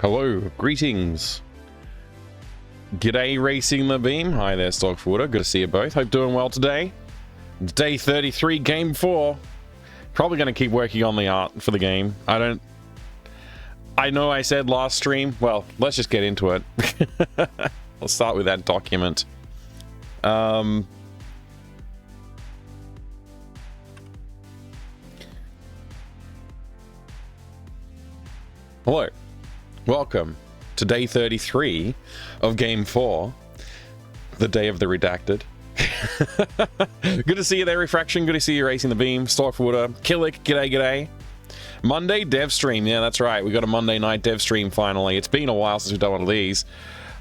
Hello, greetings. G'day, Racing the Beam. Hi there, Stockforder. Good to see you both. Hope doing well today. It's day 33, game 4. Probably going to keep working on the art for the game. I know I said last stream. Well, let's just get into it. Let's start with that document. Hello. Welcome to day 33 of game 4, the day of the redacted. Good to see you there, Refraction. Good to see you, Racing the Beam, Stockforder, Killick, g'day. Monday dev stream. Yeah, that's right. We got a Monday night dev stream finally. It's been a while since we've done one of these.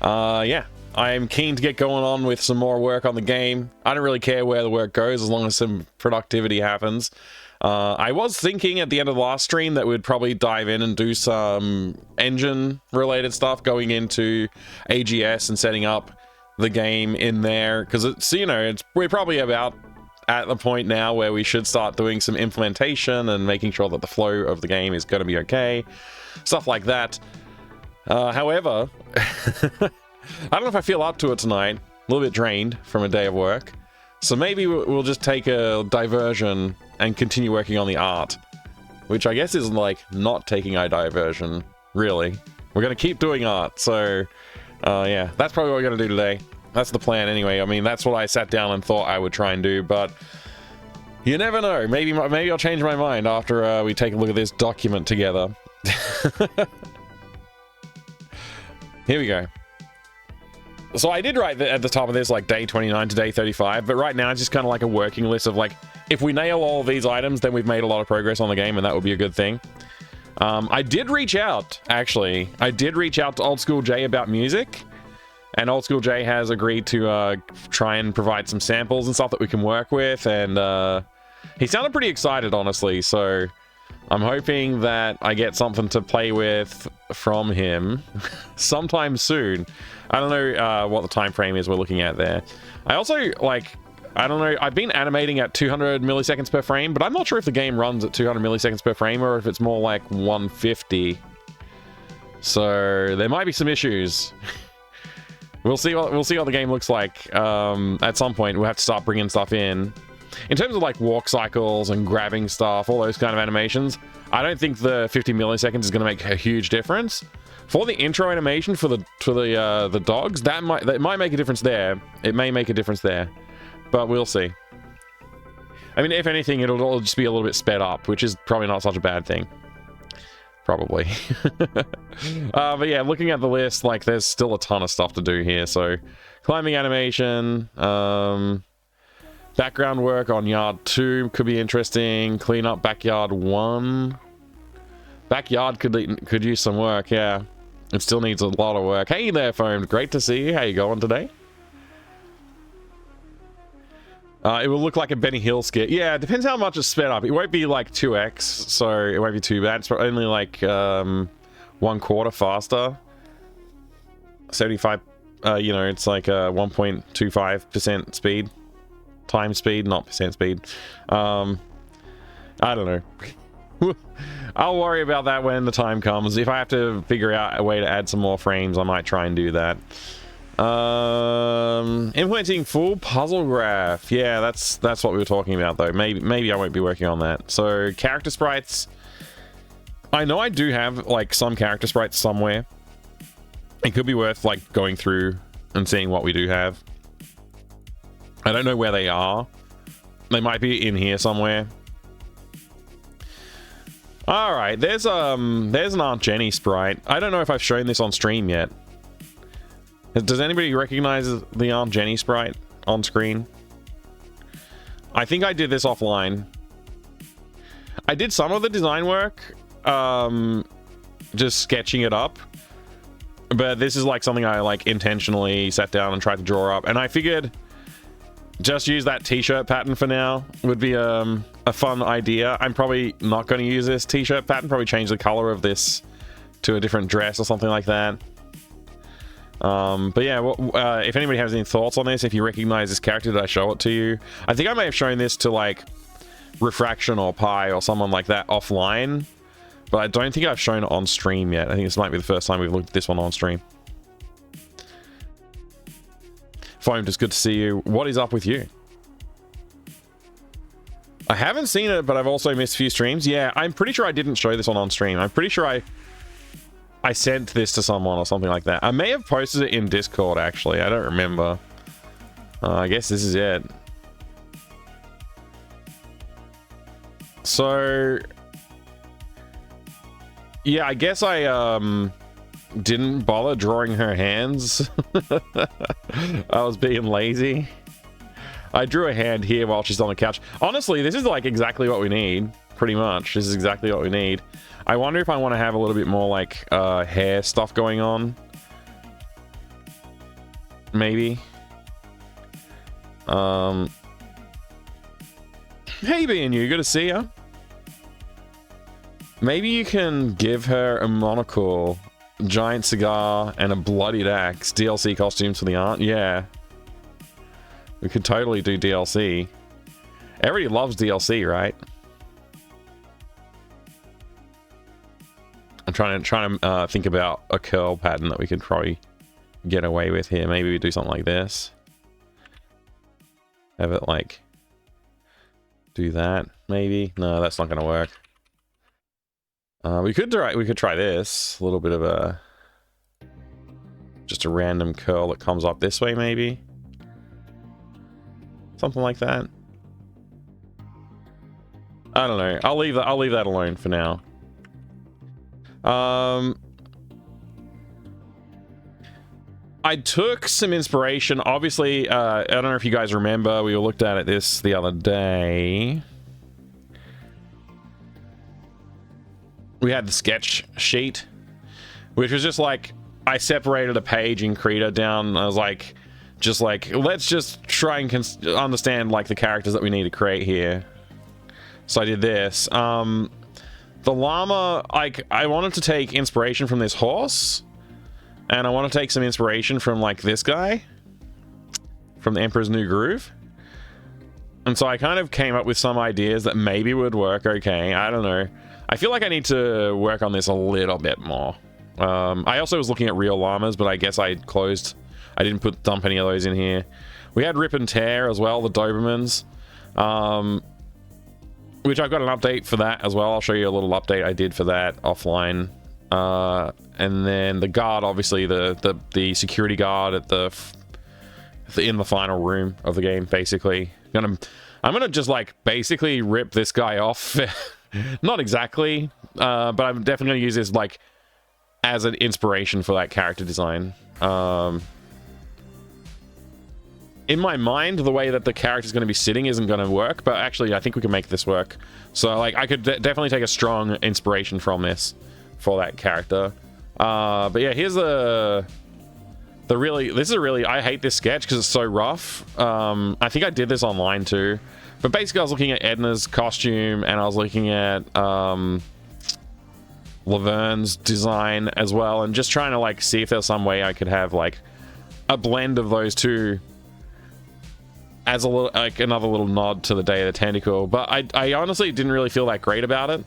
Yeah, I am keen to get going on with some more work on the game. I don't really care where the work goes as long as some productivity happens. I was thinking at the end of the last stream that we'd probably dive in and do some engine related stuff, going into AGS and setting up the game in there, because it's, you know, we're probably about at the point now where we should start doing some implementation and making sure that the flow of the game is going to be okay, stuff like that. However, I don't know if I feel up to it tonight. A little bit drained from a day of work, so maybe we'll just take a diversion and continue working on the art, which I guess is like not taking a diversion, really. We're going to keep doing art, so yeah, that's probably what we're going to do today. That's the plan anyway. I mean, that's what I sat down and thought I would try and do, but you never know. Maybe I'll change my mind after we take a look at this document together. Here we go. So I did write at the top of this like day 29 to day 35, but right now it's just kind of like a working list of like, if we nail all of these items, then we've made a lot of progress on the game, and that would be a good thing. I did reach out, actually. I did reach out to Old School J about music, and Old School J has agreed to try and provide some samples and stuff that we can work with, and he sounded pretty excited, honestly, so I'm hoping that I get something to play with from him sometime soon. I don't know what the time frame is we're looking at there. I also, like, I don't know, I've been animating at 200 milliseconds per frame, but I'm not sure if the game runs at 200 milliseconds per frame or if it's more like 150. So there might be some issues. We'll see what the game looks like. At some point, we'll have to start bringing stuff in. In terms of like walk cycles and grabbing stuff, all those kind of animations, I don't think the 50 milliseconds is going to make a huge difference. For the intro animation for the dogs, that might make a difference there. It may make a difference there, but we'll see. I mean, if anything, it'll just be a little bit sped up, which is probably not such a bad thing. Probably. But yeah, looking at the list, like, there's still a ton of stuff to do here. So, climbing animation, background work on Yard 2 could be interesting. Clean up Backyard 1. Backyard could use some work, yeah. It still needs a lot of work. Hey there, Foamed. Great to see you. How you going today? It will look like a Benny Hill skit. Yeah, it depends how much it's sped up. It won't be like 2x, so it won't be too bad. It's only like 1/4 faster. 75, you know, it's like 1.25% speed. Time speed, not percent speed. I don't know. I'll worry about that when the time comes. If I have to figure out a way to add some more frames, I might try and do that. Implementing full puzzle graph. Yeah, that's what we were talking about, though. Maybe I won't be working on that. So character sprites. I know I do have like some character sprites somewhere. It could be worth like going through and seeing what we do have. I don't know where they are. They might be in here somewhere. All right, there's an Aunt Jenny sprite. I don't know if I've shown this on stream yet. Does anybody recognize the Aunt Jenny sprite on screen? I think I did this offline. I did some of the design work, just sketching it up. But this is like something I like intentionally sat down and tried to draw up. And I figured just use that t-shirt pattern for now would be a fun idea. I'm probably not going to use this t-shirt pattern. Probably change the color of this to a different dress or something like that. But yeah, if anybody has any thoughts on this, if you recognize this character, did I show it to you? I think I may have shown this to like Refraction or Pi or someone like that offline. but I don't think I've shown it on stream yet. I think this might be the first time we've looked at this one on stream. Foam, just good to see you. What is up with you? I haven't seen it, but I've also missed a few streams. Yeah, I'm pretty sure I didn't show this one on stream. I'm pretty sure I sent this to someone or something like that. I may have posted it in Discord, actually. I don't remember. I guess this is it. So... yeah, I guess I didn't bother drawing her hands. I was being lazy. I drew a hand here while she's on the couch. Honestly, this is like exactly what we need. Pretty much. This is exactly what we need. I wonder if I want to have a little bit more like hair stuff going on. Maybe. Hey, B&U, good to see ya. Maybe you can give her a monocle, giant cigar, and a bloodied axe. DLC costumes for the aunt? Yeah. We could totally do DLC. Everybody loves DLC, right? I'm trying to think about a curl pattern that we could probably get away with here. Maybe we do something like this. Have it like... do that, maybe? No, that's not going to work. We could try this. A little bit of a... just a random curl that comes up this way, maybe? Something like that. I don't know. I'll leave that alone for now. I took some inspiration. Obviously, I don't know if you guys remember, we looked at this the other day. We had the sketch sheet, which was just like, I separated a page in Krita down. I was like, let's just try and understand like the characters that we need to create here. So I did this. The llama, like, I wanted to take inspiration from this horse, and I want to take some inspiration from like this guy, from the Emperor's New Groove. And so I kind of came up with some ideas that maybe would work okay. I don't know. I feel like I need to work on this a little bit more. I also was looking at real llamas, but I guess I didn't dump any of those in here. We had Rip and Tear as well, the Dobermans. Which I've got an update for that as well. I'll show you a little update I did for that offline. And then the guard, obviously the security guard at in the final room of the game, basically. I'm gonna just like basically rip this guy off. Not exactly, but I'm definitely gonna use this like as an inspiration for that character design. In my mind, the way that the character's going to be sitting isn't going to work, but actually I think we can make this work. So like I could definitely take a strong inspiration from this for that character. But yeah, here's this is a really, I hate this sketch because it's so rough. I think I did this online too. But basically I was looking at Edna's costume and I was looking at Laverne's design as well, and just trying to like see if there's some way I could have like a blend of those two as a little, like another little nod to the Day of the Tentacle. But I honestly didn't really feel that great about it.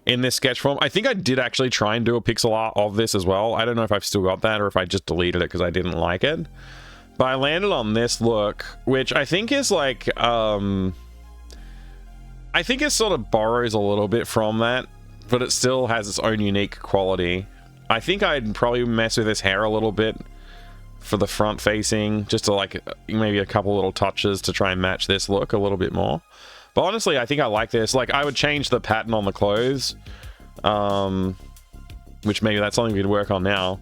In this sketch form, I think I did actually try and do a pixel art of this as well. I don't know if I've still got that or if I just deleted it because I didn't like it. But I landed on this look, which I think is like, I think it sort of borrows a little bit from that, but it still has its own unique quality. I think I'd probably mess with this hair a little bit for the front facing, just to like maybe a couple little touches to try and match this look a little bit more. But honestly, I think I like this. Like, I would change the pattern on the clothes, which maybe that's something we could work on now.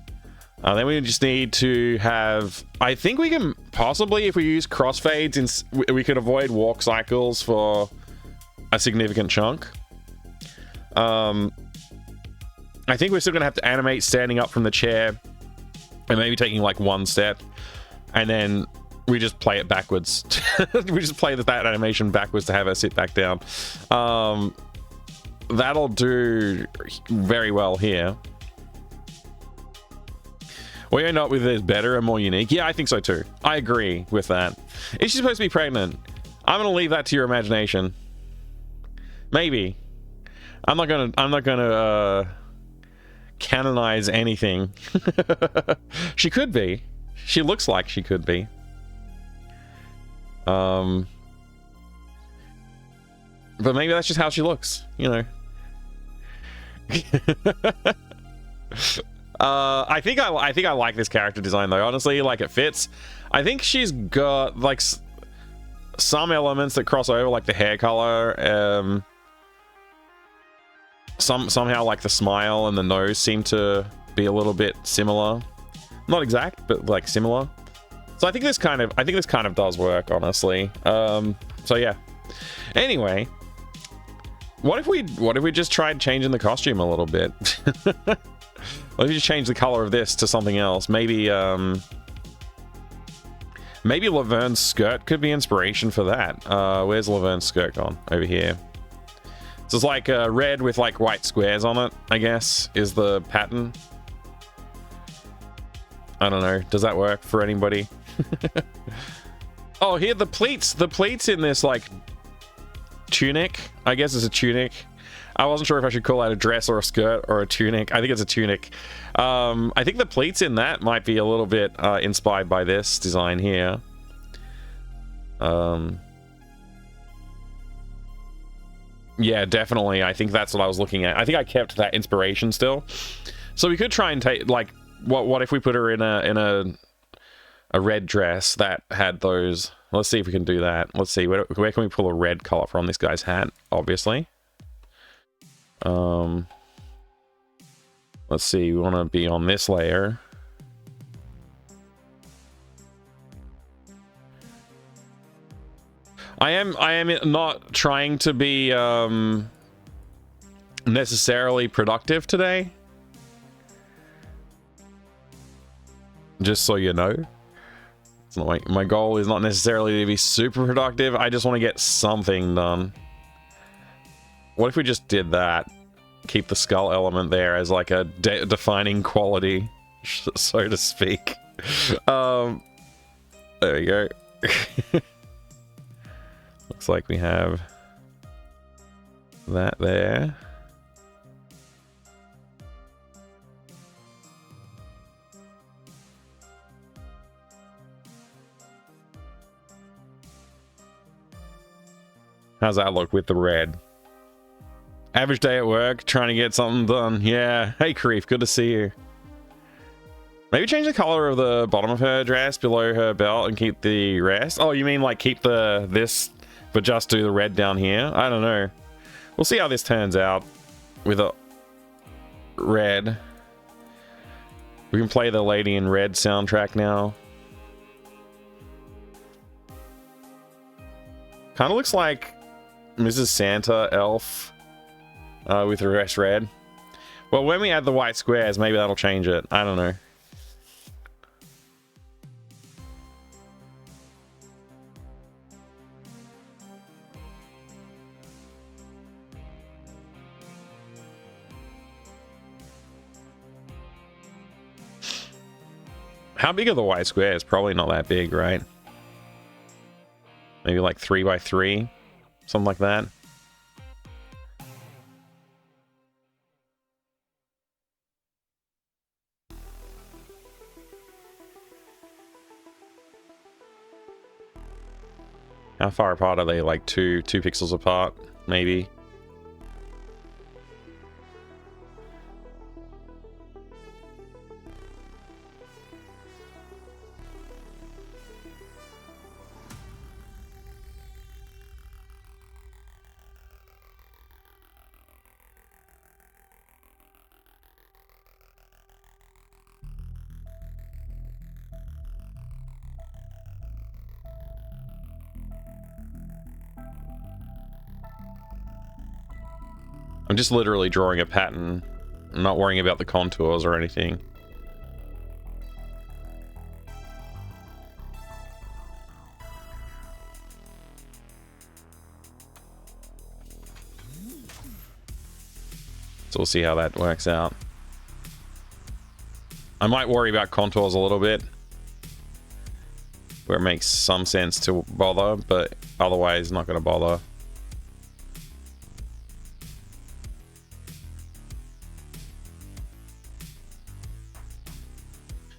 Then we just need to have... I think we can possibly, if we use crossfades, we could avoid walk cycles for a significant chunk. I think we're still going to have to animate standing up from the chair and maybe taking like one step, and then we just play it backwards. We just play that animation backwards to have her sit back down. That'll do very well here. What you end up with is better and more unique. Yeah, I think so too. I agree with that. Is she supposed to be pregnant? I'm going to leave that to your imagination. Maybe. I'm not gonna canonize anything. She could be. She looks like she could be. But maybe that's just how she looks, you know. I think I like this character design though. Honestly, like it fits. I think she's got like some elements that cross over, like the hair color. Somehow like the smile and the nose seem to be a little bit similar. Not exact, but like similar. So I think this kind of does work, honestly. So yeah. Anyway, what if we just tried changing the costume a little bit? What if you just change the color of this to something else? Maybe maybe Laverne's skirt could be inspiration for that. Where's Laverne's skirt gone? Over here. So it's like red with like white squares on it, I guess, is the pattern. I don't know. Does that work for anybody? Oh, here the pleats in this like tunic. I guess it's a tunic. I wasn't sure if I should call that a dress or a skirt or a tunic. I think it's a tunic. I think the pleats in that might be a little bit inspired by this design here. Yeah, definitely. I think that's what I was looking at. I think I kept that inspiration still. So we could try and take like what if we put her in a red dress that had those. Let's see if we can do that. Let's see where can we pull a red color from this guy's hat, obviously. Let's see, we want to be on this layer. I am not trying to be necessarily productive today. Just so you know. It's not like my goal is not necessarily to be super productive. I just want to get something done. What if we just did that? Keep the skull element there as like a defining quality, so to speak. There we go. Looks like we have that there. How's that look with the red? Average day at work, trying to get something done. Yeah. Hey, Creef, good to see you. Maybe change the color of the bottom of her dress below her belt and keep the rest. Oh, you mean like keep this, but just do the red down here? I don't know. We'll see how this turns out with a red. We can play the Lady in Red soundtrack now. Kind of looks like Mrs. Santa elf. With the rest red. Well, when we add the white squares, maybe that'll change it. I don't know. How big are the white squares? Probably not that big, right? Maybe like 3 by 3, something like that. How far apart are they? Like two pixels apart, maybe. I'm just literally drawing a pattern. I'm not worrying about the contours or anything. So we'll see how that works out. I might worry about contours a little bit, where it makes some sense to bother, but otherwise not going to bother.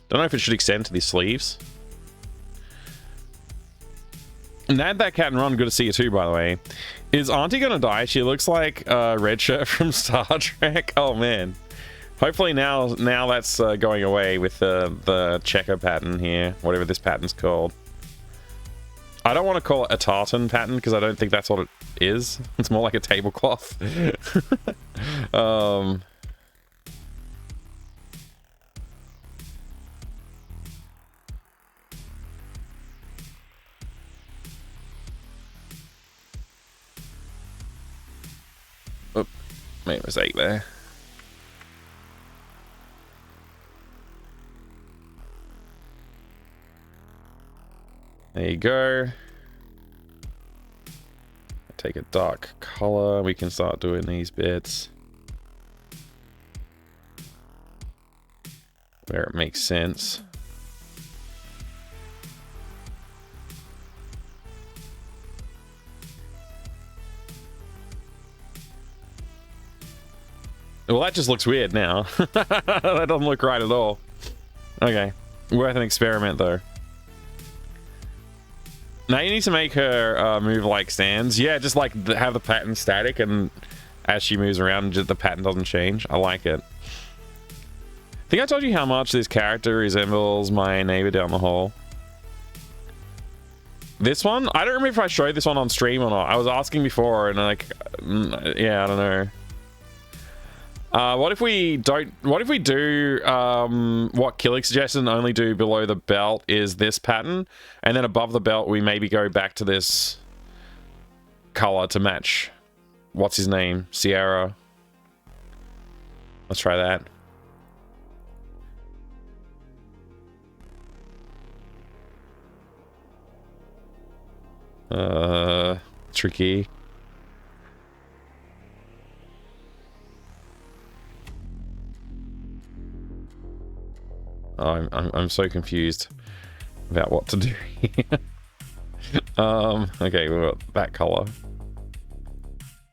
Don't know if it should extend to the sleeves. Nad that cat and run, good to see you too, by the way. Is Auntie gonna die? She looks like Red Shirt from Star Trek. Oh man. Hopefully now that's going away with the checker pattern here, whatever this pattern's called. I don't want to call it a tartan pattern because I don't think that's what it is. It's more like a tablecloth. Oop, made a mistake there. There you go. Take a dark color. We can start doing these bits where it makes sense. Well, that just looks weird now. That doesn't look right at all. Okay, worth an experiment though. Now you need to make her move like stands. Yeah, just like have the pattern static, and as she moves around, just the pattern doesn't change. I like it. I think I told you how much this character resembles my neighbor down the hall. This one? I don't remember if I showed this one on stream or not. I was asking before, and like, yeah, I don't know. What if we don't? What if we do what Killick suggested and only do below the belt is this pattern, and then above the belt we maybe go back to this color to match. What's his name? Sierra. Let's try that. Tricky. Oh, I'm so confused about what to do here. Okay, we've got that color.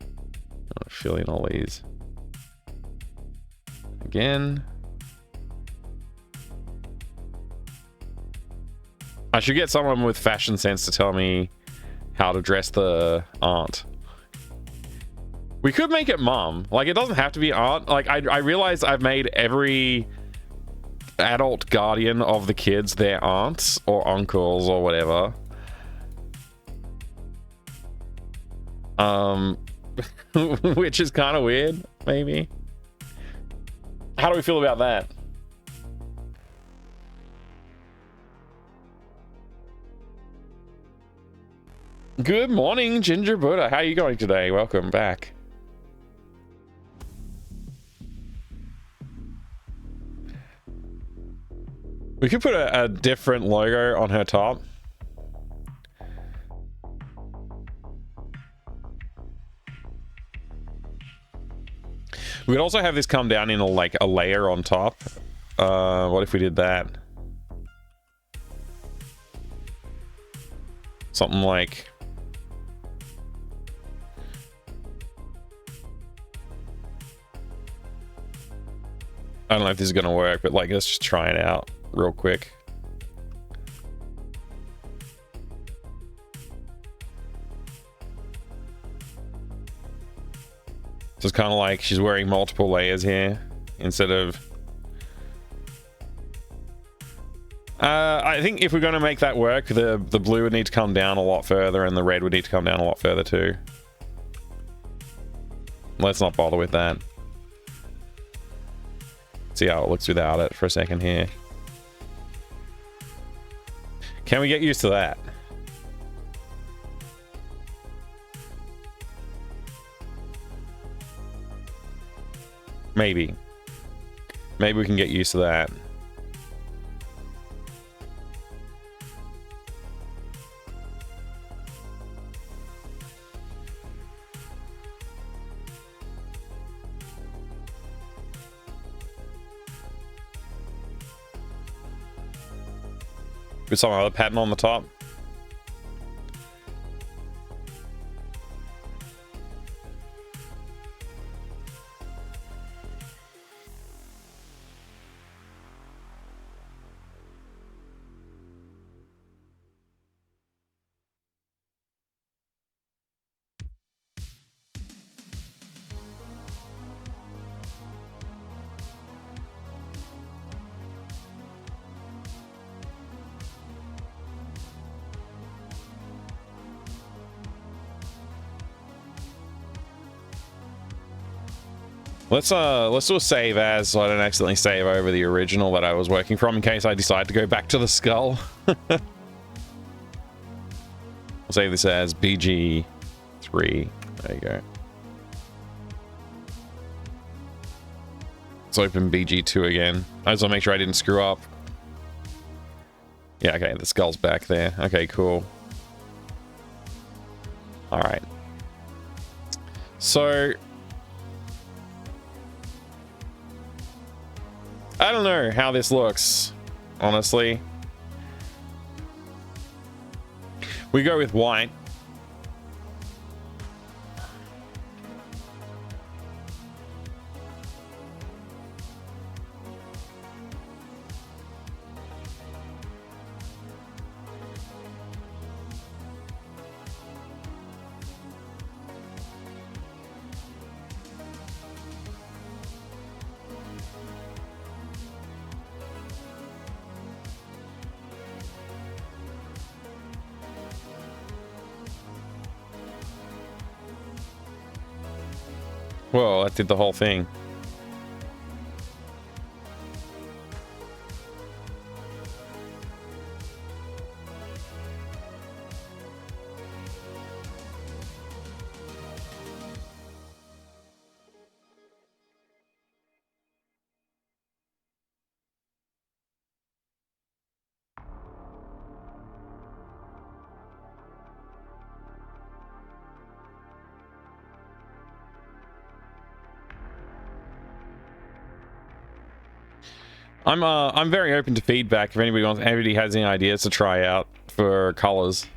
I'm filling all these again. I should get someone with fashion sense to tell me how to dress the aunt. We could make it mom. Like, it doesn't have to be aunt. Like, I realize I've made every adult guardian of the kids their aunts or uncles or whatever. Which is kind of weird, maybe. How do we feel about that? Good morning, Ginger Buddha. How are you going today? Welcome back. We could put a different logo on her top. We could also have this come down in a layer on top. What if we did that? Something like... I don't know if this is going to work, but like, let's just try it out real quick. So it's kind of like she's wearing multiple layers here instead of... I think if we're going to make that work, the blue would need to come down a lot further and the red would need to come down a lot further too. Let's not bother with that. See how it looks without it for a second here. Can we get used to that? Maybe. Maybe we can get used to that. With some other pattern on the top. Let's do a save as, so I don't accidentally save over the original that I was working from in case I decide to go back to the skull. I'll save this as BG3. There you go. Let's open BG2 again. I just want to make sure I didn't screw up. Yeah, okay, the skull's back there. Okay, cool. Alright. So... I don't know how this looks, honestly. We go with white. Whoa, that did the whole thing. I'm very open to feedback if anybody has any ideas to try out for colors.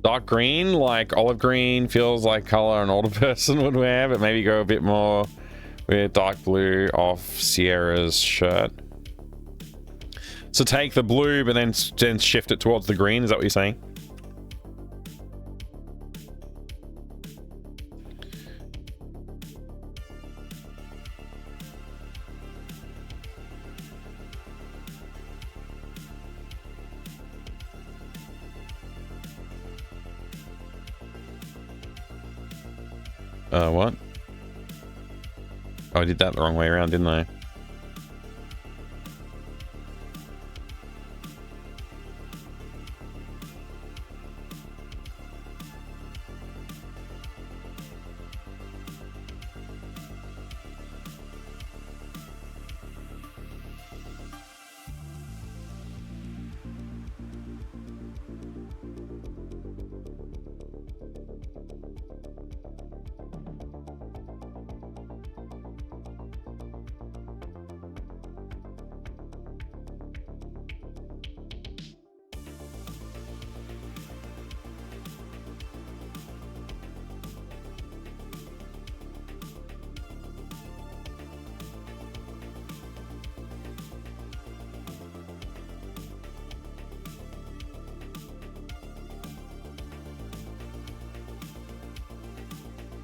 Dark green, like olive green, feels like color an older person would wear, but maybe go a bit more with dark blue off Sierra's shirt. So take the blue, but then shift it towards the green. Is that what you're saying? What? Oh, I did that the wrong way around, didn't I?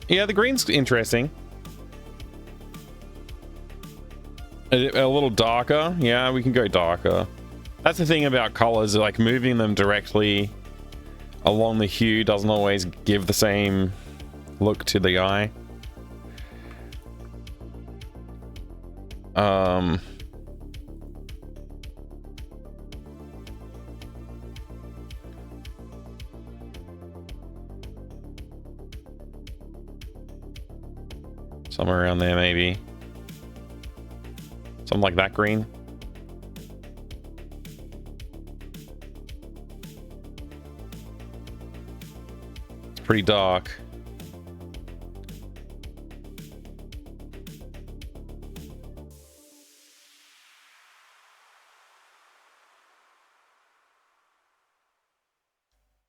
Yeah, the green's interesting. A little darker. Yeah, we can go darker. That's the thing about colors, like moving them directly along the hue doesn't always give the same look to the eye. Somewhere around there, maybe. Something like that green. It's pretty dark.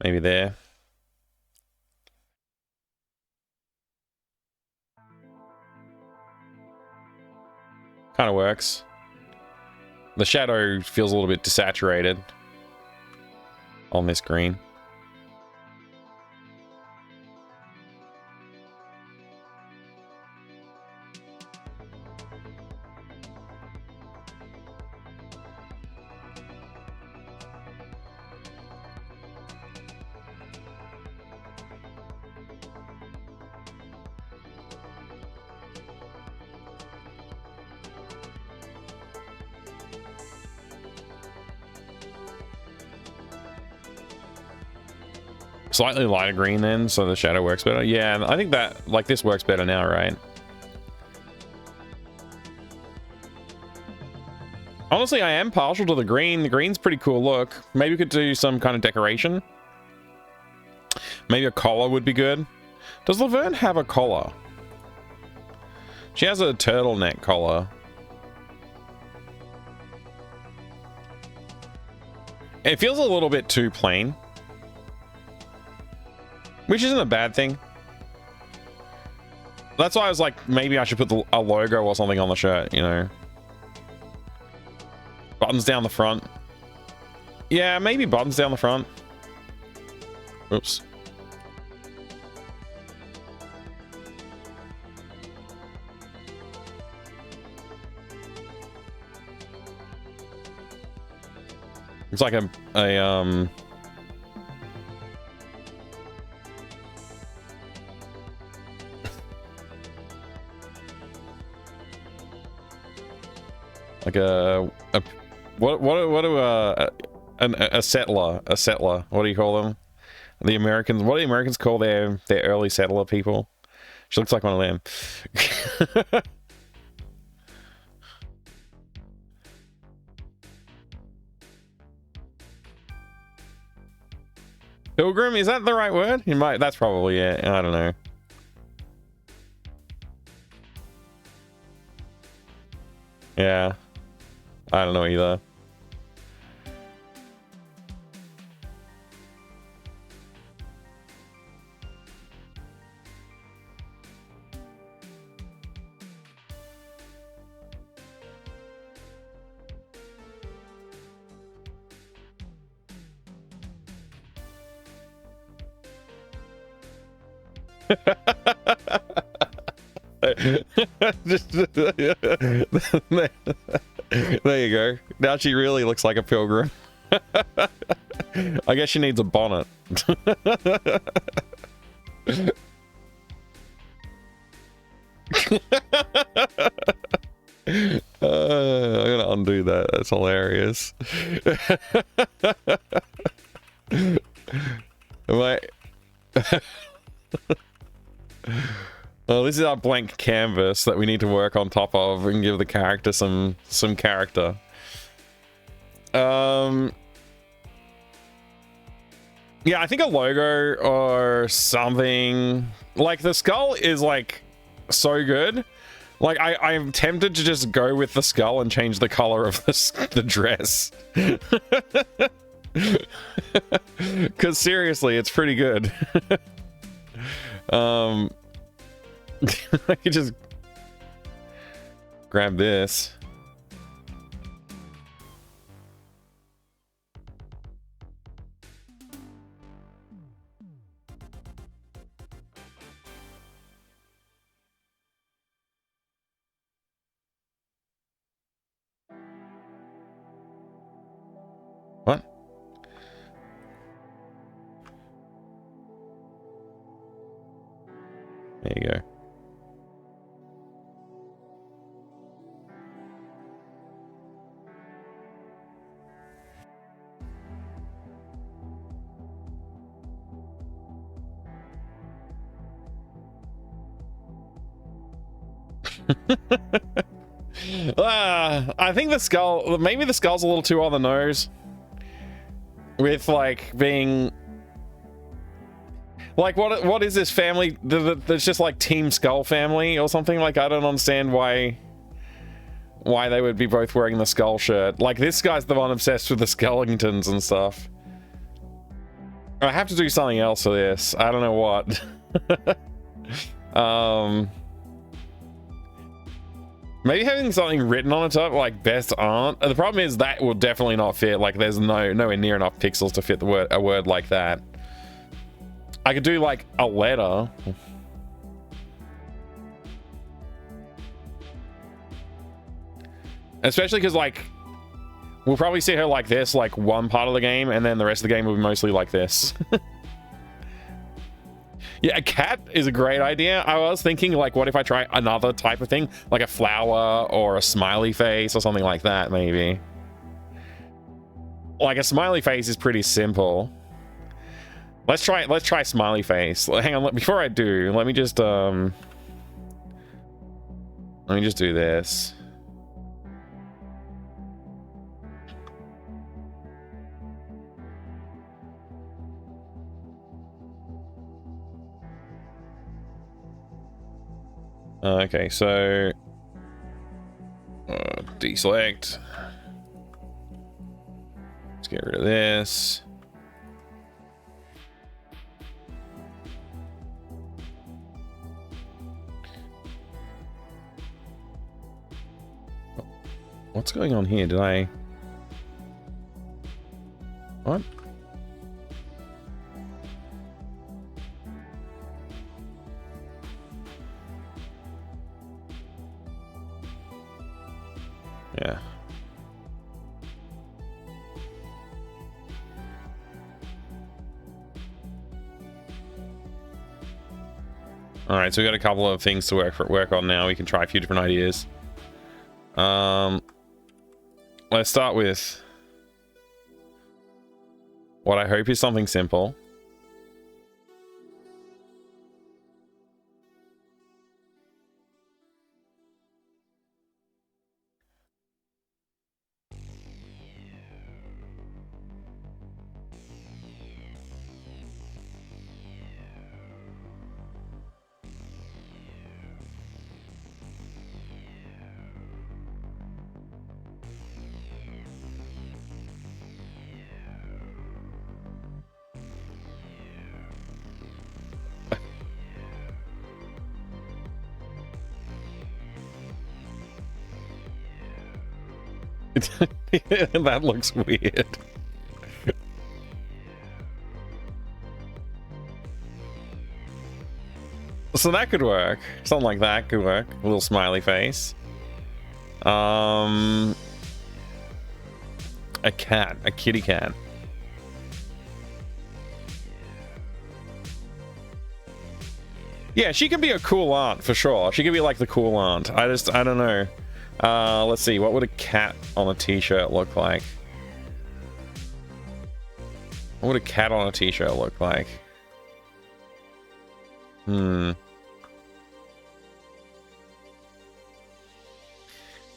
Maybe there. Kind of works. The shadow feels a little bit desaturated on this green. Slightly lighter green then, so the shadow works better. Yeah, I think that, like, this works better now, right? Honestly, I am partial to the green. The green's pretty cool look. Maybe we could do some kind of decoration. Maybe a collar would be good. Does Laverne have a collar? She has a turtleneck collar. It feels a little bit too plain. Which isn't a bad thing. That's why I was like, maybe I should put a logo or something on the shirt, you know. Buttons down the front. Yeah, maybe buttons down the front. Oops. It's like a like a settler. What do you call them? The Americans. What do the Americans call their early settler people? She looks like one of them. Pilgrim, is that the right word? You might. That's probably it. I don't know. Yeah. I don't know either. There you go. Now she really looks like a pilgrim. I guess she needs a bonnet. I'm gonna undo that. That's hilarious. Am I... Well, this is our blank canvas that we need to work on top of and give the character some character. Yeah, I think a logo or something. Like, the skull is, like, so good. Like, I'm tempted to just go with the skull and change the color of the dress. Because seriously, it's pretty good. I could just grab this. What? There you go. I think the skull, maybe the skull's a little too on the nose. With, like, being... Like, what is this family? There's just, like, Team Skull family or something? Like, I don't understand why they would be both wearing the skull shirt. Like, this guy's the one obsessed with the Skellingtons and stuff. I have to do something else for this. I don't know what. Maybe having something written on the top, like best aunt. The problem is that will definitely not fit. Like, there's nowhere near enough pixels to fit a word like that. I could do like a letter. Especially because, like, we'll probably see her like this, like one part of the game, and then the rest of the game will be mostly like this. Yeah, a cat is a great idea. I was thinking, like, what if I try another type of thing, like a flower or a smiley face or something like that, maybe. Like, a smiley face is pretty simple. Let's try smiley face. Hang on, before I do, let me just do this. Okay, so deselect. Let's get rid of this. What's going on here? Did I... What? Yeah. All right, so we got a couple of things to work on now. We can try a few different ideas. Let's start with what I hope is something simple. That looks weird. So that could work. Something like that could work. A little smiley face. A cat. A kitty cat. Yeah, she could be a cool aunt for sure. She could be like the cool aunt. I don't know. Let's see. What would a cat on a t-shirt look like? What would a cat on a t-shirt look like? I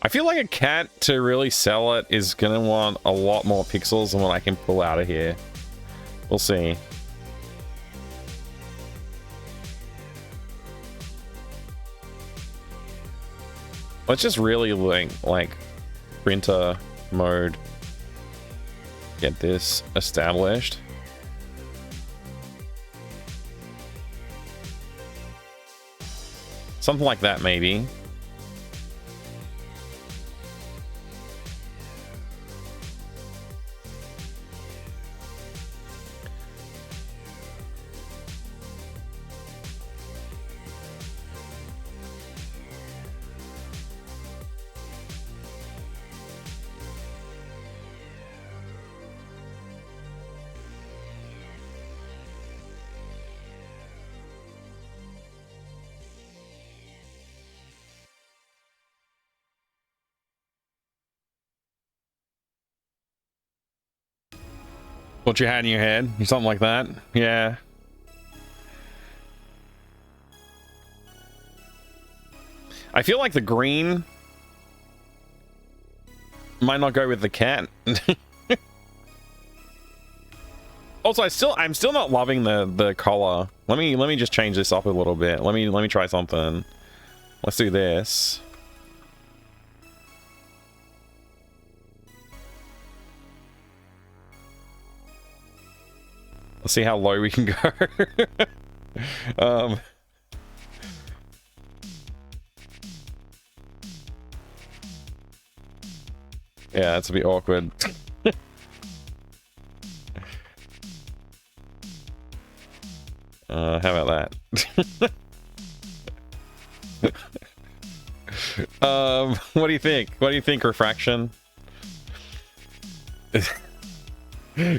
feel like a cat, to really sell it, is gonna want a lot more pixels than what I can pull out of here. We'll see. Let's just really like printer mode. Get this established. Something like that, maybe. What you had in your head? Something like that? Yeah. I feel like the green might not go with the cat. Also, I'm still not loving the collar. Let me just change this up a little bit. Let me try something. Let's do this. Let's see how low we can go. Yeah, that's a bit awkward. How about that? What do you think? What do you think, Refraction?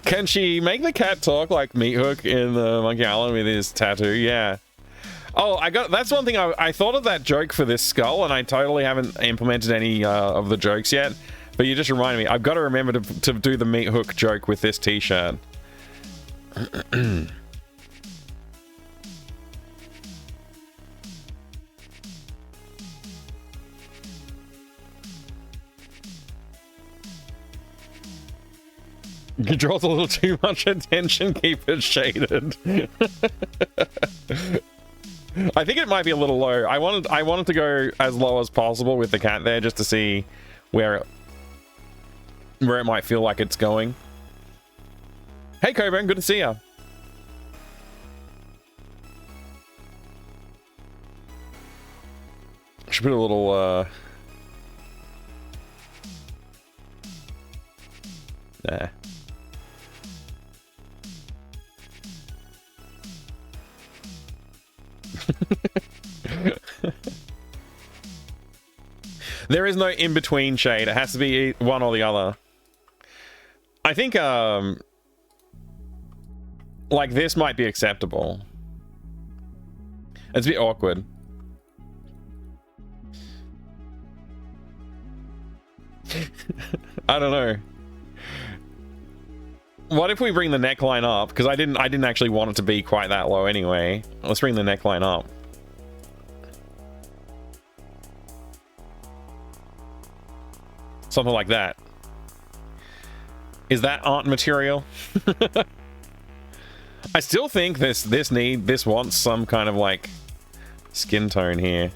Can she make the cat talk like Meat Hook in the Monkey Island with his tattoo? Yeah. Oh, that's one thing. I thought of that joke for this skull, and I totally haven't implemented any of the jokes yet. But you just reminded me. I've got to remember to do the Meat Hook joke with this t-shirt. It draws a little too much attention, keep it shaded. I think it might be a little low. I wanted to go as low as possible with the cat there, just to see where it might feel like it's going. Hey Coburn, good to see ya. Should put a little nah. There is no in-between shade. It has to be one or the other. I think like this might be acceptable. It's a bit awkward. I don't know. What if we bring the neckline up? Because I didn't actually want it to be quite that low anyway. Let's bring the neckline up. Something like that. Is that art material? I still think this wants some kind of like skin tone here.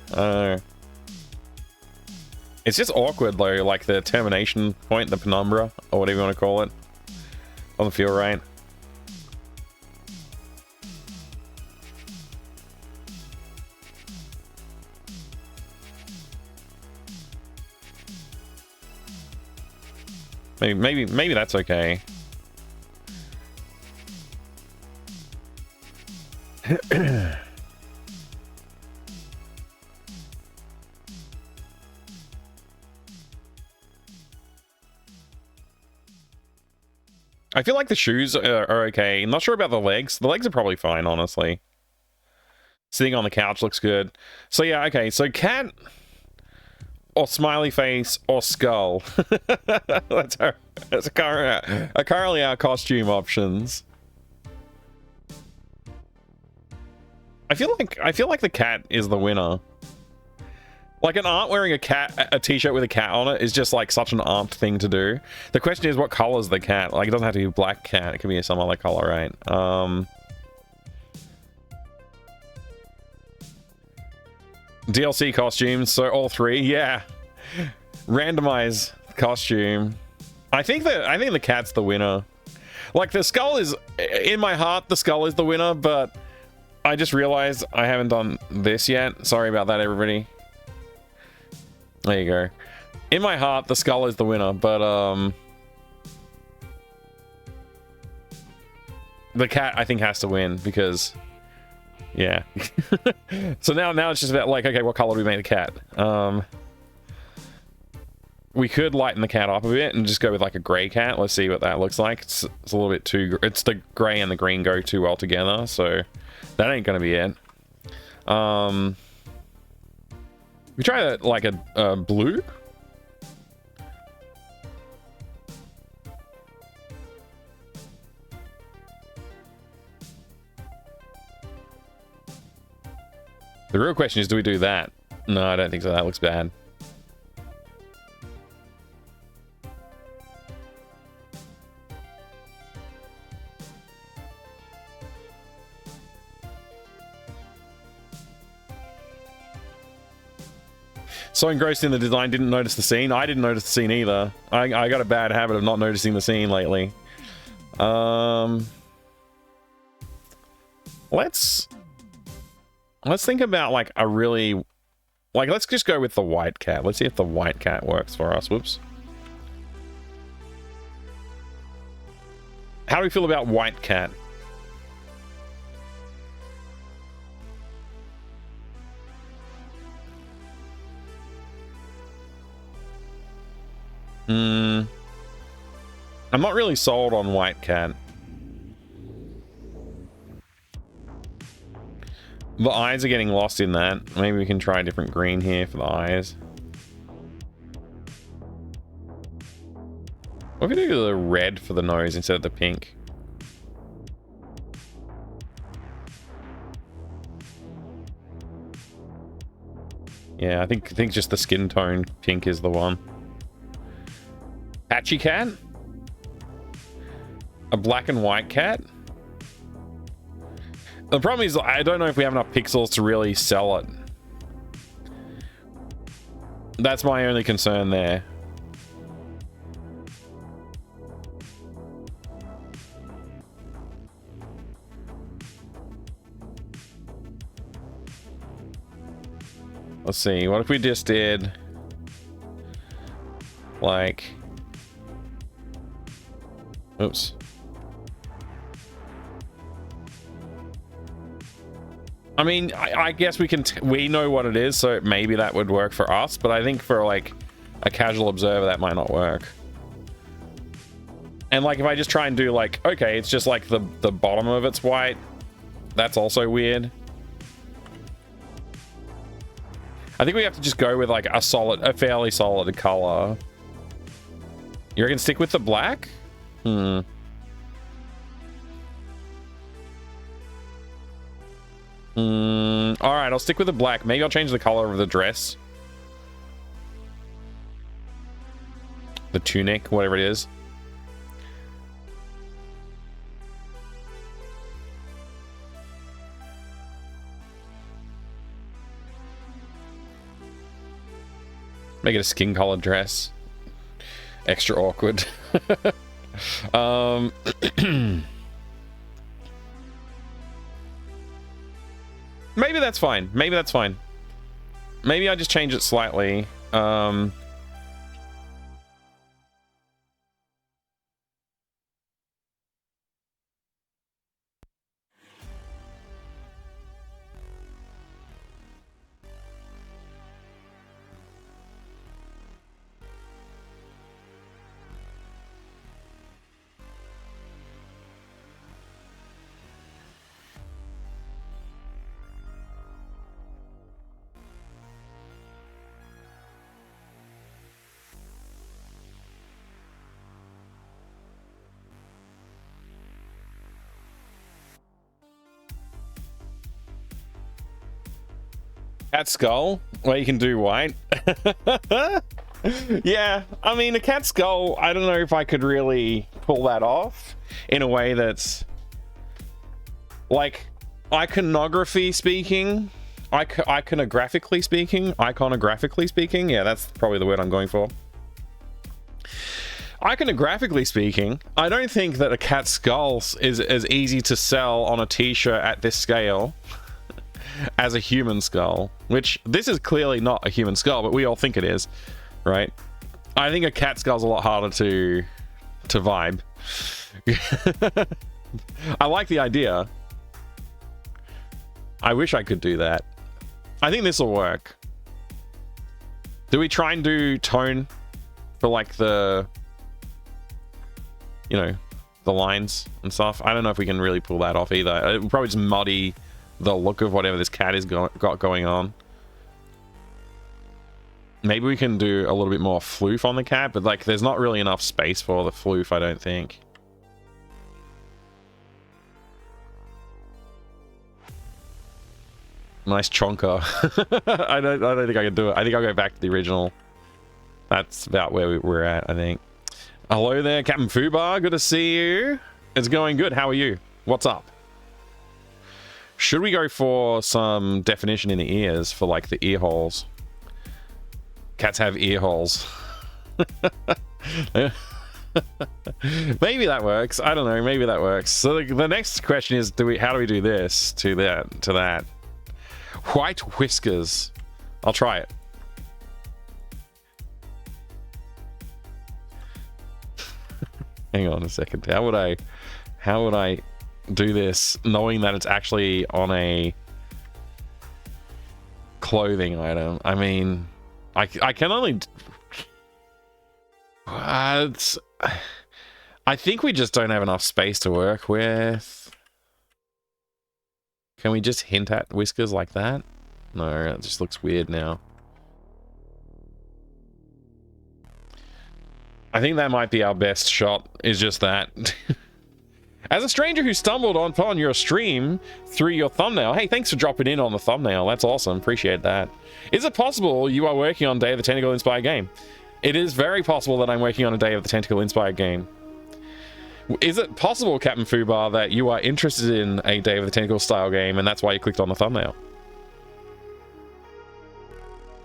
It's just awkward though, like the termination point, the penumbra, or whatever you want to call it. Doesn't feel right. Maybe that's okay. I feel like the shoes are okay. I'm not sure about the legs. The legs are probably fine, honestly. Sitting on the couch looks good. So yeah, okay. So cat or smiley face or skull. That's currently our costume options. I feel like the cat is the winner. Like an aunt wearing a t-shirt with a cat on it is just like such an aunt thing to do. The question is, what color is the cat? Like, it doesn't have to be a black cat. It can be some other color, right? DLC costumes, so all three, yeah. Randomize costume. I think the cat's the winner. Like, the skull is, in my heart, the skull is the winner, but I just realized I haven't done this yet. Sorry about that, everybody. There you go. In my heart, the skull is the winner, but the cat I think has to win because, yeah. So now it's just about like, okay, what color do we make the cat? We could lighten the cat up a bit and just go with like a gray cat. Let's see what that looks like. It's a little bit too. It's the gray and the green go too well together, so that ain't gonna be it. We try that like a blue. The real question is, do we do that? No, I don't think so. That looks bad. So engrossed in the design, didn't notice the scene. I didn't notice the scene either. I got a bad habit of not noticing the scene lately. Let's think about like a really, like, let's just go with the white cat. Let's see if the white cat works for us. Whoops. How do we feel about white cat? I'm not really sold on white cat. The eyes are getting lost in that. Maybe we can try a different green here for the eyes. What if we do the red for the nose instead of the pink? Yeah, I think just the skin tone pink is the one. Patchy cat? A black and white cat? The problem is I don't know if we have enough pixels to really sell it. That's my only concern there. Let's see, what if we just did like, oops. I mean, I guess we know what it is, so maybe that would work for us, but I think for like a casual observer that might not work. And like if I just try and do like, okay, it's just like the bottom of it's white, that's also weird. I think we have to just go with like a fairly solid color. You reckon stick with the black? All right, I'll stick with the black. Maybe I'll change the color of the dress. The tunic, whatever it is. Make it a skin colored dress. Extra awkward. Maybe that's fine. Maybe that's fine. Maybe I just change it slightly. Cat skull, well, you can do white. Yeah, I mean, a cat skull, I don't know if I could really pull that off in a way that's like iconographically speaking, yeah, that's probably the word I'm going for. Iconographically speaking, I don't think that a cat skull is as easy to sell on a t-shirt at this scale as a human skull, which this is clearly not a human skull, but we all think it is, right? I think a cat skull's a lot harder to vibe. I like the idea. I wish I could do that. I think this will work. Do we try and do tone for like the, you know, the lines and stuff? I don't know if we can really pull that off either. It would probably just muddy the look of whatever this cat is got going on. Maybe we can do a little bit more floof on the cat, but like there's not really enough space for the floof, I don't think. Nice chonker. I don't think I can do it. I think I'll go back to the original. That's about where we're at, I think. Hello there, Captain Fubar. Good to see you. It's going good. How are you? What's up? Should we go for some definition in the ears for like the ear holes? Cats have ear holes. Maybe that works. I don't know. Maybe that works. So the next question is, how do we do this to that? White whiskers. I'll try it. Hang on a second. How would I do this knowing that it's actually on a clothing item? I mean, I can only... I think we just don't have enough space to work with. Can we just hint at whiskers like that? No, it just looks weird now. I think that might be our best shot, is just that. As a stranger who stumbled upon your stream through your thumbnail, hey, thanks for dropping in on the thumbnail. That's awesome. Appreciate that. Is it possible you are working on Day of the Tentacle inspired game? It is very possible that I'm working on a Day of the Tentacle inspired game. Is it possible, Captain Fubar, that you are interested in a Day of the Tentacle style game and that's why you clicked on the thumbnail?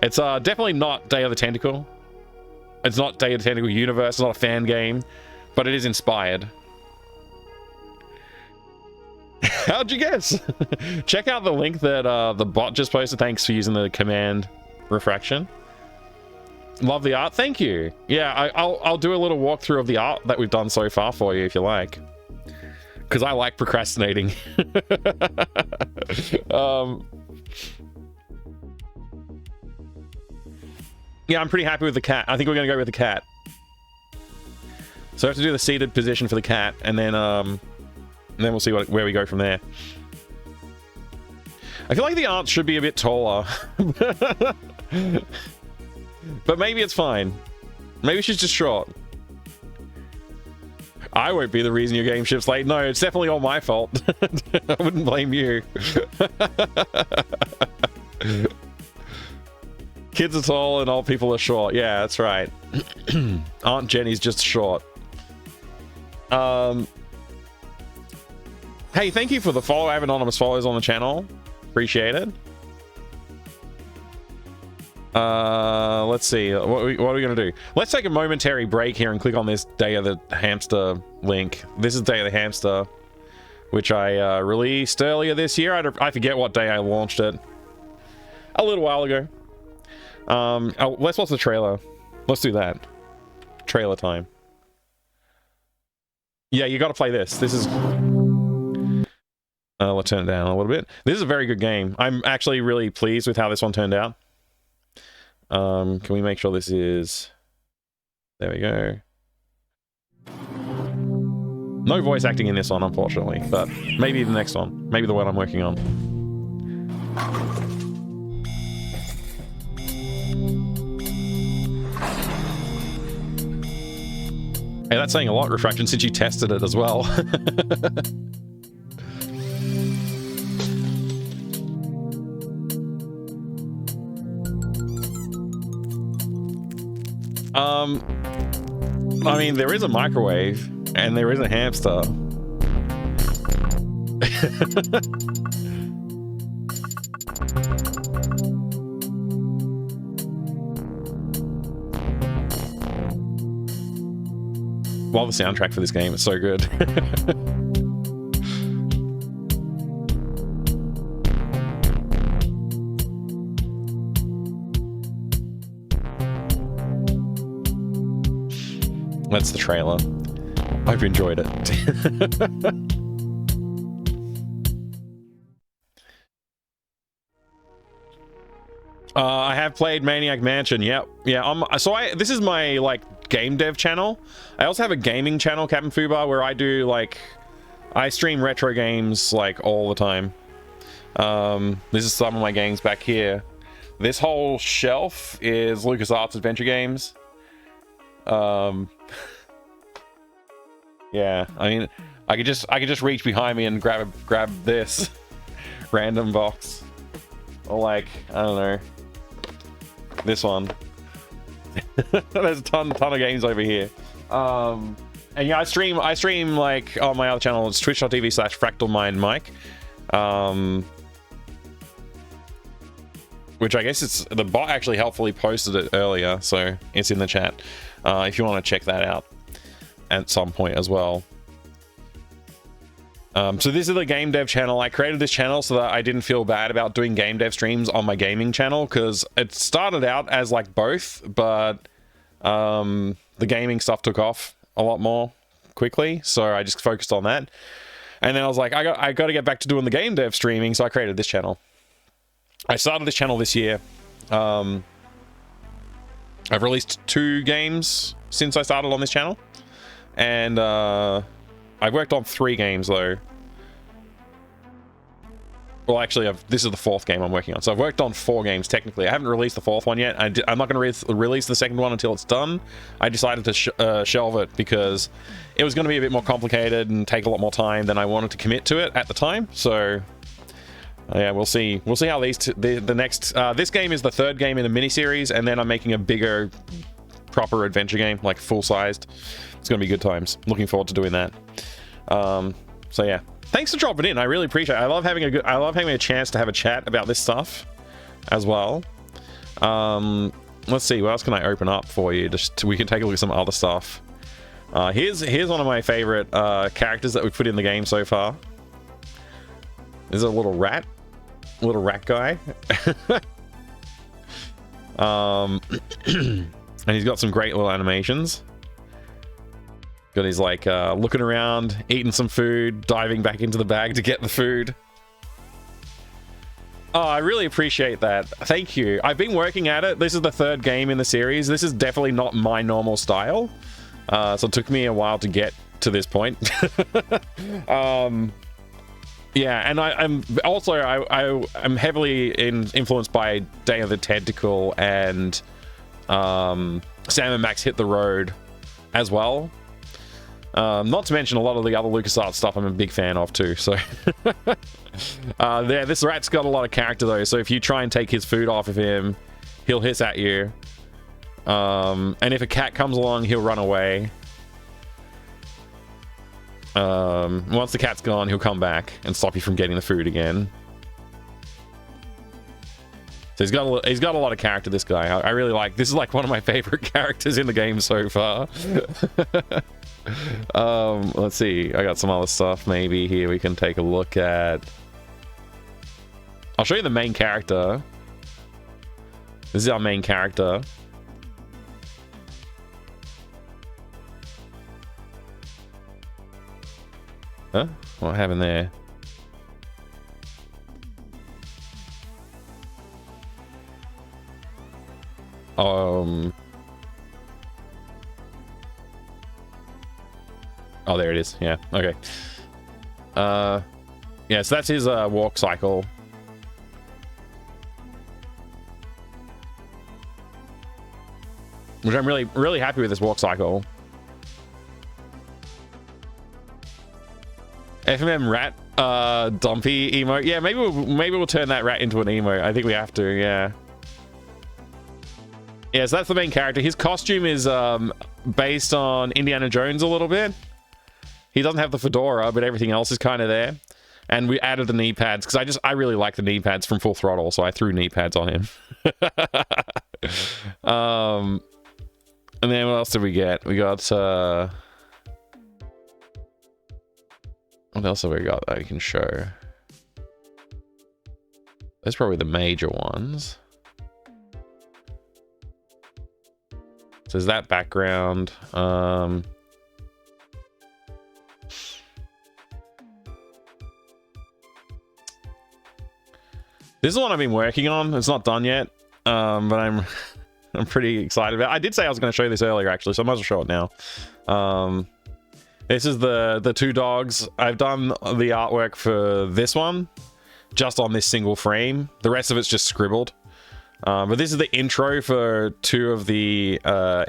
It's definitely not Day of the Tentacle. It's not Day of the Tentacle universe. It's not a fan game, but it is inspired. How'd you guess? Check out the link that the bot just posted. Thanks for using the command refraction. Love the art. Thank you. Yeah, I'll do a little walkthrough of the art that we've done so far for you if you like, because I like procrastinating. Yeah, I'm pretty happy with the cat. I think we're gonna go with the cat. So I have to do the seated position for the cat, and then we'll see where we go from there. I feel like the art should be a bit taller. But maybe it's fine. Maybe she's just short. I won't be the reason your game ship's late. No, it's definitely all my fault. I wouldn't blame you. Kids are tall and old people are short. Yeah, that's right. Aunt Jenny's just short. Hey, thank you for the follow. I have anonymous follows on the channel. Appreciate it. Let's see. What are we gonna do? Let's take a momentary break here and click on this Day of the Hamster link. This is Day of the Hamster, which I released earlier this year. I forget what day I launched it. A little while ago. Let's watch the trailer. Let's do that. Trailer time. Yeah, you got to play this. This is... let's turn it down a little bit. This is a very good game. I'm actually really pleased with how this one turned out. Can we make sure this is... There we go. No voice acting in this one, unfortunately, but maybe the next one. Maybe the one I'm working on. Hey, that's saying a lot, Refraction, since you tested it as well. I mean, there is a microwave, and there is a hamster. Well, the soundtrack for this game is so good. That's the trailer. Hope you enjoyed it. I have played Maniac Mansion. Yep. Yeah. This is my like game dev channel. I also have a gaming channel, Captain Fubar, where I do like I stream retro games like all the time. This is some of my games back here. This whole shelf is LucasArts adventure games. Yeah, I mean, I could just reach behind me and grab this random box, or like, I don't know, this one. There's a ton of games over here. And yeah, I stream like on my other channel. It's twitch.tv/fractalmindmike. Which I guess it's the bot actually helpfully posted it earlier, so it's in the chat. If you want to check that out at some point as well. So this is the game dev channel. I created this channel so that I didn't feel bad about doing game dev streams on my gaming channel, because it started out as like both, but the gaming stuff took off a lot more quickly, so I just focused on that. And then I was like, I got to get back to doing the game dev streaming, so I created this channel. I started this channel this year. I've released 2 games since I started on this channel, and I've worked on 3 games though. Well, actually, this is the 4th game I'm working on. So I've worked on 4 games, technically. I haven't released the 4th one yet. I'm not going to release the 2nd one until it's done. I decided to shelve it because it was going to be a bit more complicated and take a lot more time than I wanted to commit to it at the time. So, yeah, we'll see. We'll see how the next... this game is the 3rd game in a mini-series, and then I'm making a bigger, proper adventure game, like full-sized. It's going to be good times. Looking forward to doing that. So, yeah. Thanks for dropping in. I really appreciate it. I love having a chance to have a chat about this stuff as well. Let's see, what else can I open up for you? Just we can take a look at some other stuff. Here's one of my favorite characters that we've put in the game so far. There's a little rat guy. And he's got some great little animations. Got his like looking around, eating some food, diving back into the bag to get the food. Oh, I really appreciate that. Thank you. I've been working at it. This is the 3rd game in the series. This is definitely not my normal style. So it took me a while to get to this point. Yeah, and I'm also I'm heavily influenced by Day of the Tentacle and Sam and Max Hit the Road as well. Not to mention a lot of the other LucasArts stuff I'm a big fan of too, so... yeah, this rat's got a lot of character though, so if you try and take his food off of him, he'll hiss at you. And if a cat comes along, he'll run away. Once the cat's gone, he'll come back and stop you from getting the food again. So he's got a lot of character, this guy. I really like... This is like one of my favorite characters in the game so far. Let's see. I got some other stuff maybe here we can take a look at. I'll show you the main character. This is our main character. Huh? What happened there? Oh, there it is. Yeah, okay. Yeah, so that's his walk cycle. Which I'm really happy with this walk cycle. FMM rat dumpy emote. Yeah, maybe we'll turn that rat into an emote. I think we have to, yeah. Yeah, so that's the main character. His costume is based on Indiana Jones a little bit. He doesn't have the fedora, but everything else is kind of there. And we added the knee pads because I really like the knee pads from Full Throttle, so I threw knee pads on him. And then what else did we get? We got what else have we got that I can show? Those are probably the major ones. So there's that background. This is the one I've been working on. It's not done yet, but I'm pretty excited about it. I did say I was going to show you this earlier, actually, so I might as well show it now. This is the 2 dogs. I've done the artwork for this one, just on this single frame. The rest of it's just scribbled. But this is the intro for 2 of the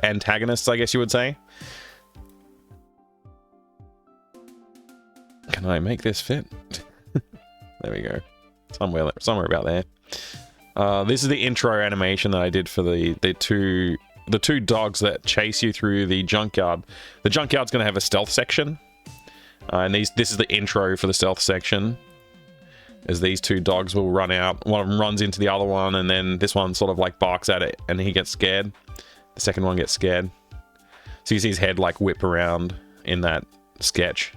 antagonists, I guess you would say. Can I make this fit? There we go. Somewhere about there. This is the intro animation that I did for the two dogs that chase you through the junkyard. The junkyard's going to have a stealth section, and this is the intro for the stealth section. As these 2 dogs will run out, one of them runs into the other one, and then this one sort of like barks at it, and he gets scared. The second one gets scared. So you see his head like whip around in that sketch.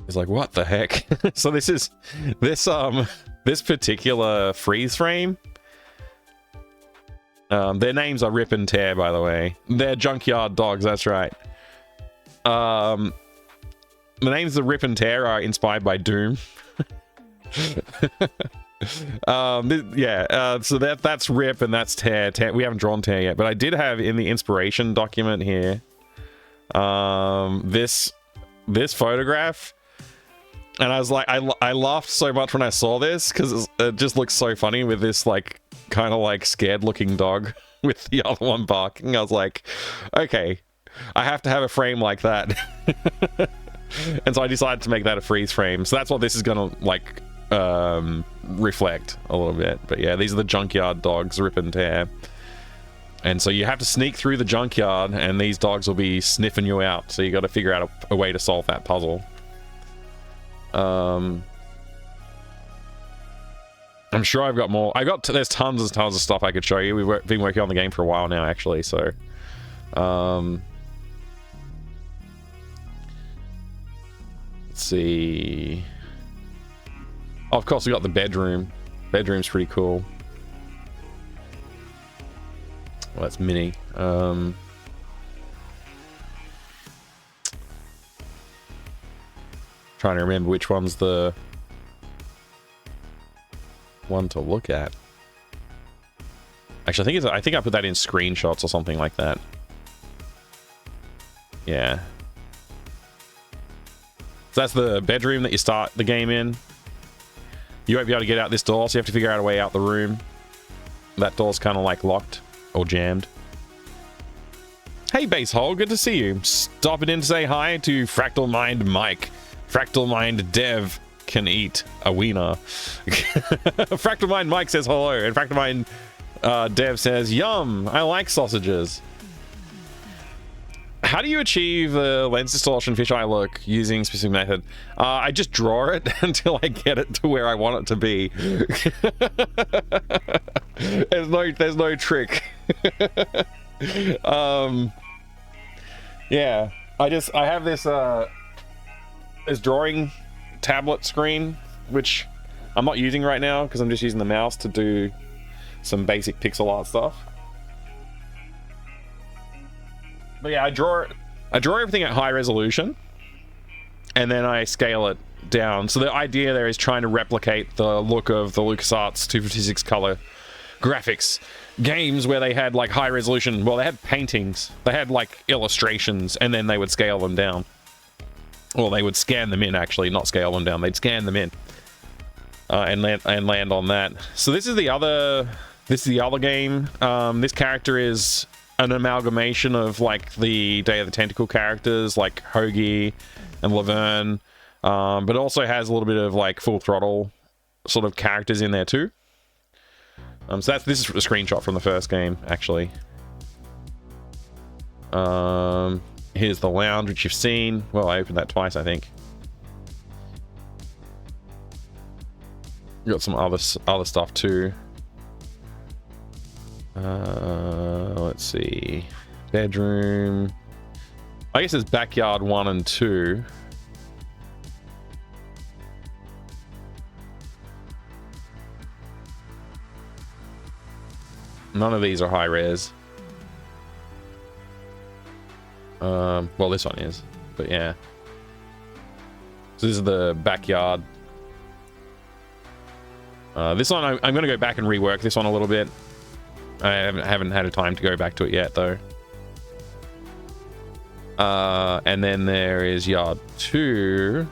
He's like, what the heck? So this particular freeze frame Their names are Rip and Tear, by the way. They're junkyard dogs, that's right. The names of Rip and Tear are inspired by Doom. So that's Rip and that's Tear. We haven't drawn Tear yet, but I did have in the inspiration document here this photograph, and I was like, I laughed so much when I saw this because it just looks so funny with this like kind of like scared looking dog with the other one barking. I was like, okay, I have to have a frame like that. And so I decided to make that a freeze frame, so that's what this is gonna like reflect a little bit. But yeah, these are the junkyard dogs, Rip and Tear. And so you have to sneak through the junkyard and these dogs will be sniffing you out, so you got to figure out a way to solve that puzzle. I'm sure I've got more. There's tons and tons of stuff I could show you. We've been working on the game for a while now, actually, so let's see. Oh, of course, we got the bedroom. Bedroom's pretty cool. Well, that's mini. Trying to remember which one's the one to look at. Actually, I think I put that in screenshots or something like that. Yeah. So that's the bedroom that you start the game in. You won't be able to get out this door, so you have to figure out a way out the room. That door's kind of like locked or jammed. Hey Basehole, good to see you. Stopping in to say hi to Fractal Mind Mike. Fractal Mind Dev can eat a wiener. Fractal Mind Mike says hello, and Fractal Mind Dev says, yum, I like sausages. How do you achieve the lens distortion fisheye look using specific method? I just draw it until I get it to where I want it to be. There's no trick. Yeah, I have this this drawing tablet screen, which I'm not using right now because I'm just using the mouse to do some basic pixel art stuff. But yeah, I draw everything at high resolution, and then I scale it down. So the idea there is trying to replicate the look of the LucasArts 256 color graphics games, where they had like high resolution. Well, they had paintings, they had like illustrations, and then they would scale them down. Well, they would scan them in, actually, not scale them down. They'd scan them in and land on that. So this is the other game. This character is an amalgamation of like the Day of the Tentacle characters like Hoagie and Laverne, but also has a little bit of like Full Throttle sort of characters in there too. So this is a screenshot from the first game, actually. Here's the lounge, which you've seen. Well, I opened that twice, I think. You got some other stuff too. Let's see. Bedroom. I guess it's backyard 1 and 2. None of these are high res. Well, this one is, but yeah. So this is the backyard. This one, I'm going to go back and rework this one a little bit. I haven't had a time to go back to it yet, though. And then there is yard 2.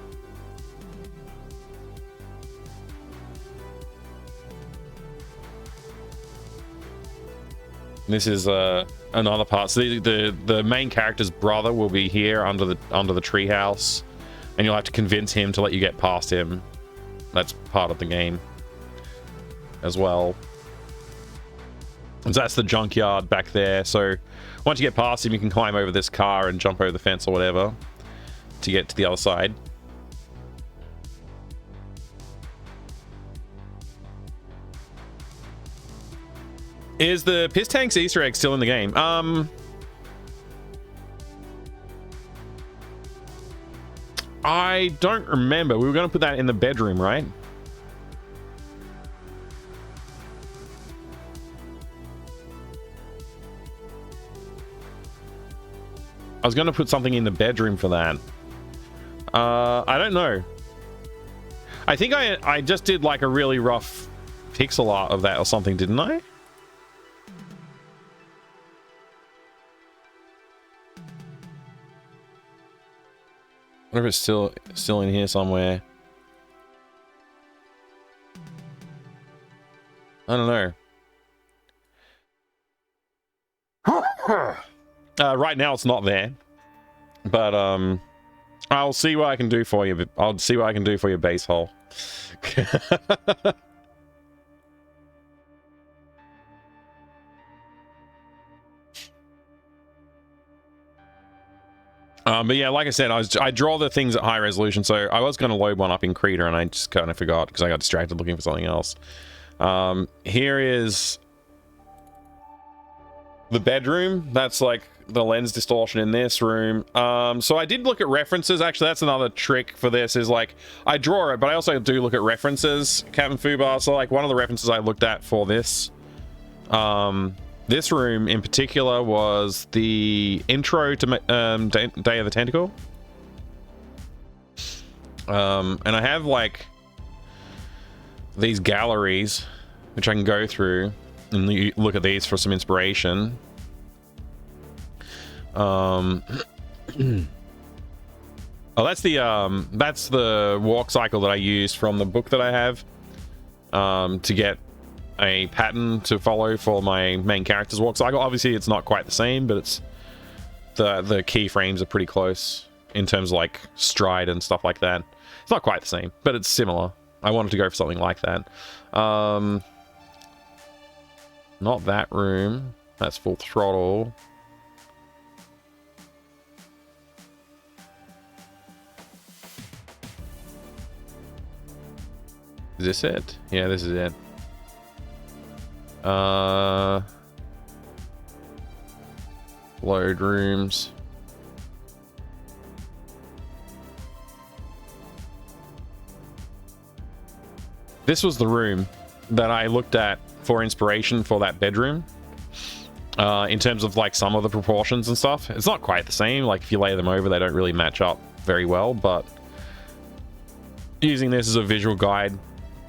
This is another part. So the main character's brother will be here under the treehouse, and you'll have to convince him to let you get past him. That's part of the game as well. And so that's the junkyard back there. So once you get past him, you can climb over this car and jump over the fence or whatever to get to the other side. Is the Piss Tanks Easter egg still in the game? I don't remember. We were going to put that in the bedroom, right? I was going to put something in the bedroom for that. I don't know. I think I just did like a really rough pixel art of that or something, didn't I? I wonder if it's still in here somewhere. I don't know. Right now it's not there, but I'll see what I can do for you. I'll see what I can do for your base hole. But yeah, like I said, I draw the things at high resolution, so I was going to load one up in Krita, and I just kind of forgot because I got distracted looking for something else. Here is the bedroom. That's like the lens distortion in this room. So I did look at references. Actually, that's another trick for this, is like I draw it, but I also do look at references, Captain Fubar. So like one of the references I looked at for this this room in particular was the intro to Day of the Tentacle. And I have like these galleries which I can go through and look at these for some inspiration. Oh, that's the walk cycle that I used from the book that I have to get a pattern to follow for my main character's walk cycle. Obviously it's not quite the same, but it's the keyframes are pretty close in terms of like stride and stuff like that. It's not quite the same, but it's similar. I wanted to go for something like that. Not that room. That's Full Throttle. Is this it? Yeah, this is it. Load rooms. This was the room that I looked at for inspiration for that bedroom. In terms of like some of the proportions and stuff. It's not quite the same. Like if you lay them over, they don't really match up very well, but using this as a visual guide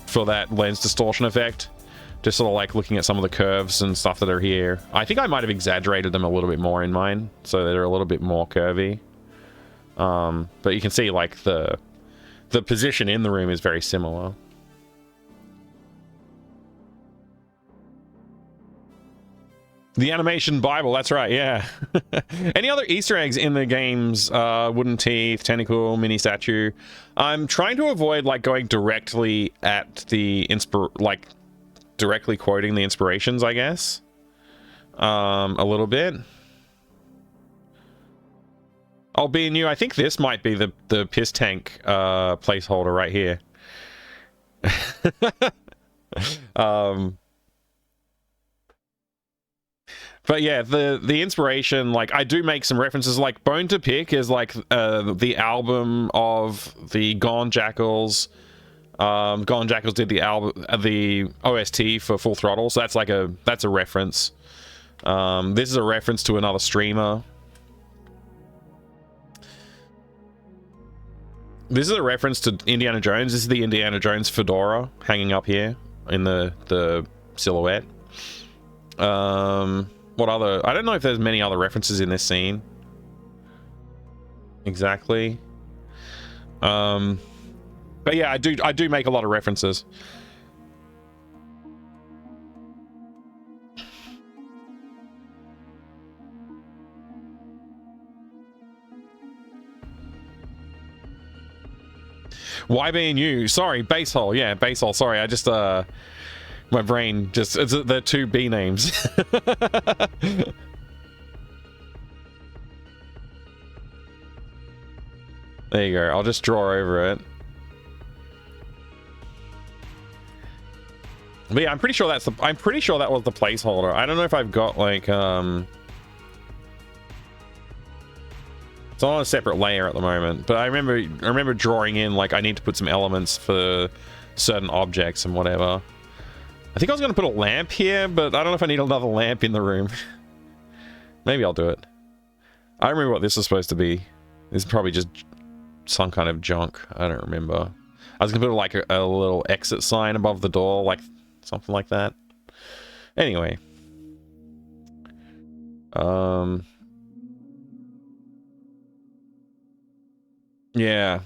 for that lens distortion effect, just sort of like looking at some of the curves and stuff that are here. I think I might have exaggerated them a little bit more in mine, so they're a little bit more curvy. But you can see like the position in the room is very similar. The animation Bible, that's right, yeah. Any other Easter eggs in the games? Wooden teeth, tentacle, mini statue. I'm trying to avoid like going directly at the directly quoting the inspirations, I guess. A little bit. I'll be new. I think this might be the piss tank placeholder right here. But yeah, the inspiration, like I do make some references, like Bone to Pick is like the album of the Gone Jackals. Gone Jackals did the album, the OST for Full Throttle, so that's a reference. This is a reference to another streamer. This is a reference to Indiana Jones. This is the Indiana Jones fedora hanging up here in the silhouette. What other? I don't know if there's many other references in this scene. Exactly. But yeah, I do make a lot of references. YBNU. Sorry, base hole. Yeah, base hole. Sorry, I just my brain just, they're two B names. There you go. I'll just draw over it. But yeah, I'm pretty sure that was the placeholder. I don't know if I've got like it's on a separate layer at the moment, but I remember drawing in like I need to put some elements for certain objects and whatever. I think I was going to put a lamp here, but I don't know if I need another lamp in the room. Maybe I'll do it. I remember what this was supposed to be. This is probably just some kind of junk. I don't remember. I was gonna put like a little exit sign above the door, like something like that. Anyway. Yeah.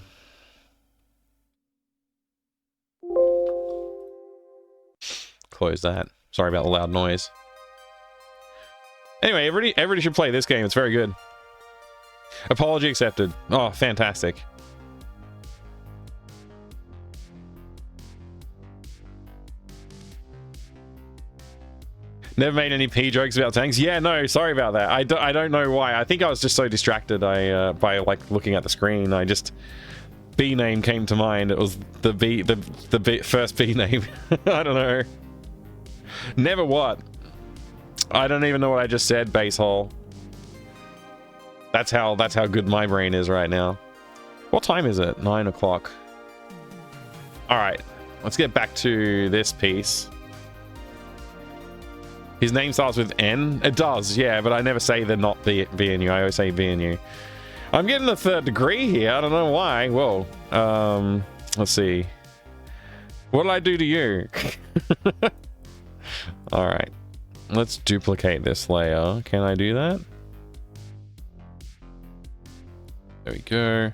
Close that. Sorry about the loud noise. Anyway, everybody should play this game. It's very good. Apology accepted. Oh, fantastic. Never made any P jokes about tanks. Yeah, no, sorry about that. I don't know why. I think I was just so distracted by like looking at the screen. I just B name came to mind. It was the first B name. I don't know. Never what? I don't even know what I just said, base hole. That's how good my brain is right now. What time is it? 9 o'clock. Alright, let's get back to this piece. His name starts with N? It does, yeah, but I never say they're not VNU. I always say VNU. I'm getting the 3rd degree here. I don't know why. Whoa. Let's see. What did I do to you? Alright. Let's duplicate this layer. Can I do that? There we go.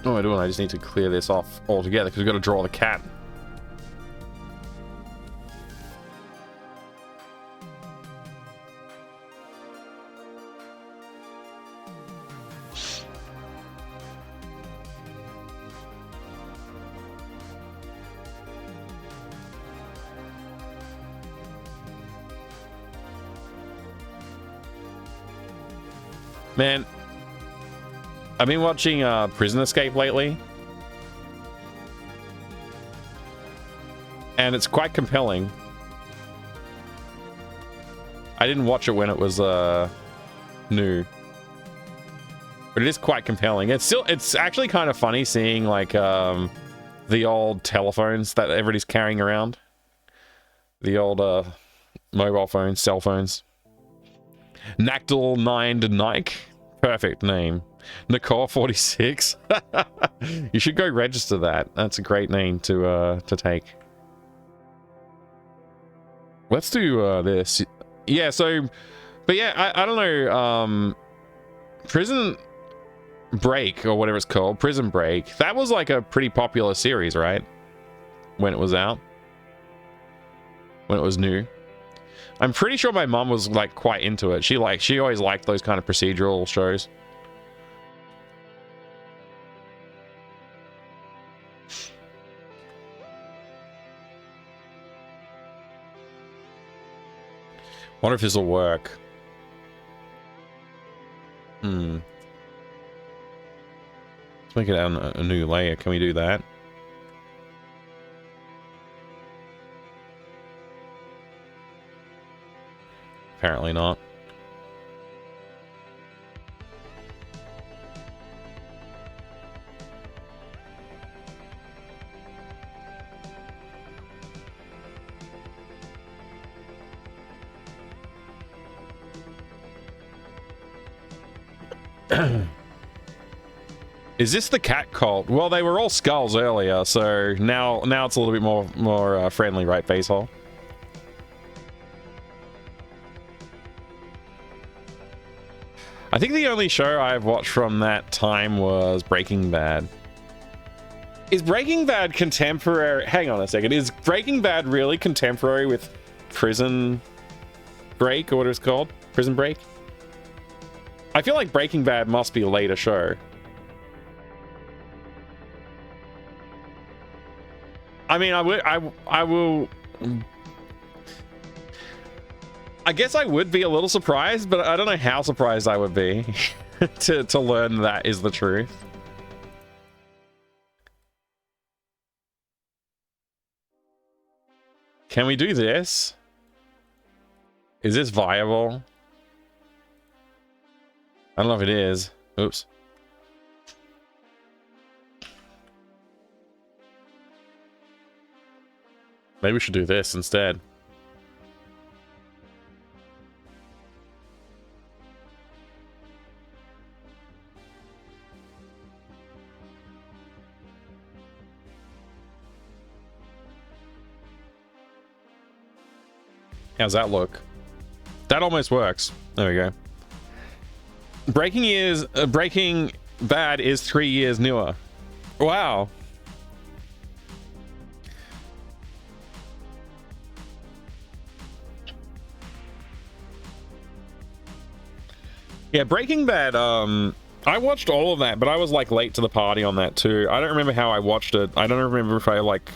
What am I doing? I just need to clear this off altogether because we've got to draw the cat. Man, I've been watching Prison Escape lately, and it's quite compelling. I didn't watch it when it was new, but it is quite compelling. It's actually kind of funny seeing like the old telephones that everybody's carrying around, the old mobile phones, cell phones. Nactyl 9 to Nike. Perfect name. Nicole 46. You should go register that. That's a great name to take. Let's do this. Yeah, so but yeah, I don't know, Prison Break or whatever it's called, Prison Break. That was like a pretty popular series, right? When it was out. When it was new. I'm pretty sure my mom was like quite into it. She always liked those kind of procedural shows. Wonder if this will work. Let's make it a new layer. Can we do that? Apparently not. Is this the cat cult? Well, they were all skulls earlier, so now it's a little bit more friendly, right, Facehole? I think the only show I've watched from that time was Breaking Bad. Is Breaking Bad contemporary? Hang on a second. Is Breaking Bad really contemporary with Prison Break, or what it's called? Prison Break? I feel like Breaking Bad must be a later show. I mean, I will. I guess I would be a little surprised, but I don't know how surprised I would be to learn that is the truth. Can we do this? Is this viable? I don't know if it is. Oops. Maybe we should do this instead. How's that look? That almost works. There we go. Breaking Bad is 3 years newer. Wow. Yeah, Breaking Bad, I watched all of that, but I was like late to the party on that too. I don't remember how I watched it. I don't remember if I like...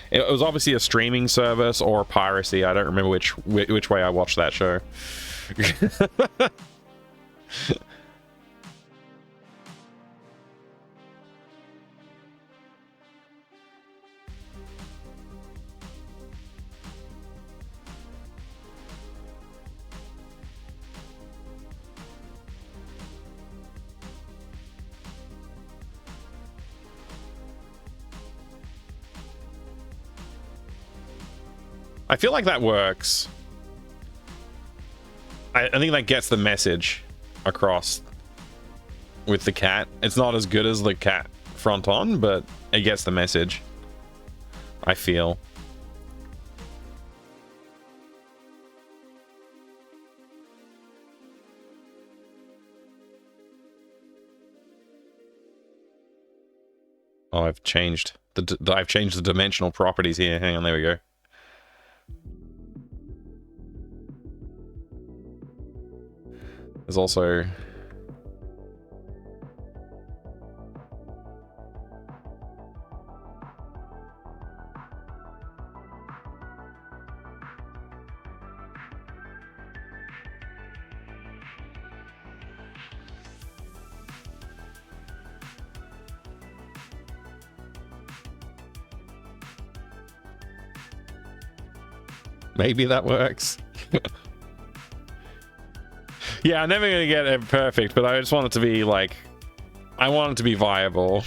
It was obviously a streaming service or piracy. I don't remember which way I watched that show. I feel like that works. I think that gets the message across with the cat. It's not as good as the cat front on, but it gets the message, I feel. Oh, I've changed the dimensional properties here. Hang on, there we go. There's also... Maybe that works. Yeah, I'm never gonna get it perfect, but I just want it to be like... I want it to be viable.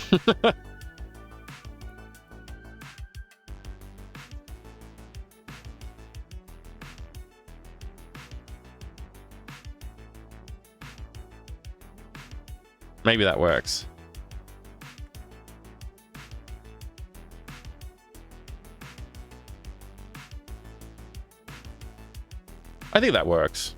Maybe that works. I think that works.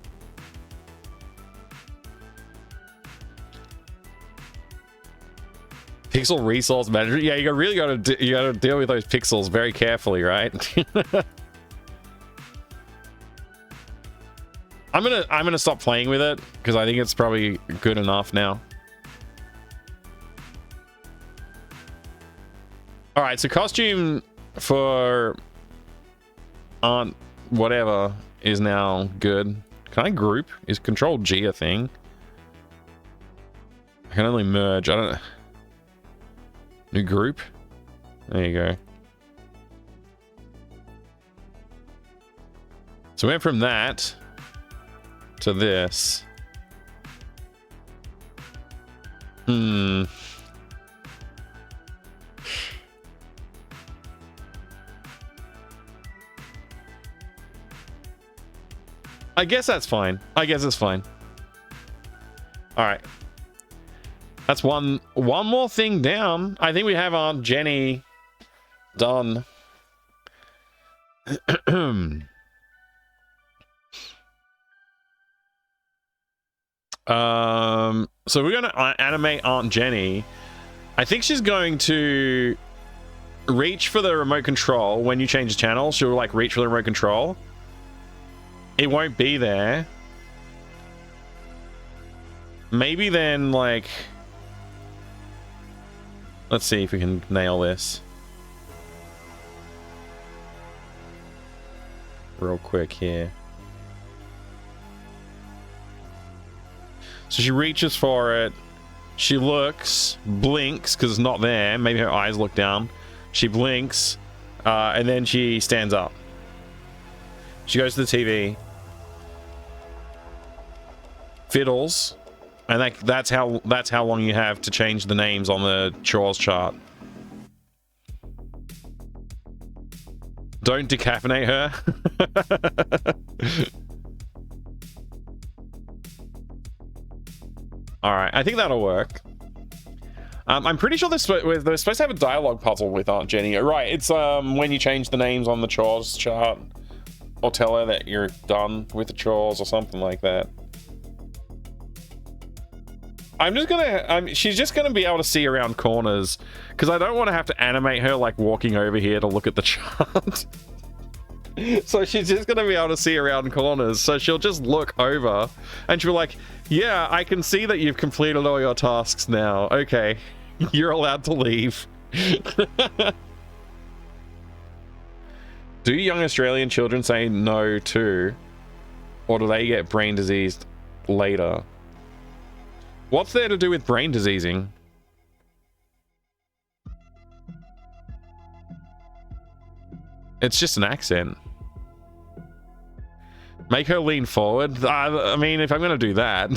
Pixel resource manager. Yeah, you really gotta deal with those pixels very carefully, right? I'm gonna stop playing with it because I think it's probably good enough now. All right, so costume for Aunt whatever is now good. Can I group? Is Control G a thing? I can only merge. I don't. New group. There you go. So we went from that to this. I guess that's fine. I guess it's fine. All right. That's one more thing down. I think we have Aunt Jenny done. So we're gonna animate Aunt Jenny. I think she's going to reach for the remote control when you change the channel. She'll like reach for the remote control. It won't be there. Maybe then like... Let's see if we can nail this. Real quick here. So she reaches for it. She looks, blinks, because it's not there. Maybe her eyes look down. She blinks, and then she stands up. She goes to the TV. Fiddles. And that's how long you have to change the names on the chores chart. Don't decaffeinate her. All right, I think that'll work. I'm pretty sure they're supposed to have a dialogue puzzle with Aunt Jenny. Right, it's when you change the names on the chores chart, or tell her that you're done with the chores or something like that. She's just gonna be able to see around corners, because I don't want to have to animate her like walking over here to look at the chart. So she's just gonna be able to see around corners, so she'll just look over and she'll be like, yeah, I can see that you've completed all your tasks now. Okay, you're allowed to leave. Do young Australian children say no too, or do they get brain diseased later? What's there to do with brain diseasing? It's just an accent. Make her lean forward. I mean, if I'm going to do that...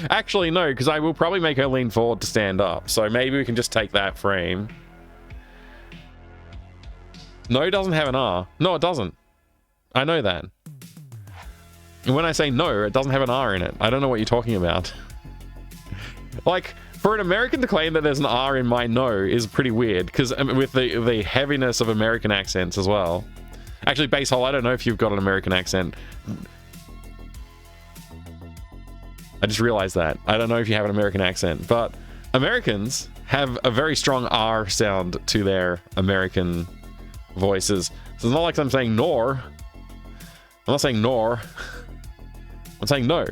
Actually, no, because I will probably make her lean forward to stand up. So maybe we can just take that frame. No doesn't have an R. No, it doesn't. I know that. And when I say no, it doesn't have an R in it. I don't know what you're talking about. Like, for an American to claim that there's an R in my no is pretty weird, because with the heaviness of American accents as well. Actually, Basehole, I don't know if you've got an American accent. I just realized that. I don't know if you have an American accent, but Americans have a very strong R sound to their American voices. So it's not like I'm saying nor. I'm not saying nor. I'm saying no.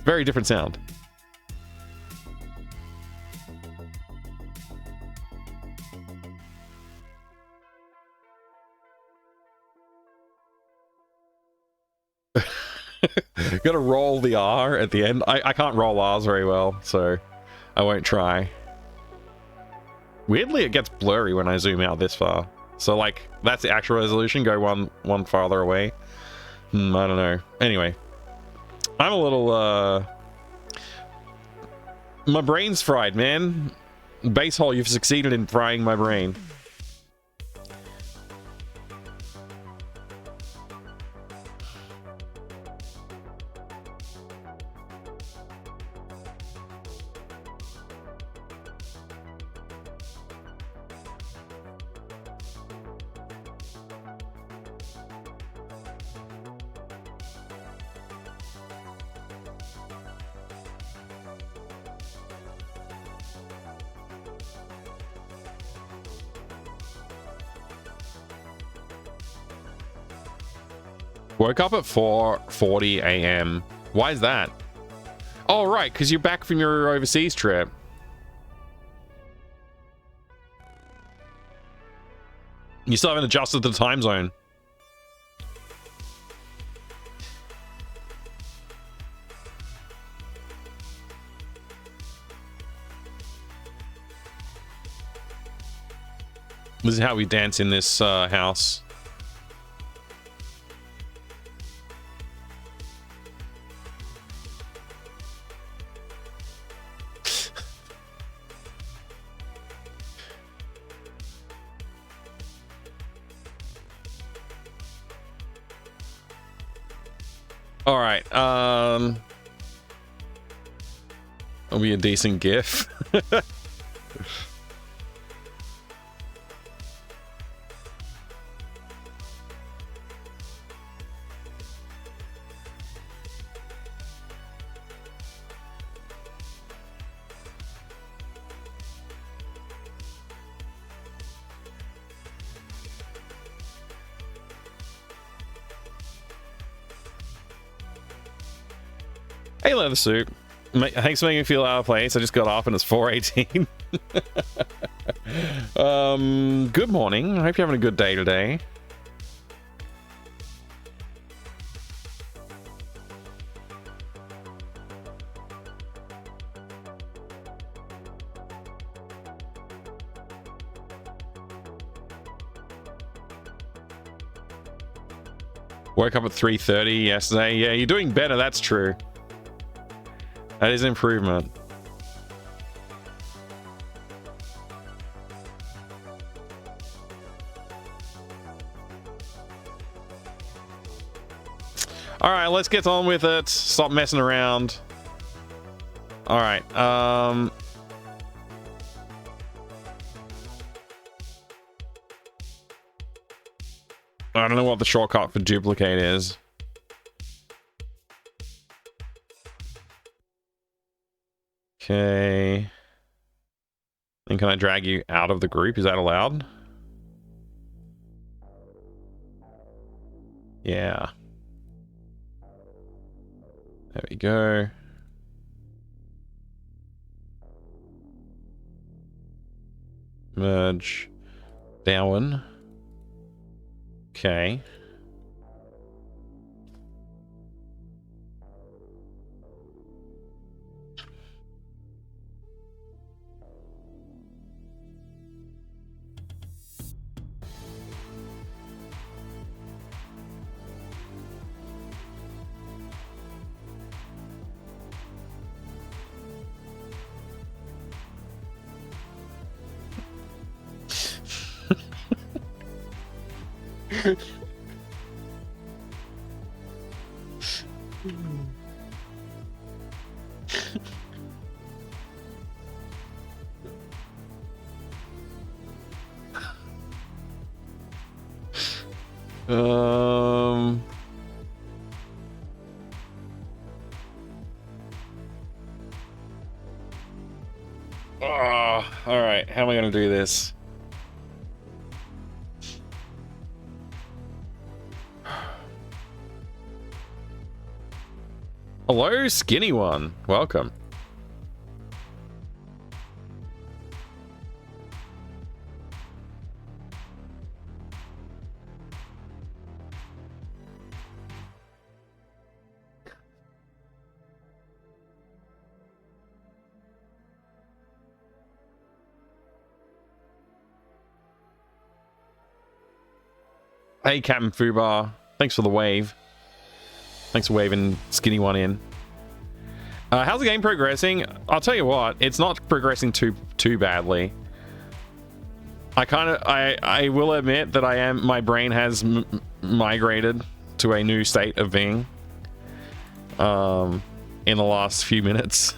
Very different sound. Gotta roll the R at the end. I can't roll R's very well, so I won't try. Weirdly, it gets blurry when I zoom out this far. So, like, that's the actual resolution. Go one farther away. I don't know. Anyway, I'm a little, my brain's fried, man. Basehole, you've succeeded in frying my brain. Woke up at 4:40 a.m. Why is that? Oh, right, because you're back from your overseas trip. You still haven't adjusted to the time zone. This is how we dance in this house. All right, that'll be a decent GIF. Hey, Leather Suit. Thanks for making me feel out of place. I just got off and it's 4:18. Good morning. I hope you're having a good day today. Woke up at 3:30 yesterday. Yeah, you're doing better. That's true. That is an improvement. All right, let's get on with it. Stop messing around. All right. I don't know what the shortcut for duplicate is. Okay. And can I drag you out of the group? Is that allowed? Yeah. There we go. Merge. Down. Okay. All right. How am I going to do this? Hello, skinny one. Welcome. Hey, Captain Fubar. Thanks for the wave. Thanks for waving skinny one in. How's the game progressing? I'll tell you what, it's not progressing too badly. I will admit that my brain has migrated to a new state of being in the last few minutes.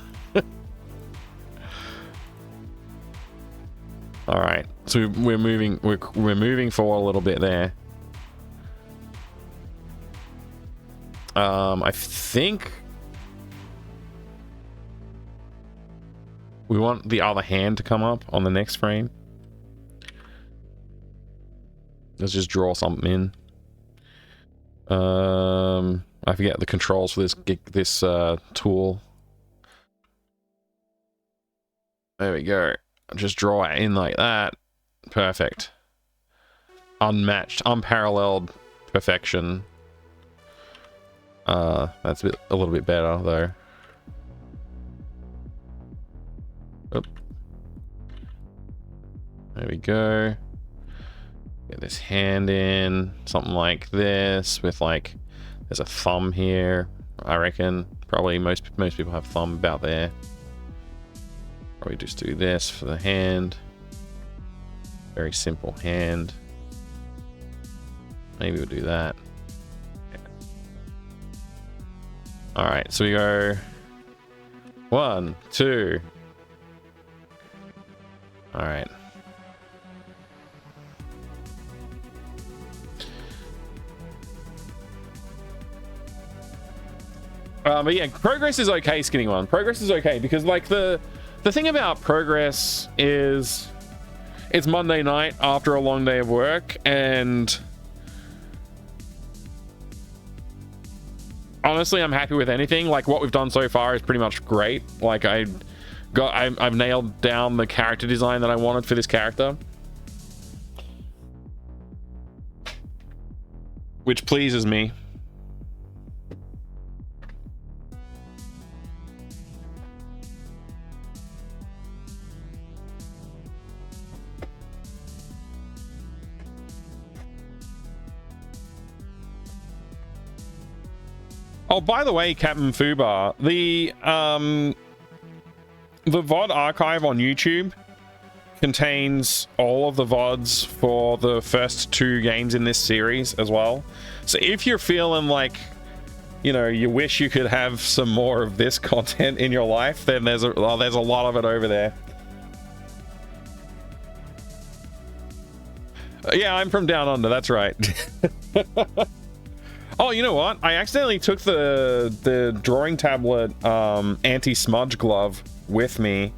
All right, so we're moving forward a little bit there. I think we want the other hand to come up on the next frame. Let's just draw something in. I forget the controls for this tool. There we go. Just draw it in like that. Perfect. Unmatched, unparalleled perfection. That's a little bit better though. Oop. There we go. Get this hand in, something like this with like, there's a thumb here. I reckon probably most people have thumb about there. Probably just do this for the hand. Very simple hand. Maybe we'll do that. All right, so we go 1, 2. All right. But yeah, progress is okay, skinny one. Progress is okay because like the thing about progress is it's Monday night after a long day of work, and honestly, I'm happy with anything. Like what we've done so far is pretty much great. Like I've nailed down the character design that I wanted for this character, which pleases me. Oh, by the way, Captain Fubar, the VOD archive on YouTube contains all of the VODs for the first 2 games in this series as well. So if you're feeling like you know, you wish you could have some more of this content in your life, then there's a lot of it over there. Yeah, I'm from down under, that's right. Oh, you know what? I accidentally took the drawing tablet anti-smudge glove with me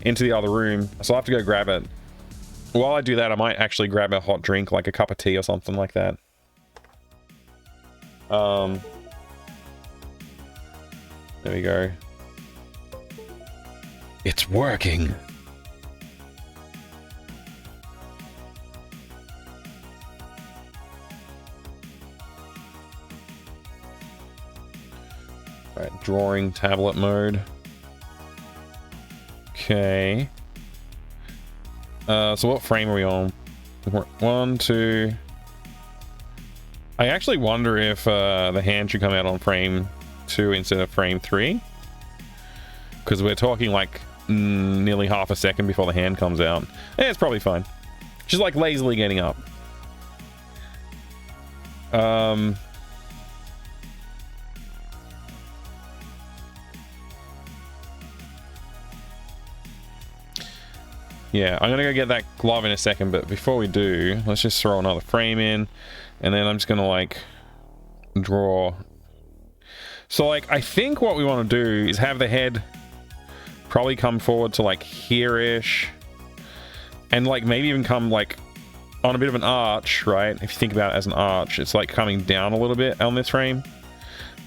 into the other room, so I'll have to go grab it. While I do that, I might actually grab a hot drink, like a cup of tea or something like that. There we go. It's working. Right, drawing tablet mode. Okay. So what frame are we on? 1, 2. I actually wonder if the hand should come out on frame 2 instead of frame 3. Because we're talking like nearly half a second before the hand comes out. Yeah, it's probably fine. Just like lazily getting up. Yeah, I'm gonna go get that glove in a second, but before we do, let's just throw another frame in, and then I'm just gonna like draw. So like, I think what we want to do is have the head probably come forward to like here-ish, and like maybe even come like on a bit of an arch, right? If you think about it as an arch, it's like coming down a little bit on this frame,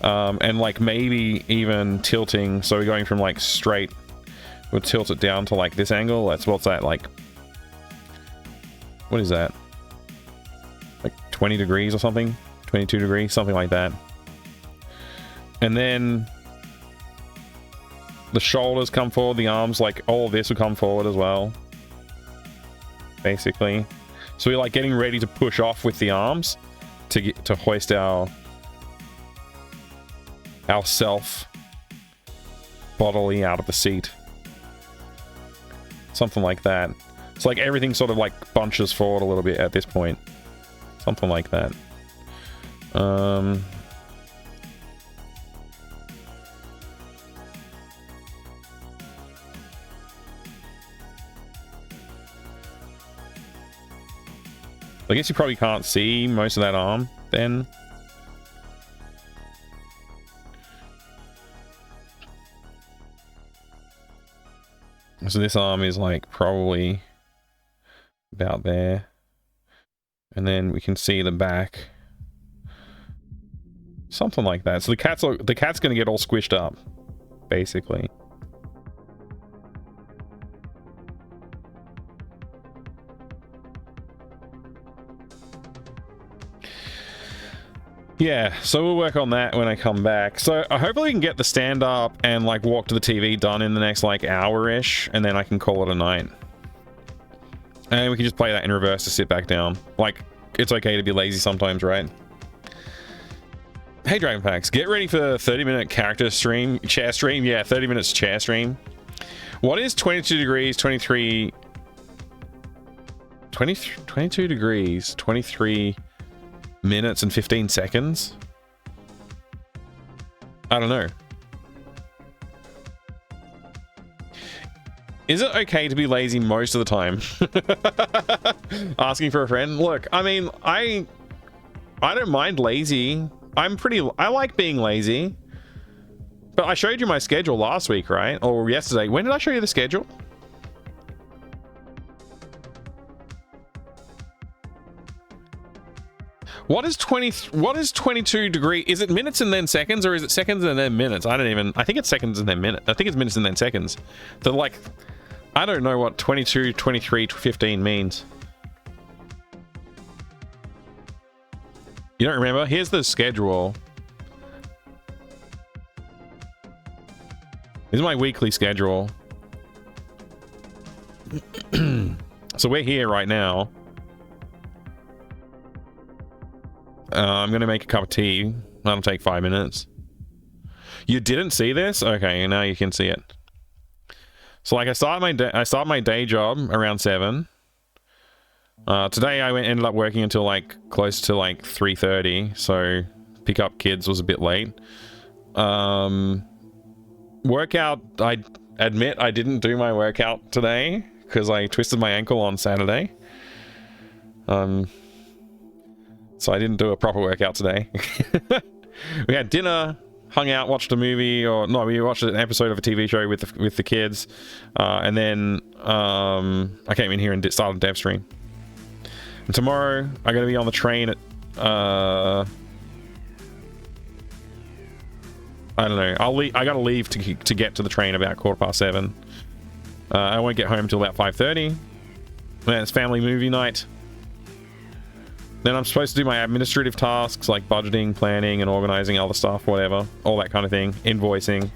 and like maybe even tilting, so we're going from like straight. We'll tilt it down to like this angle. That's what's that, like, what is that? Like 20 degrees or something? 22 degrees, something like that. And then the shoulders come forward, the arms, like all of this will come forward as well. Basically. So we're like getting ready to push off with the arms to get to hoist our self bodily out of the seat. Something like that. It's like everything sort of like bunches forward a little bit at this point. Something like that. I guess you probably can't see most of that arm then. So this arm is like probably about there, and then we can see the back, something like that. So the cat's going to get all squished up, basically. Yeah, so we'll work on that when I come back. So hopefully we can get the stand up and like walk to the TV done in the next like hour-ish, and then I can call it a night. And we can just play that in reverse to sit back down. Like, it's okay to be lazy sometimes, right? Hey Dragonpacks, get ready for the 30-minute character stream, chair stream. Yeah, 30 minutes chair stream. What is 22 degrees, 22 degrees, 23 minutes and 15 seconds? I don't know. Is it okay to be lazy most of the time? Asking for a friend. Look, I mean, I don't mind lazy. I like being lazy. But I showed you my schedule last week, right? Or yesterday. When did I show you the schedule? What is 22 degree? Is it minutes and then seconds, or is it seconds and then minutes? I think it's seconds and then minutes. I think it's minutes and then seconds. They're like, I don't know what 22, 23, 15 means. You don't remember? Here's the schedule. This is my weekly schedule. So we're here right now. I'm gonna make a cup of tea. That'll take 5 minutes. You didn't see this? Okay, now you can see it. So like I start my day job around 7. Today I ended up working until like close to like 3:30, so pick up kids was a bit late. Workout, I admit I didn't do my workout today because I twisted my ankle on Saturday. So I didn't do a proper workout today. We had dinner, hung out, watched a movie, or no, we watched an episode of a TV show with the kids, and then I came in here and started a dev stream. And tomorrow I'm going to be on the train at I don't know. I gotta leave to get to the train about 7:15. I won't get home until about 5:30. Then it's family movie night. Then I'm supposed to do my administrative tasks like budgeting, planning, and organizing other stuff, whatever, all that kind of thing. Invoicing.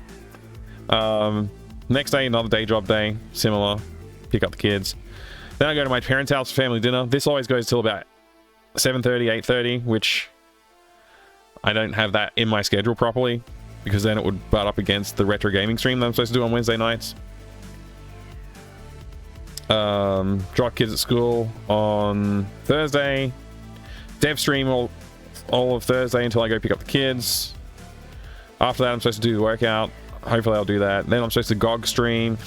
Next day, another day job day, similar. Pick up the kids. Then I go to my parents' house for family dinner. This always goes till about 7:30, 8:30, which I don't have that in my schedule properly, because then it would butt up against the retro gaming stream that I'm supposed to do on Wednesday nights. Drop kids at school on Thursday. Dev stream all of Thursday until I go pick up the kids. After that, I'm supposed to do the workout. Hopefully I'll do that. Then I'm supposed to GOG stream.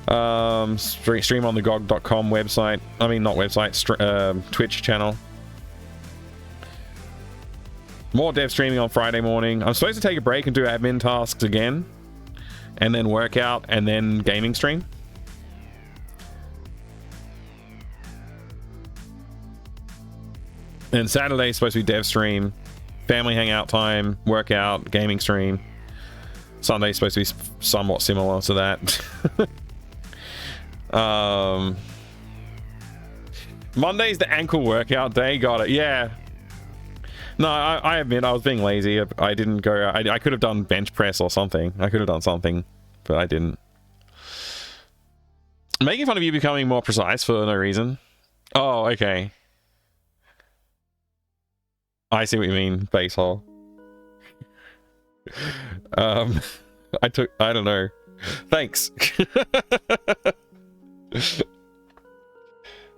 Stream on the GOG.com website. I mean, not website, Twitch channel. More dev streaming on Friday morning. I'm supposed to take a break and do admin tasks again, and then work out, and then gaming stream. And Saturday's supposed to be dev stream, family hangout time, workout, gaming stream. Sunday's supposed to be somewhat similar to that. Monday's the ankle workout day. Got it. Yeah. No, I admit I was being lazy. I didn't go. I could have done bench press or something. I could have done something, but I didn't. Making fun of you becoming more precise for no reason. Oh, okay. I see what you mean, base hole. I don't know. Thanks.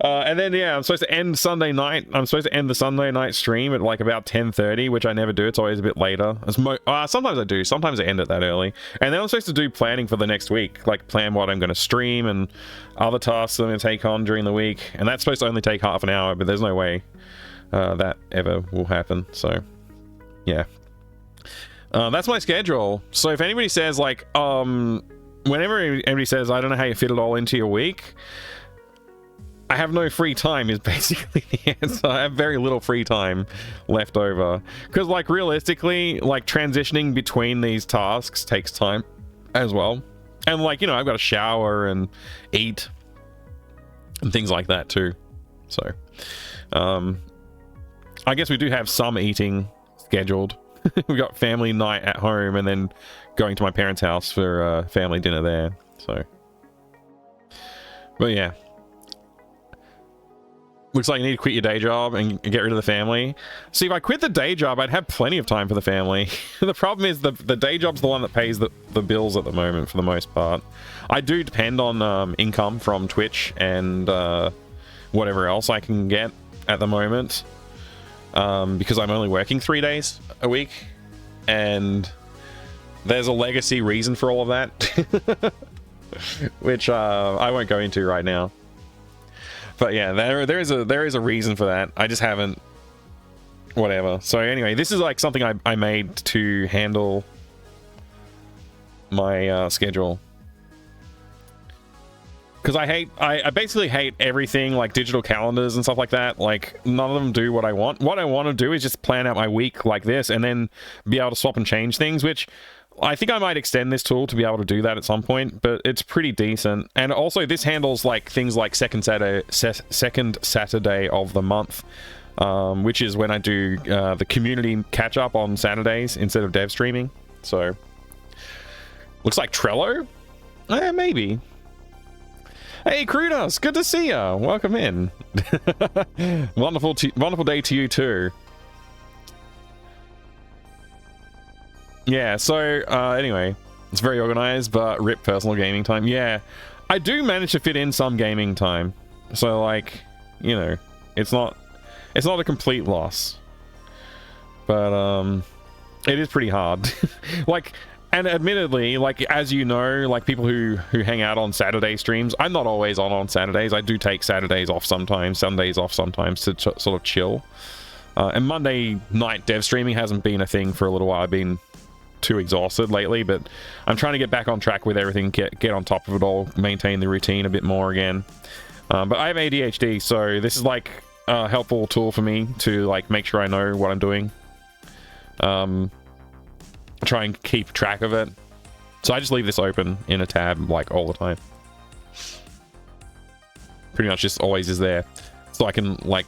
And then, yeah, I'm supposed to end Sunday night. I'm supposed to end the Sunday night stream at like about 10:30, which I never do. It's always a bit later. Sometimes I do. Sometimes I end it that early. And then I'm supposed to do planning for the next week, like plan what I'm going to stream and other tasks I'm going to take on during the week. And that's supposed to only take half an hour, but there's no way that ever will happen. So, yeah. That's my schedule. So if anybody says, like, whenever anybody says, I don't know how you fit it all into your week, I have no free time is basically the answer. I have very little free time left over. Because, like, realistically, like, transitioning between these tasks takes time as well. And, like, you know, I've got to shower and eat and things like that, too. So, I guess we do have some eating scheduled. We've got family night at home and then going to my parents' house for family dinner there. So, but yeah. Looks like you need to quit your day job and get rid of the family. See, if I quit the day job, I'd have plenty of time for the family. The problem is the day job's the one that pays the bills at the moment for the most part. I do depend on income from Twitch and whatever else I can get at the moment. Because I'm only working 3 days a week. And there's a legacy reason for all of that. Which I won't go into right now. But yeah, there is a reason for that. I just haven't, whatever. So anyway, this is like something I made to handle my schedule. Because I basically hate everything like digital calendars and stuff like that. Like, none of them do what I want. What I want to do is just plan out my week like this and then be able to swap and change things, which I think I might extend this tool to be able to do that at some point, but it's pretty decent. And also this handles like things like second Saturday of the month, which is when I do the community catch up on Saturdays instead of dev streaming. So looks like Trello? Maybe. Hey Krunos, good to see ya. Welcome in. Wonderful day to you too. Yeah, so anyway, it's very organized, but rip personal gaming time. Yeah, I do manage to fit in some gaming time, so like, you know, it's not a complete loss. but it is pretty hard. Like, and admittedly, like, as you know, like, people who hang out on Saturday streams, I'm not always on Saturdays. I do take Saturdays off sometimes, Sundays off sometimes to sort of chill. And Monday night dev streaming hasn't been a thing for a little while. I've been too exhausted lately, but I'm trying to get back on track with everything, get on top of it all, maintain the routine a bit more again. But I have ADHD, so this is like a helpful tool for me to like make sure I know what I'm doing. Try and keep track of it. So I just leave this open in a tab like all the time. Pretty much just always is there, so I can like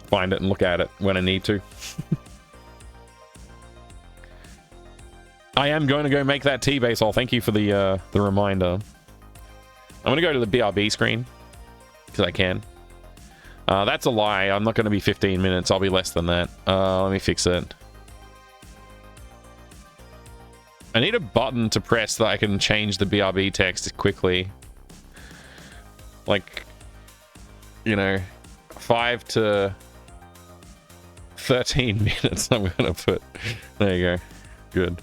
find it and look at it when I need to. I am going to go make that tea, Basol. Thank you for the reminder. I'm going to go to the BRB screen because I can. That's a lie. I'm not going to be 15 minutes. I'll be less than that. Let me fix it. I need a button to press that I can change the BRB text quickly. Like, you know, 5 to 13 minutes I'm going to put. There you go. Good.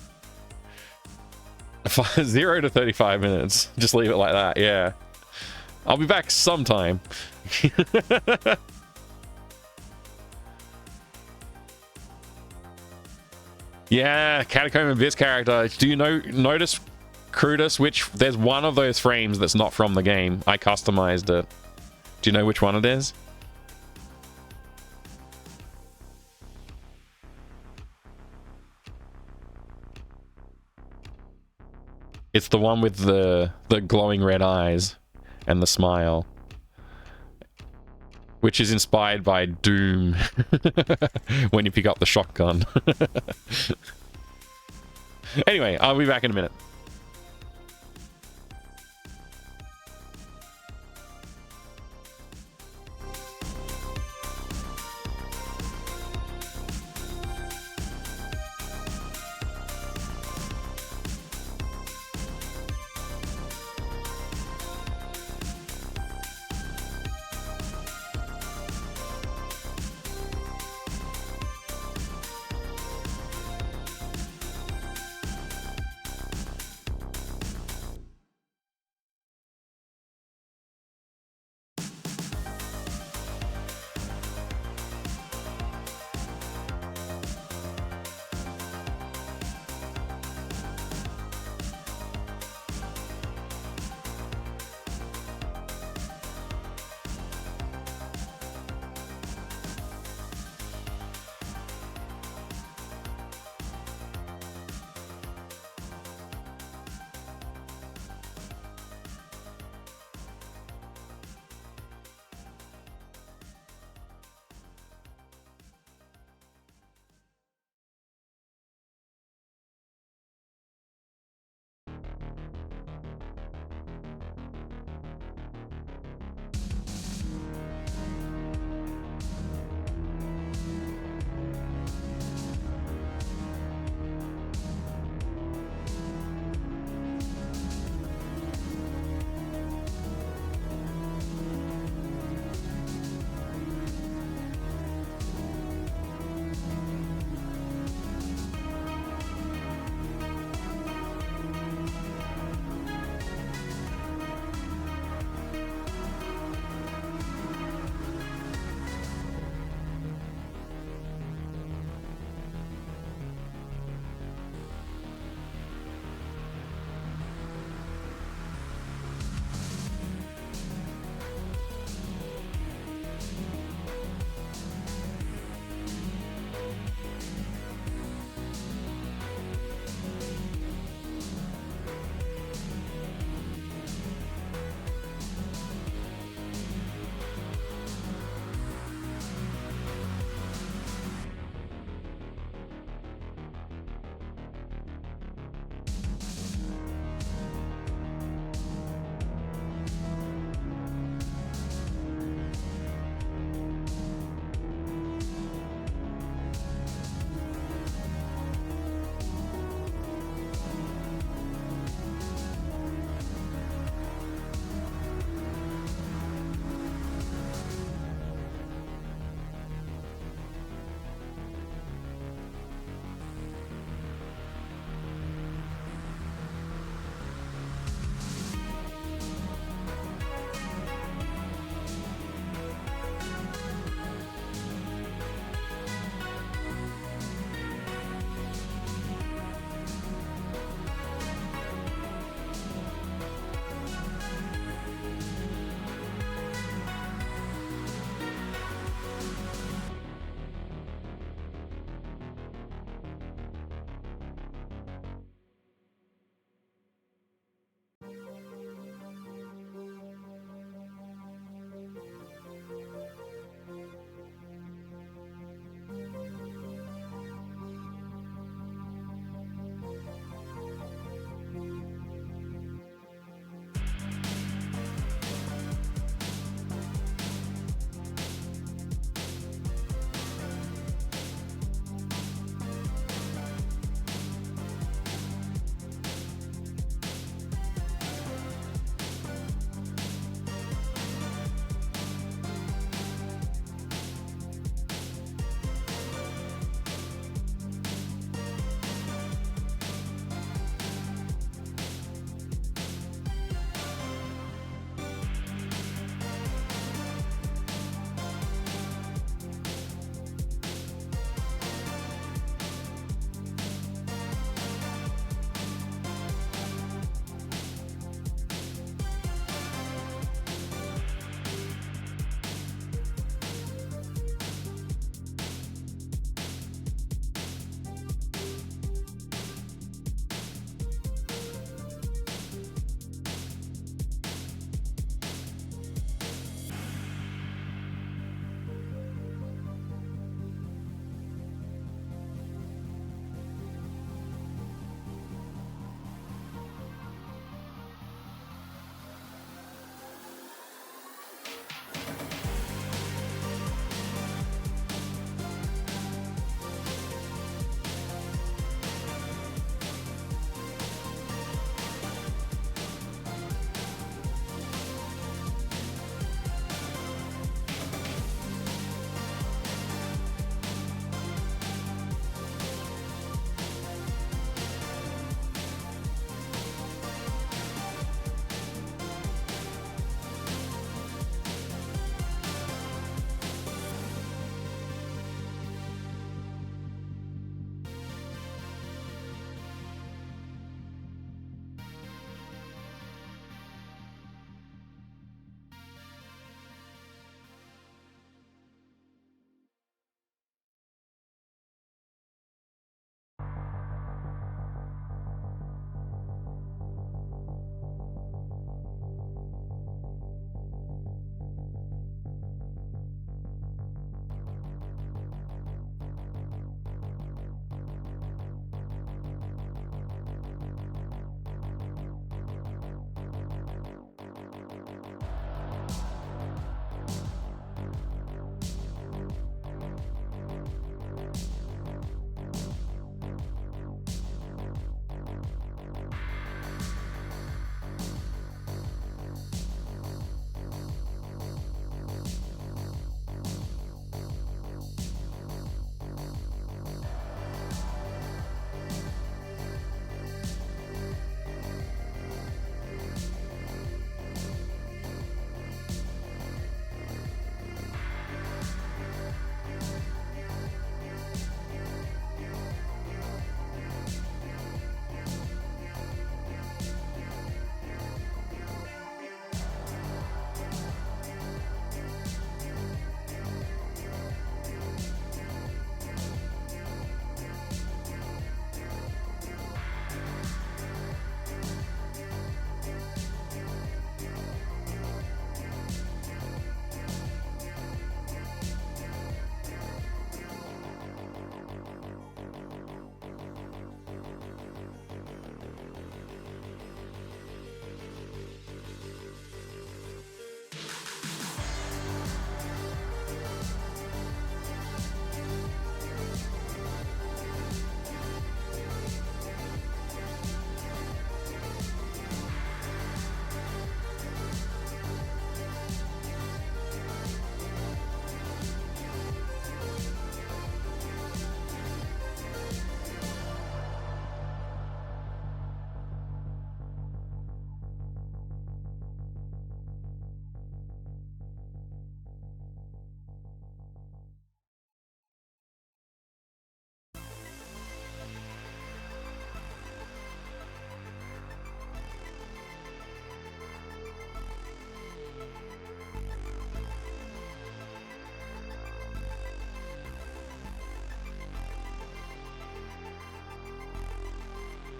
0 to 35 minutes. Just leave it like that. Yeah. I'll be back sometime. Yeah, Catacomb Abyss character. Do you notice, Crudus, which there's one of those frames that's not from the game? I customized it. Do you know which one it is? It's the one with the glowing red eyes and the smile, which is inspired by Doom when you pick up the shotgun. Anyway, I'll be back in a minute.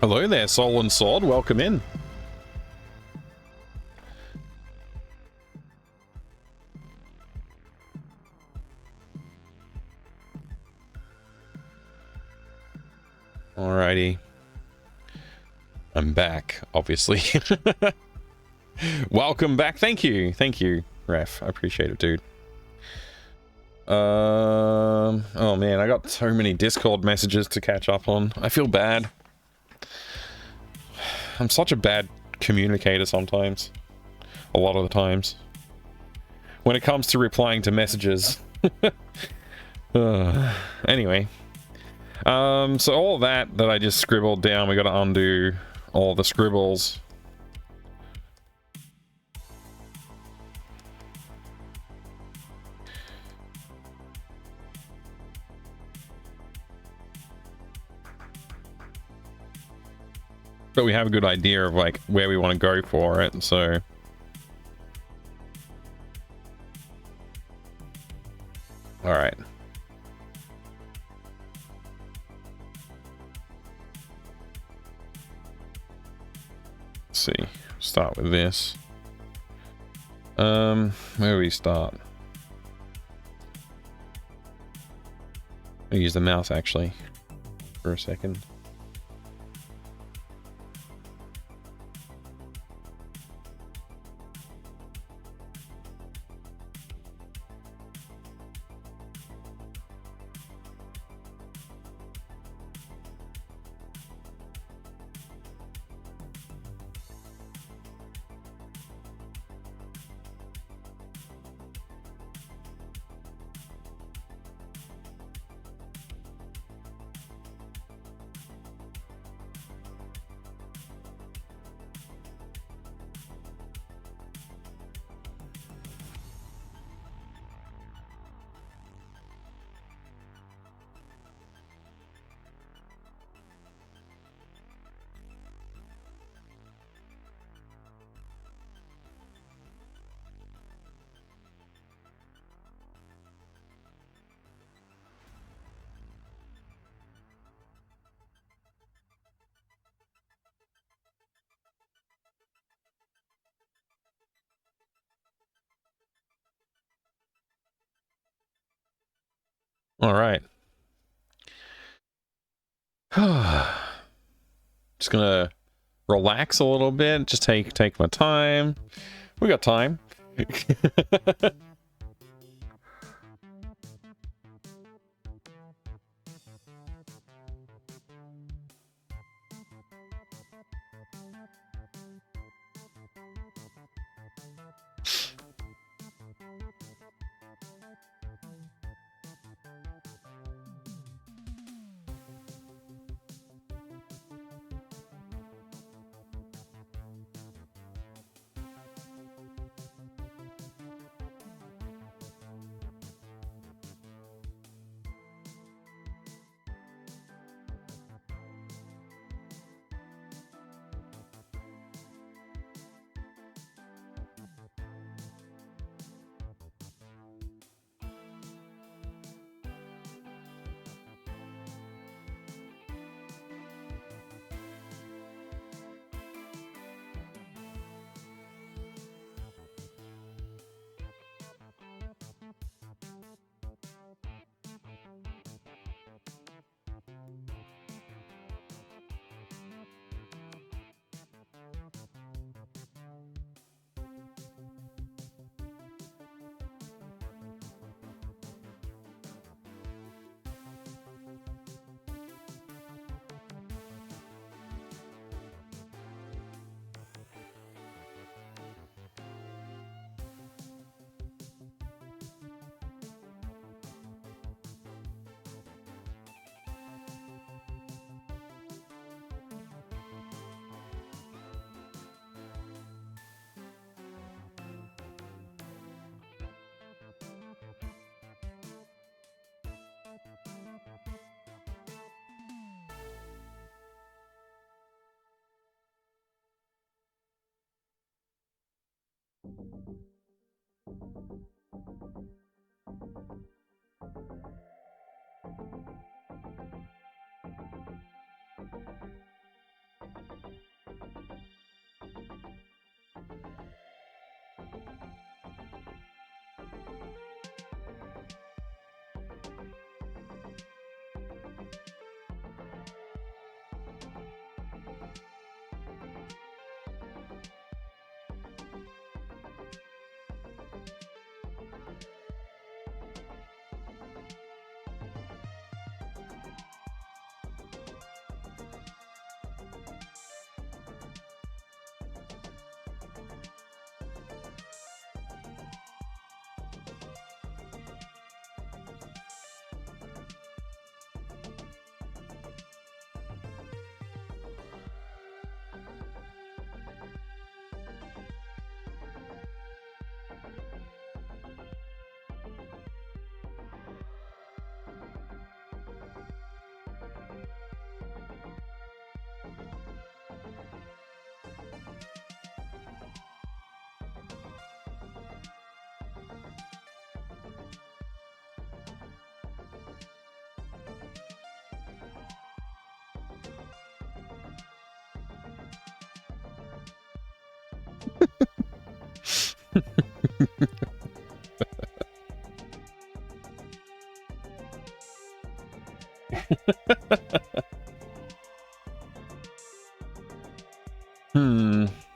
Hello there, Soul and Sword. Welcome in. Alrighty. I'm back, obviously. Welcome back. Thank you, Ref. I appreciate it, dude. Oh man, I got so many Discord messages to catch up on. I feel bad. I'm such a bad communicator sometimes. A lot of the times. When it comes to replying to messages. Anyway. So all that I just scribbled down, we gotta undo all the scribbles. But we have a good idea of like where we want to go for it, so all right. Let's see. Start with this. Where do we start? I'll use the mouse actually for a second. All right. Just gonna relax a little bit. Just take my time. We got time.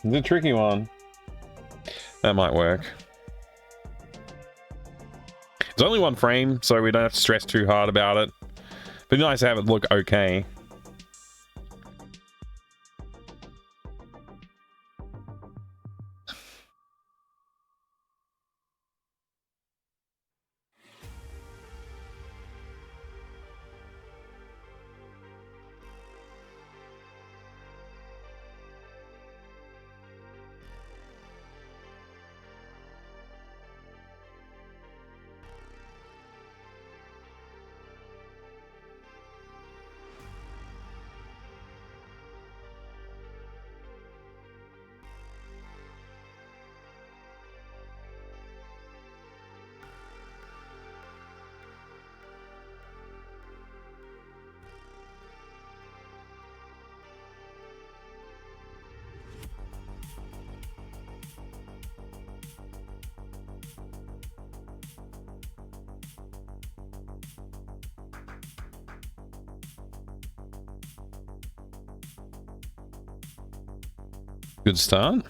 It's a tricky one. That might work. It's only one frame, so we don't have to stress too hard about it. But it's nice to have it look okay. Good start.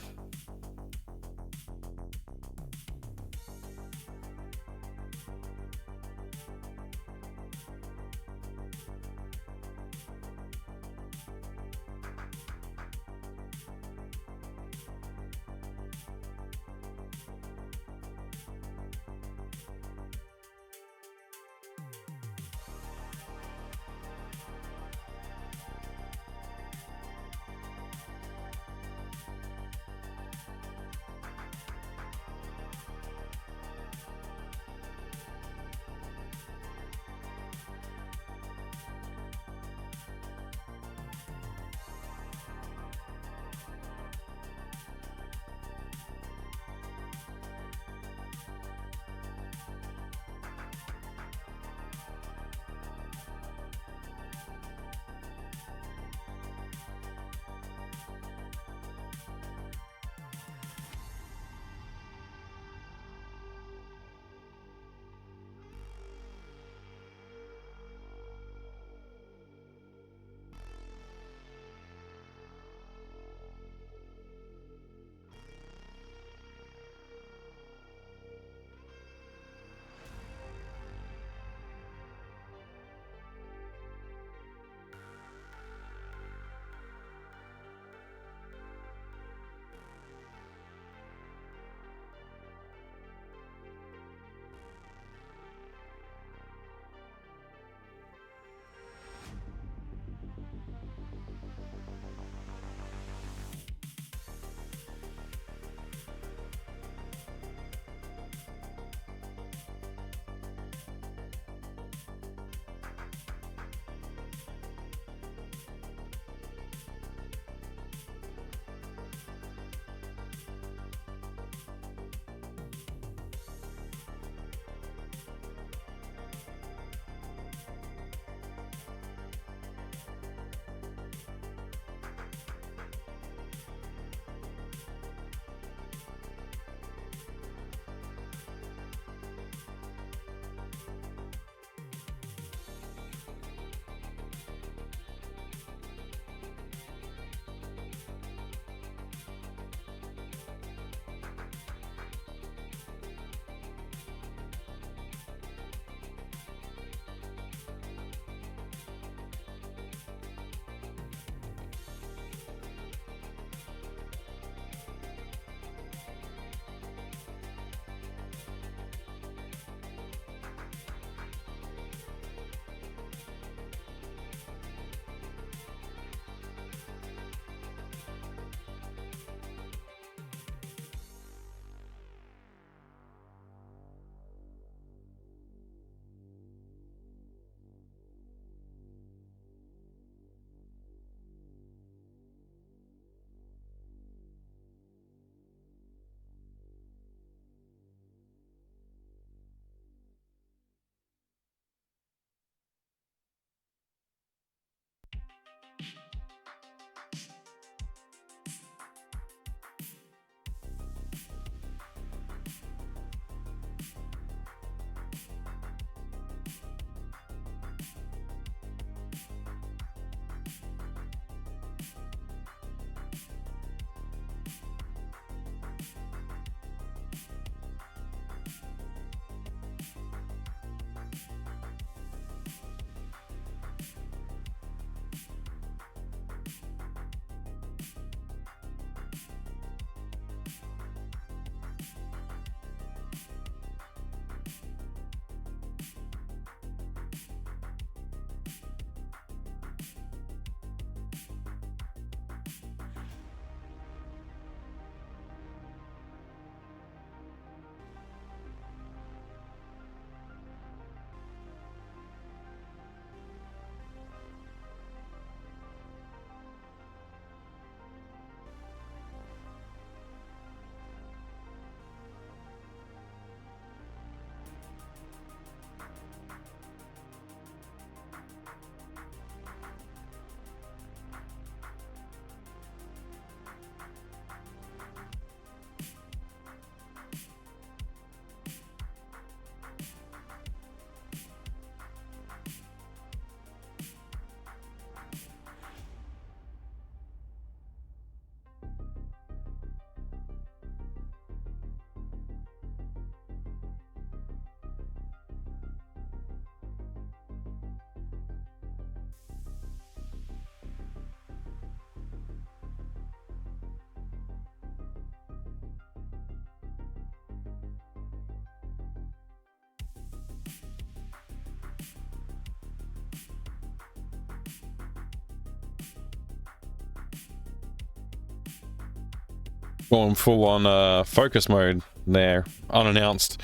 Going full on focus mode there, unannounced.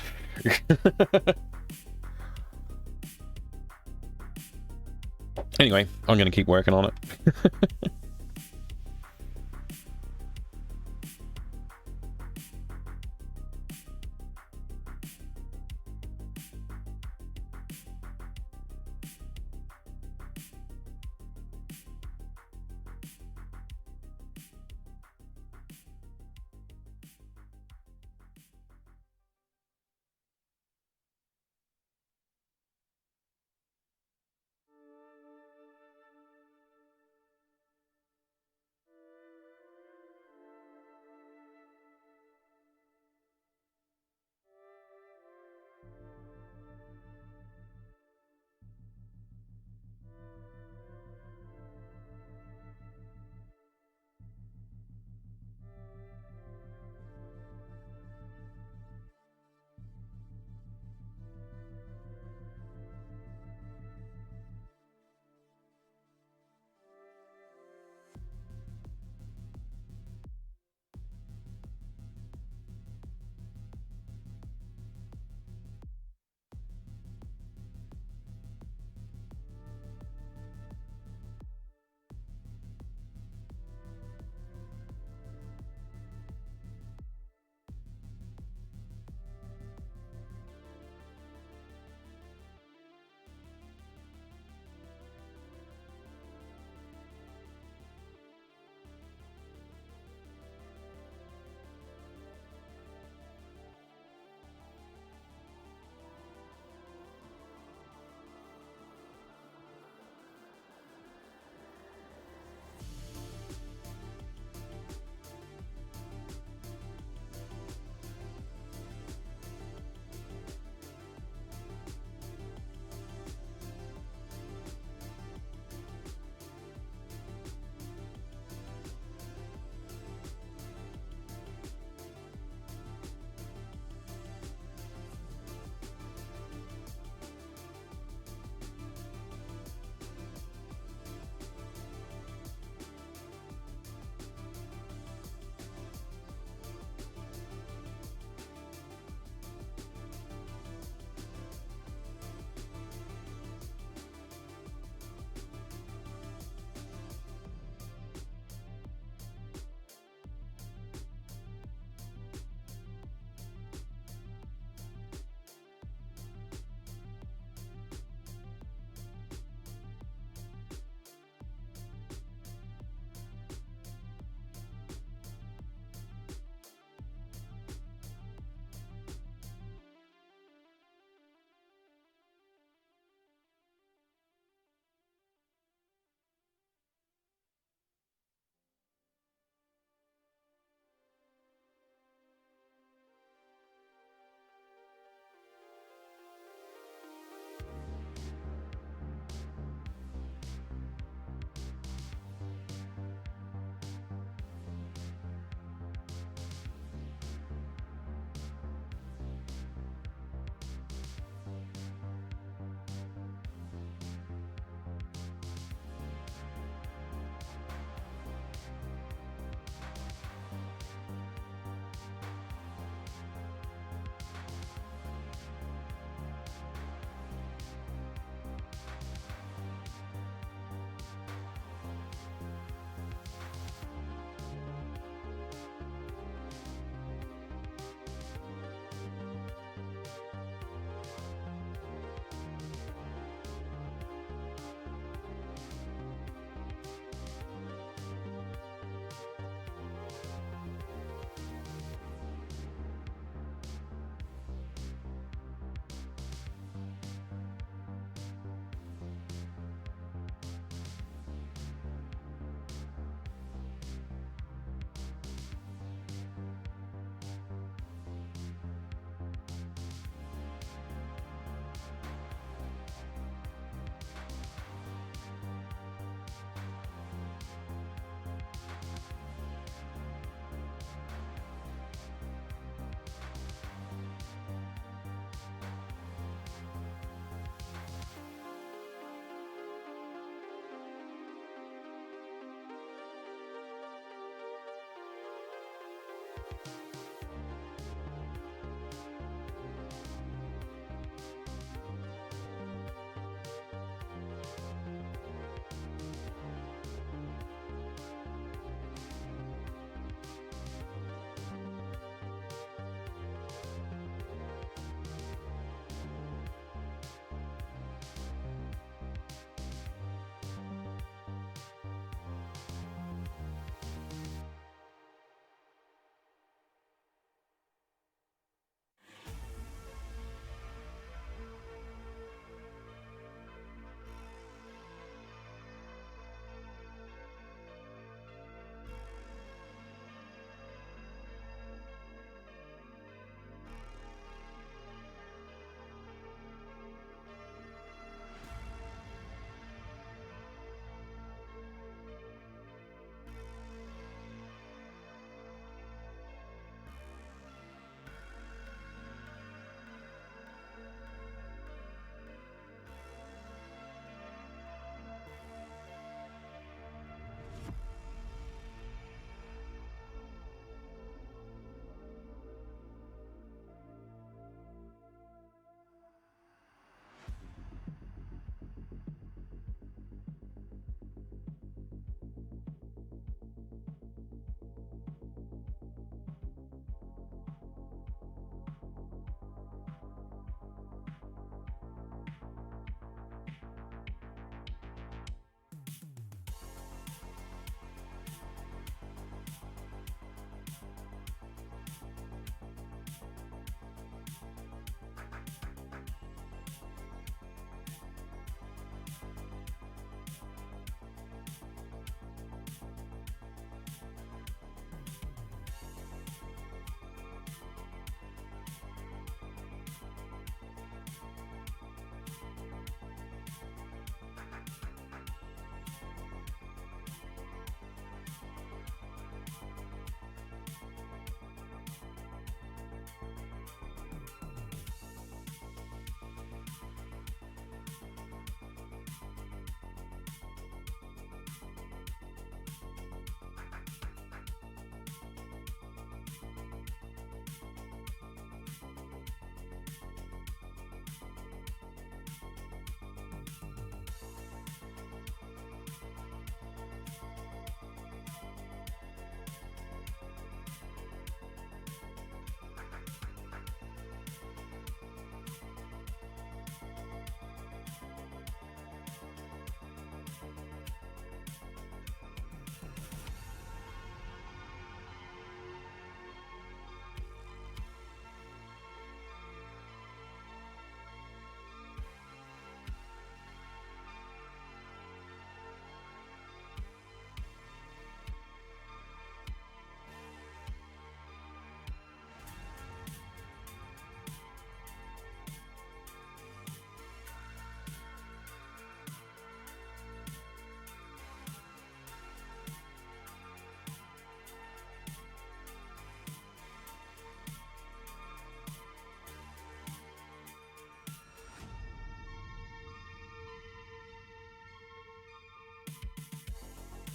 Anyway, I'm going to keep working on it.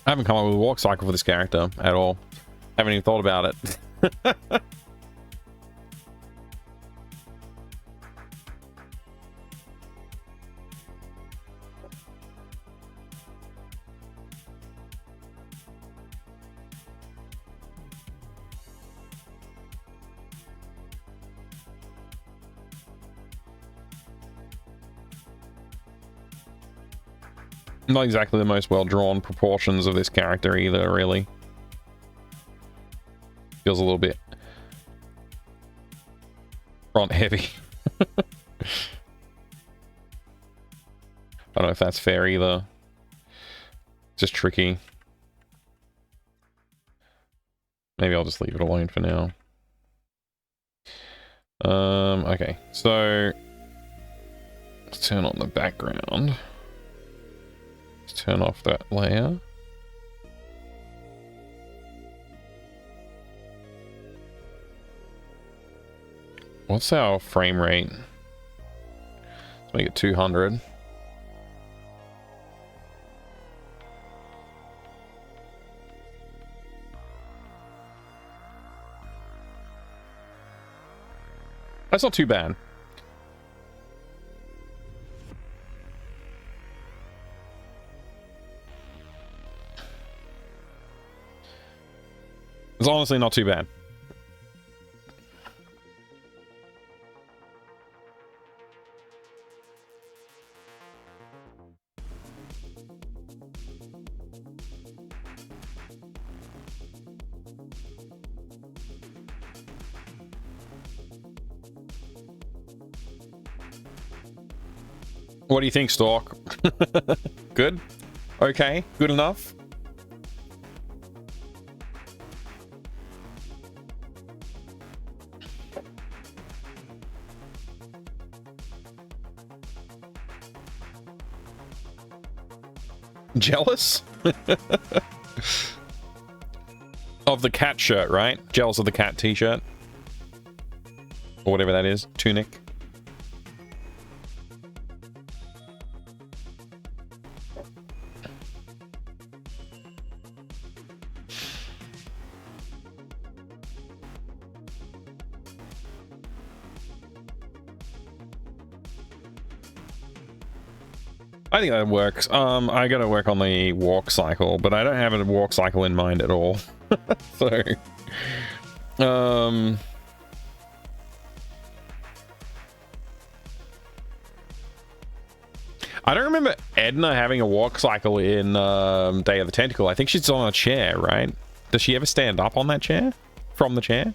I haven't come up with a walk cycle for this character at all. Haven't even thought about it. Not exactly the most well-drawn proportions of this character either, really. Feels a little bit front heavy. I don't know if that's fair either. Just tricky. Maybe I'll just leave it alone for now. Okay, so let's turn on the background. Let's turn off that layer. What's our frame rate? Let's make it 200. That's not too bad. It's honestly not too bad. What do you think, Stork? Good? Okay? Good enough? Jealous? Of the cat shirt, right? Jealous of the cat t-shirt? Or whatever that is. Tunic. I think that works. I gotta work on the walk cycle, but I don't have a walk cycle in mind at all. So, I don't remember Edna having a walk cycle in Day of the Tentacle. I think she's on a chair, right? Does she ever stand up on that chair? From the chair?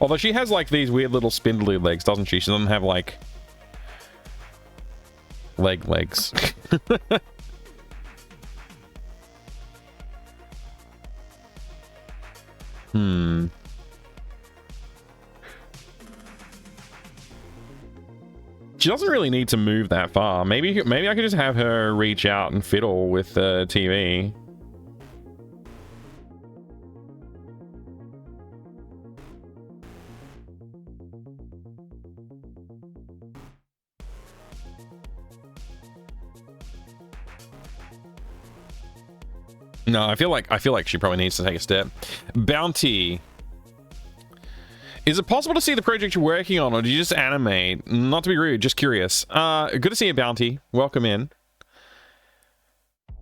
Although she has like these weird little spindly legs, doesn't she? She doesn't have like legs. She doesn't really need to move that far. Maybe I could just have her reach out and fiddle with the TV. No, I feel like she probably needs to take a step. Bounty. Is it possible to see the project you're working on, or do you just animate? Not to be rude, just curious. Good to see you, Bounty. Welcome in.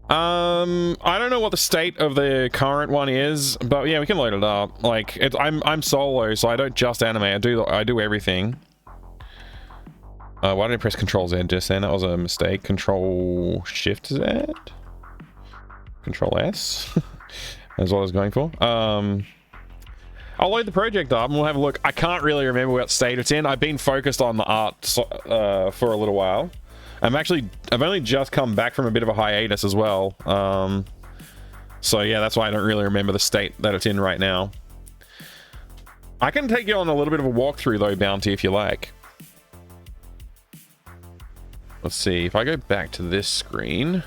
I don't know what the state of the current one is, but yeah, we can load it up. Like, I'm solo, so I don't just animate. I do everything. Why did I press Control Z just then? That was a mistake. Control Shift Z. Control S. That's what I was going for. I'll load the project up and we'll have a look. I can't really remember what state it's in. I've been focused on the art for a little while. I've only just come back from a bit of a hiatus as well. So yeah, that's why I don't really remember the state that it's in right now. I can take you on a little bit of a walkthrough though, Bounty, if you like. Let's see, if I go back to this screen.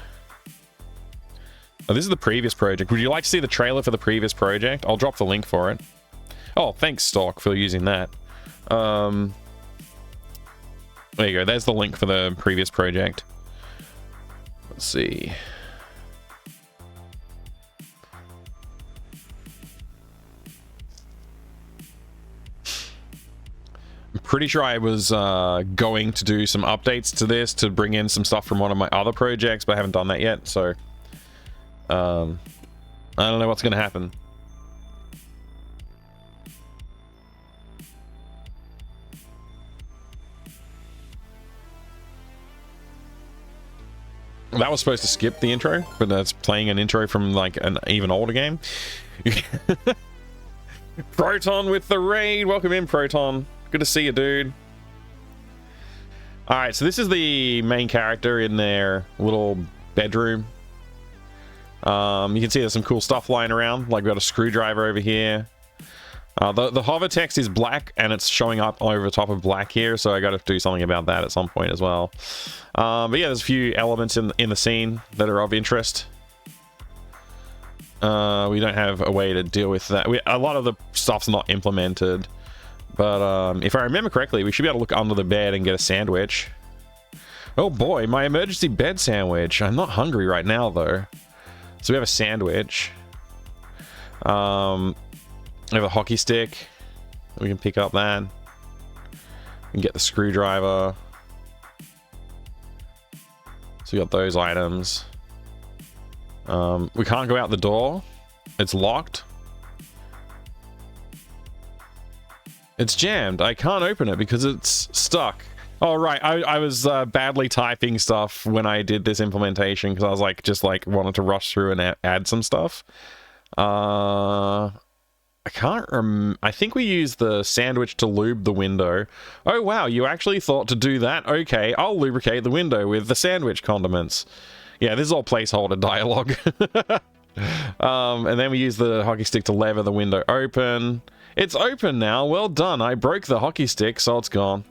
Oh, this is the previous project. Would you like to see the trailer for the previous project? I'll drop the link for it. Oh, thanks, Stork, for using that. There you go. There's the link for the previous project. Let's see. I'm pretty sure I was going to do some updates to this to bring in some stuff from one of my other projects, but I haven't done that yet, so I don't know what's going to happen. That was supposed to skip the intro, but that's playing an intro from like an even older game. Proton with the raid. Welcome in, Proton. Good to see you, dude. All right, so this is the main character in their little bedroom. You can see there's some cool stuff lying around. Like, we've got a screwdriver over here. The hover text is black, and it's showing up over the top of black here, so I got to do something about that at some point as well. But yeah, there's a few elements in the scene that are of interest. We don't have a way to deal with that. A lot of the stuff's not implemented, but if I remember correctly, we should be able to look under the bed and get a sandwich. Oh boy, my emergency bed sandwich. I'm not hungry right now, though. So we have a sandwich. We have a hockey stick. We can pick up that. We and get the screwdriver. So we got those items. We can't go out the door. It's locked. It's jammed. I can't open it because it's stuck. Oh, right. I was badly typing stuff when I did this implementation because I was like, just like wanted to rush through and add some stuff. I can't I think we used the sandwich to lube the window. Oh, wow. You actually thought to do that? Okay, I'll lubricate the window with the sandwich condiments. Yeah, this is all placeholder dialogue. And then we use the hockey stick to lever the window open. It's open now. Well done. I broke the hockey stick, so it's gone.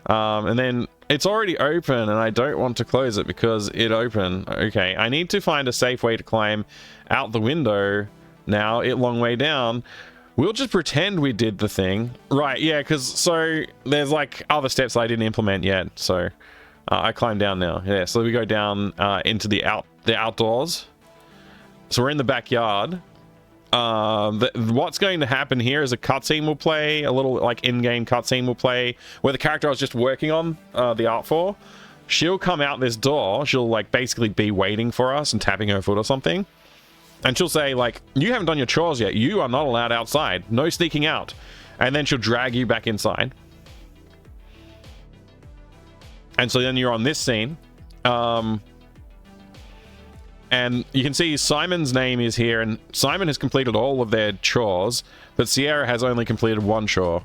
And then it's already open, and I don't want to close it because it opened. Okay, I need to find a safe way to climb out the window now. It long way down. We'll just pretend we did the thing. Right, yeah, because so there's like other steps I didn't implement yet. So I climb down now. Yeah, so we go down into the outdoors. So we're in the backyard. What's going to happen here is a cutscene will play, a little like in-game cutscene will play, where the character I was just working on the art for, she'll come out this door. She'll like basically be waiting for us and tapping her foot or something. And she'll say like, you haven't done your chores yet. You are not allowed outside. No sneaking out. And then she'll drag you back inside. And so then you're on this scene. And you can see Simon's name is here, and Simon has completed all of their chores, but Sierra has only completed one chore.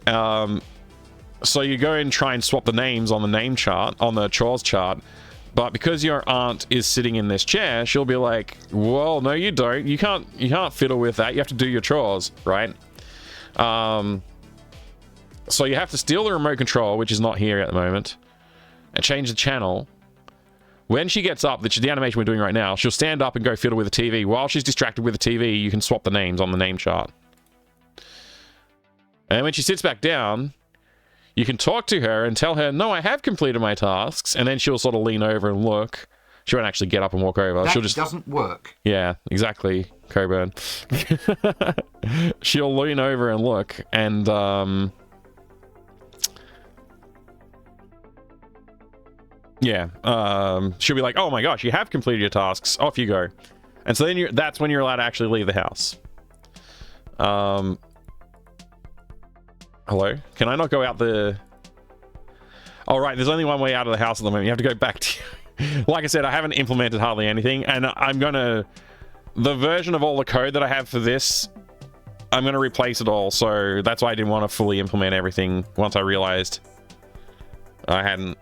So you go and try and swap the names on the name chart, on the chores chart, but because your aunt is sitting in this chair, she'll be like, well, no, you don't. You can't fiddle with that. You have to do your chores, right? So you have to steal the remote control, which is not here at the moment, and change the channel. When she gets up, which is the animation we're doing right now, she'll stand up and go fiddle with the TV. While she's distracted with the TV, you can swap the names on the name chart. And when she sits back down, you can talk to her and tell her, no, I have completed my tasks. And then she'll sort of lean over and look. She won't actually get up and walk over. That she'll just doesn't work. Yeah, exactly, Coburn. She'll lean over and look, and she'll be like, oh my gosh, you have completed your tasks. Off you go. And so then that's when you're allowed to actually leave the house. Hello? Can I not go out the... Oh, right, there's only one way out of the house at the moment. You have to go back to... Like I said, I haven't implemented hardly anything, and I'm gonna... The version of all the code that I have for this, I'm gonna replace it all, so that's why I didn't want to fully implement everything once I realized I hadn't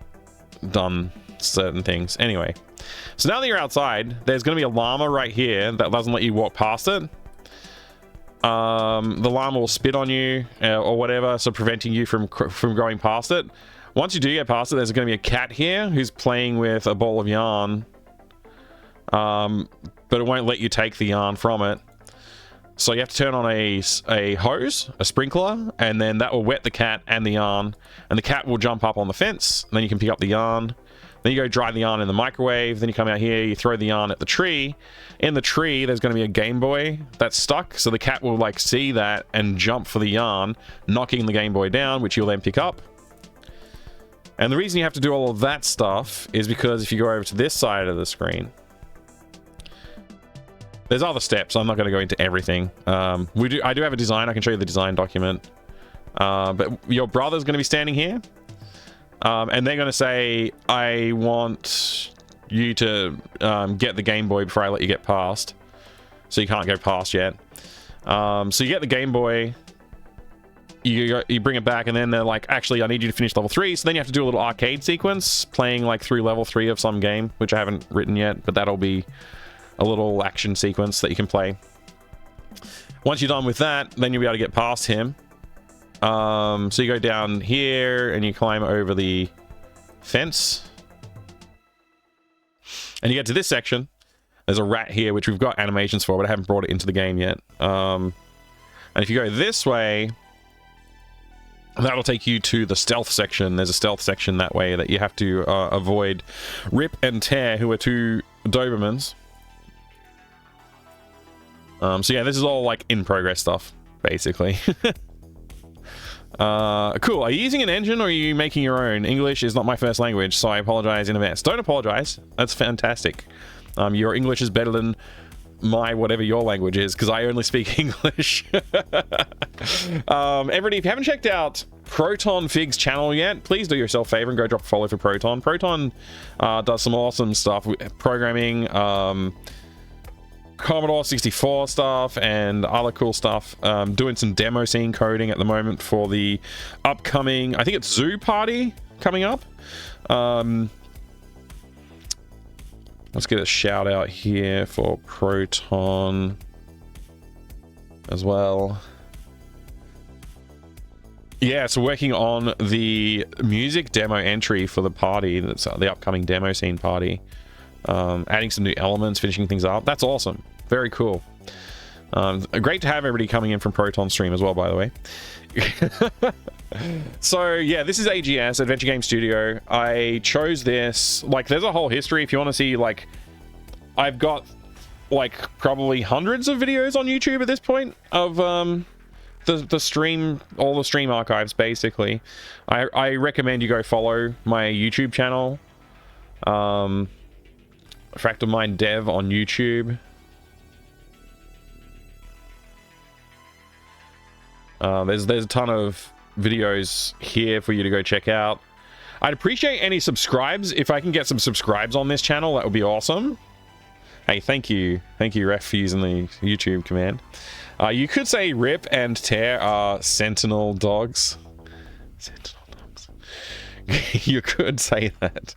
done certain things. Anyway, so now that you're outside, there's going to be a llama right here that doesn't let you walk past it. The llama will spit on you or whatever, so preventing you from going past it. Once you do get past it, there's going to be a cat here who's playing with a ball of yarn, but it won't let you take the yarn from it. So you have to turn on a hose, a sprinkler, and then that will wet the cat and the yarn, and the cat will jump up on the fence. Then you can pick up the yarn. Then you go dry the yarn in the microwave. Then you come out here, you throw the yarn at the tree. In the tree, there's going to be a Game Boy that's stuck, so the cat will like see that and jump for the yarn, knocking the Game Boy down, which you'll then pick up. And the reason you have to do all of that stuff is because if you go over to this side of the screen, there's other steps. I'm not going to go into everything. I do have a design. I can show you the design document. But your brother's going to be standing here. And they're going to say, I want you to get the Game Boy before I let you get past. So you can't go past yet. So you get the Game Boy. You bring it back, and then they're like, actually, I need you to finish level 3. So then you have to do a little arcade sequence, playing like through level 3 of some game, which I haven't written yet, but that'll be a little action sequence that you can play. Once you're done with that, then you'll be able to get past him. So you go down here and you climb over the fence. And you get to this section. There's a rat here, which we've got animations for, but I haven't brought it into the game yet. And if you go this way, that'll take you to the stealth section. There's a stealth section that way that you have to avoid Rip and Tear, who are two Dobermans. So yeah, this is all like in progress stuff, basically. Cool. Are you using an engine or are you making your own? English is not my first language, so I apologize in advance. Don't apologize. That's fantastic. Your English is better than my whatever your language is, because I only speak English. Everybody, if you haven't checked out Proton Fig's channel yet, please do yourself a favor and go drop a follow for Proton. Proton does some awesome stuff with programming, Commodore 64 stuff and other cool stuff. Doing some demo scene coding at the moment for the upcoming, I think it's Zoo Party coming up. Let's get a shout out here for Proton as well. Yeah, so working on the music demo entry for the party, that's the upcoming demo scene party. Adding some new elements, finishing things up. That's awesome. Very cool. Great to have everybody coming in from Proton stream as well, by the way. So yeah, this is AGS, Adventure Game Studio. I chose this, like, there's a whole history if you want to see. Like, I've got like probably hundreds of videos on YouTube at this point of the stream, all the stream archives basically. I recommend you go follow my YouTube channel, Fractal Mind Dev on YouTube. There's a ton of videos here for you to go check out. I'd appreciate any subscribes. If I can get some subscribes on this channel, that would be awesome. Hey, thank you Ref, for using the YouTube command. You could say Rip and Tear are sentinel dogs. Sentinel dogs. You could say that.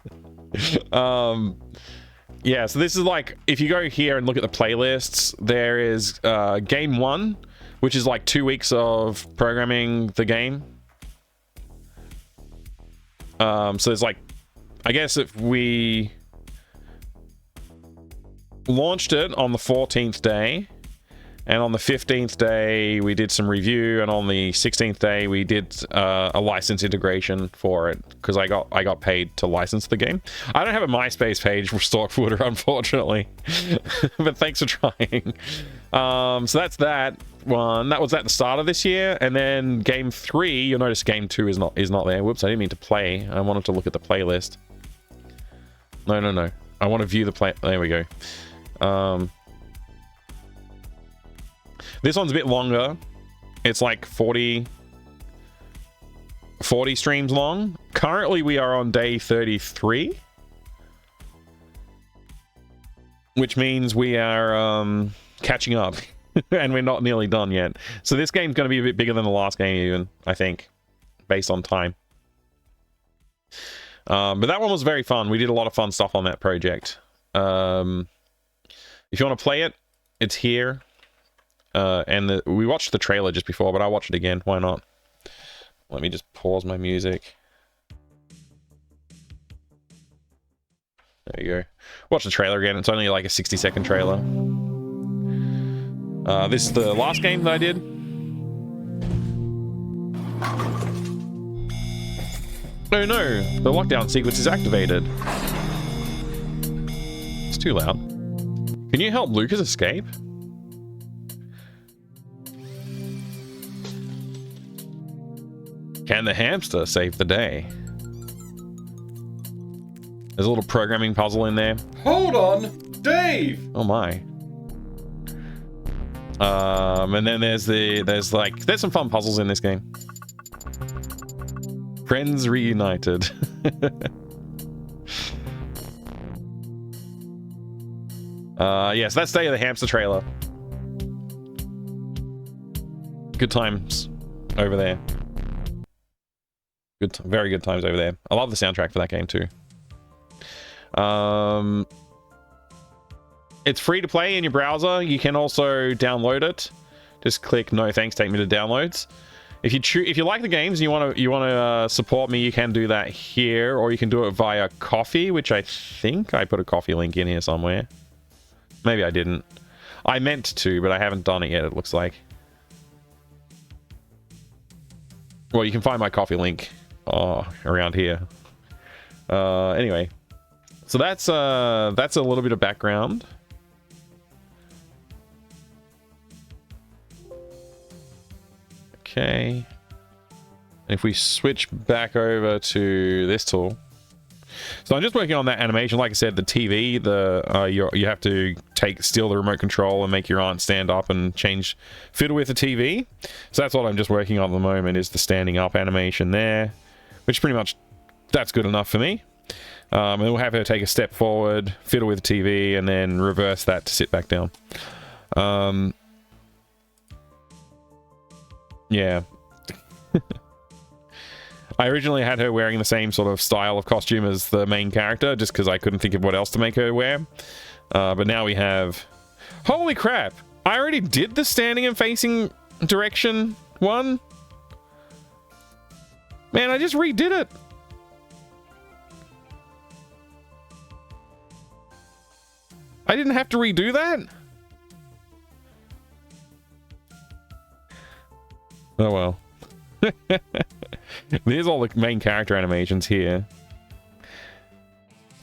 Yeah, so this is like, if you go here and look at the playlists, there is game 1, which is like 2 weeks of programming the game. So there's like, I guess if we launched it on the 14th day, and on the 15th day we did some review, and on the 16th day we did a license integration for it, because I got paid to license the game. I don't have a MySpace page for stock footer, unfortunately. But thanks for trying. So that's that one. That was at the start of this year, and then game 3, you'll notice game 2 is not there. Whoops, I didn't mean to play. I wanted to look at the playlist. No, I want to view the play. There we go. This one's a bit longer. It's like 40 streams long. Currently we are on day 33, which means we are catching up. And we're not nearly done yet. So this game's going to be a bit bigger than the last game even, I think, based on time. But that one was very fun. We did a lot of fun stuff on that project. If you want to play it, it's here. And we watched the trailer just before, but I'll watch it again. Why not? Let me just pause my music. There you go. Watch the trailer again. It's only like a 60-second trailer. This is the last game that I did. Oh no, the lockdown sequence is activated. It's too loud. Can you help Lucas escape? Can the hamster save the day? There's a little programming puzzle in there. Hold on, Dave! Oh my. And then there's some fun puzzles in this game. Friends reunited. Yes, that's Day of the Hamster trailer. Good times over there. Very good times over there. I love the soundtrack for that game too. It's free to play in your browser. You can also download it. Just click no thanks, take me to downloads. If you like the games and you want to support me, you can do that here, or you can do it via Coffee, which I think I put a Coffee link in here somewhere. Maybe I didn't. I meant to, but I haven't done it yet, it looks like. Well, you can find my Coffee link around here. Anyway, so that's a little bit of background. Okay. if we switch back over to this tool, so I'm just working on that animation. Like I said, the TV, you have to steal the remote control and make your aunt stand up and fiddle with the TV. So that's what I'm just working on at the moment, is the standing up animation there, which pretty much, that's good enough for me. And we'll have her take a step forward, fiddle with the TV, and then reverse that to sit back down. Yeah. I originally had her wearing the same sort of style of costume as the main character, just because I couldn't think of what else to make her wear. But now we have... Holy crap! I already did the standing and facing direction one. Man, I just redid it. I didn't have to redo that? Oh well. There's all the main character animations here.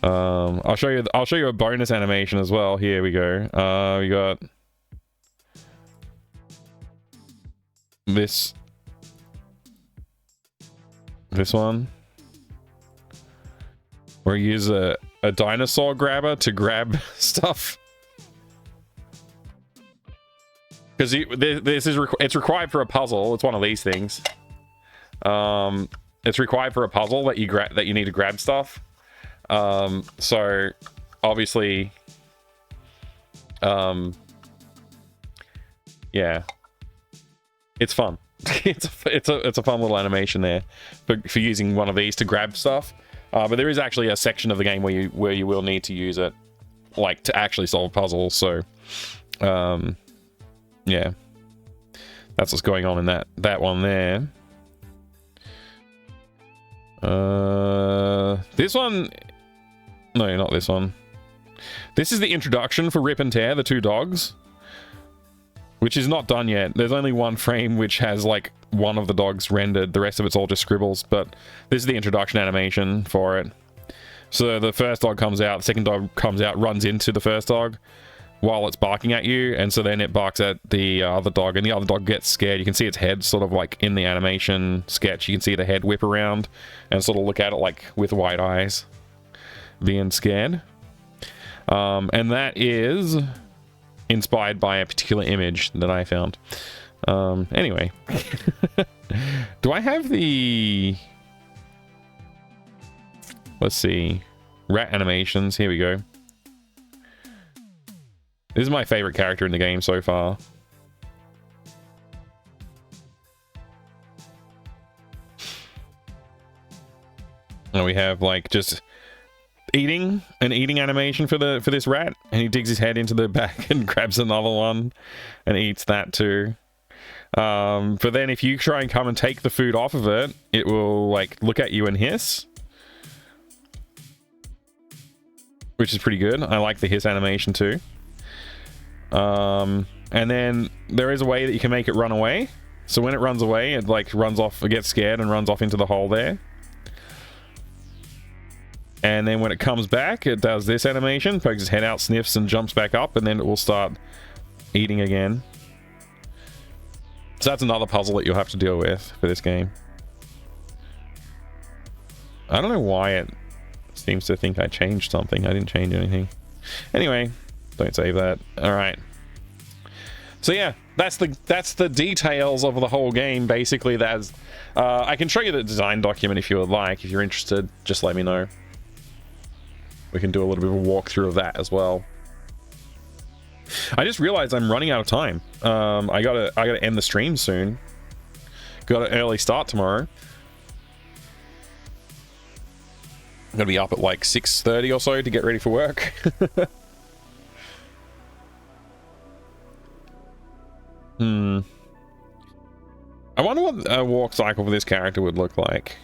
I'll show you a bonus animation as well. Here we go. We got this one, where you use a dinosaur grabber to grab stuff. Because it's required for a puzzle. It's one of these things. It's required for a puzzle that you need to grab stuff. So obviously, yeah, it's fun. it's a fun little animation there for using one of these to grab stuff. But there is actually a section of the game where you will need to use it, like, to actually solve puzzles. So, yeah, that's what's going on in that one there. This one, no, not this one. This is the introduction for Rip and Tear, the two dogs, which is not done yet. There's only one frame which has like one of the dogs rendered. The rest of it's all just scribbles, but this is the introduction animation for it. So the first dog comes out, the second dog comes out, runs into the first dog while it's barking at you, and so then it barks at the other dog, and the other dog gets scared. You can see its head sort of like in the animation sketch. You can see the head whip around and sort of look at it like with wide eyes, being scared. And that is inspired by a particular image that I found. Anyway. Do I have the... Let's see. Rat animations. Here we go. This is my favorite character in the game so far. And we have like just an eating animation for this rat, and he digs his head into the back and grabs another one and eats that too. But then if you try and come and take the food off of it, it will like look at you and hiss, which is pretty good. I like the hiss animation too. And then there is a way that you can make it run away. So when it runs away, it like runs off, it gets scared and runs off into the hole there. And then when it comes back, it does this animation, pokes its head out, sniffs, and jumps back up, and then it will start eating again. So that's another puzzle that you'll have to deal with for this game. I don't know why it seems to think I changed something. I didn't change anything. Anyway, don't save that. All right. So yeah, that's the details of the whole game. Basically, that's. I can show you the design document if you would like. If you're interested, just let me know. We can do a little bit of a walkthrough of that as well. I just realized I'm running out of time. I gotta end the stream soon. Got an early start tomorrow. I'm gonna be up at like 6:30 or so to get ready for work. I wonder what a walk cycle for this character would look like.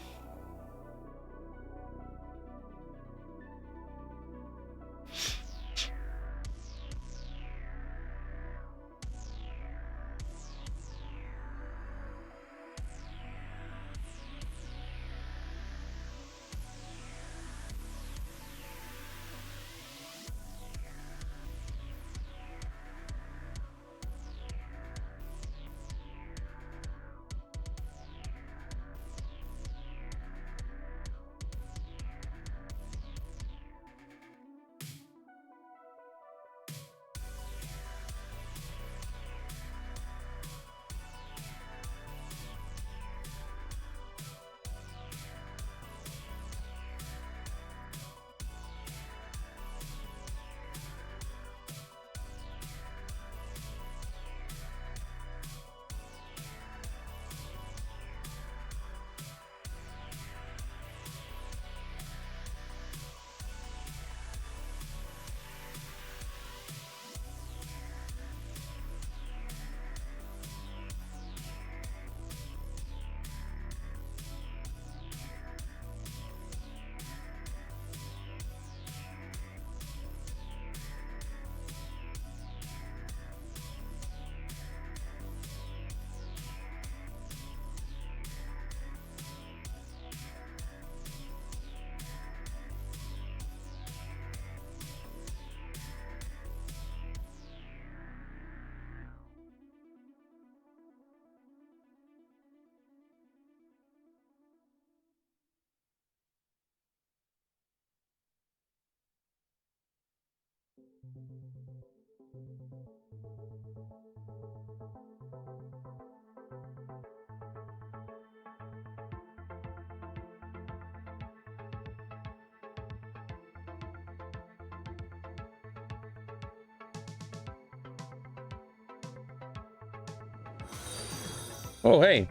Oh, hey.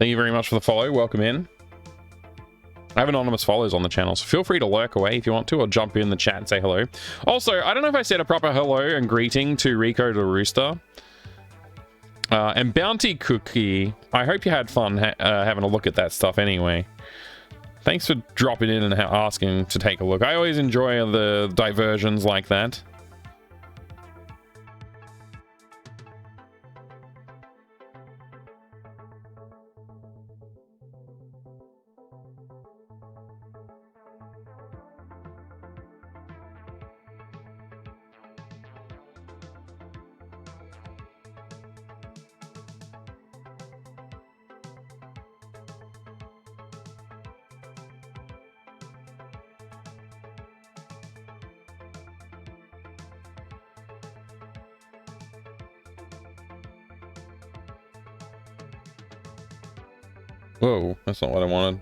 Thank you very much for the follow. Welcome in. I have anonymous follows on the channel, so feel free to lurk away if you want to, or jump in the chat and say hello. Also, I don't know if I said a proper hello and greeting to Rico the Rooster. And Bounty Cookie, I hope you had fun having a look at that stuff anyway. Thanks for dropping in and asking to take a look. I always enjoy the diversions like that. Whoa, that's not what I wanted.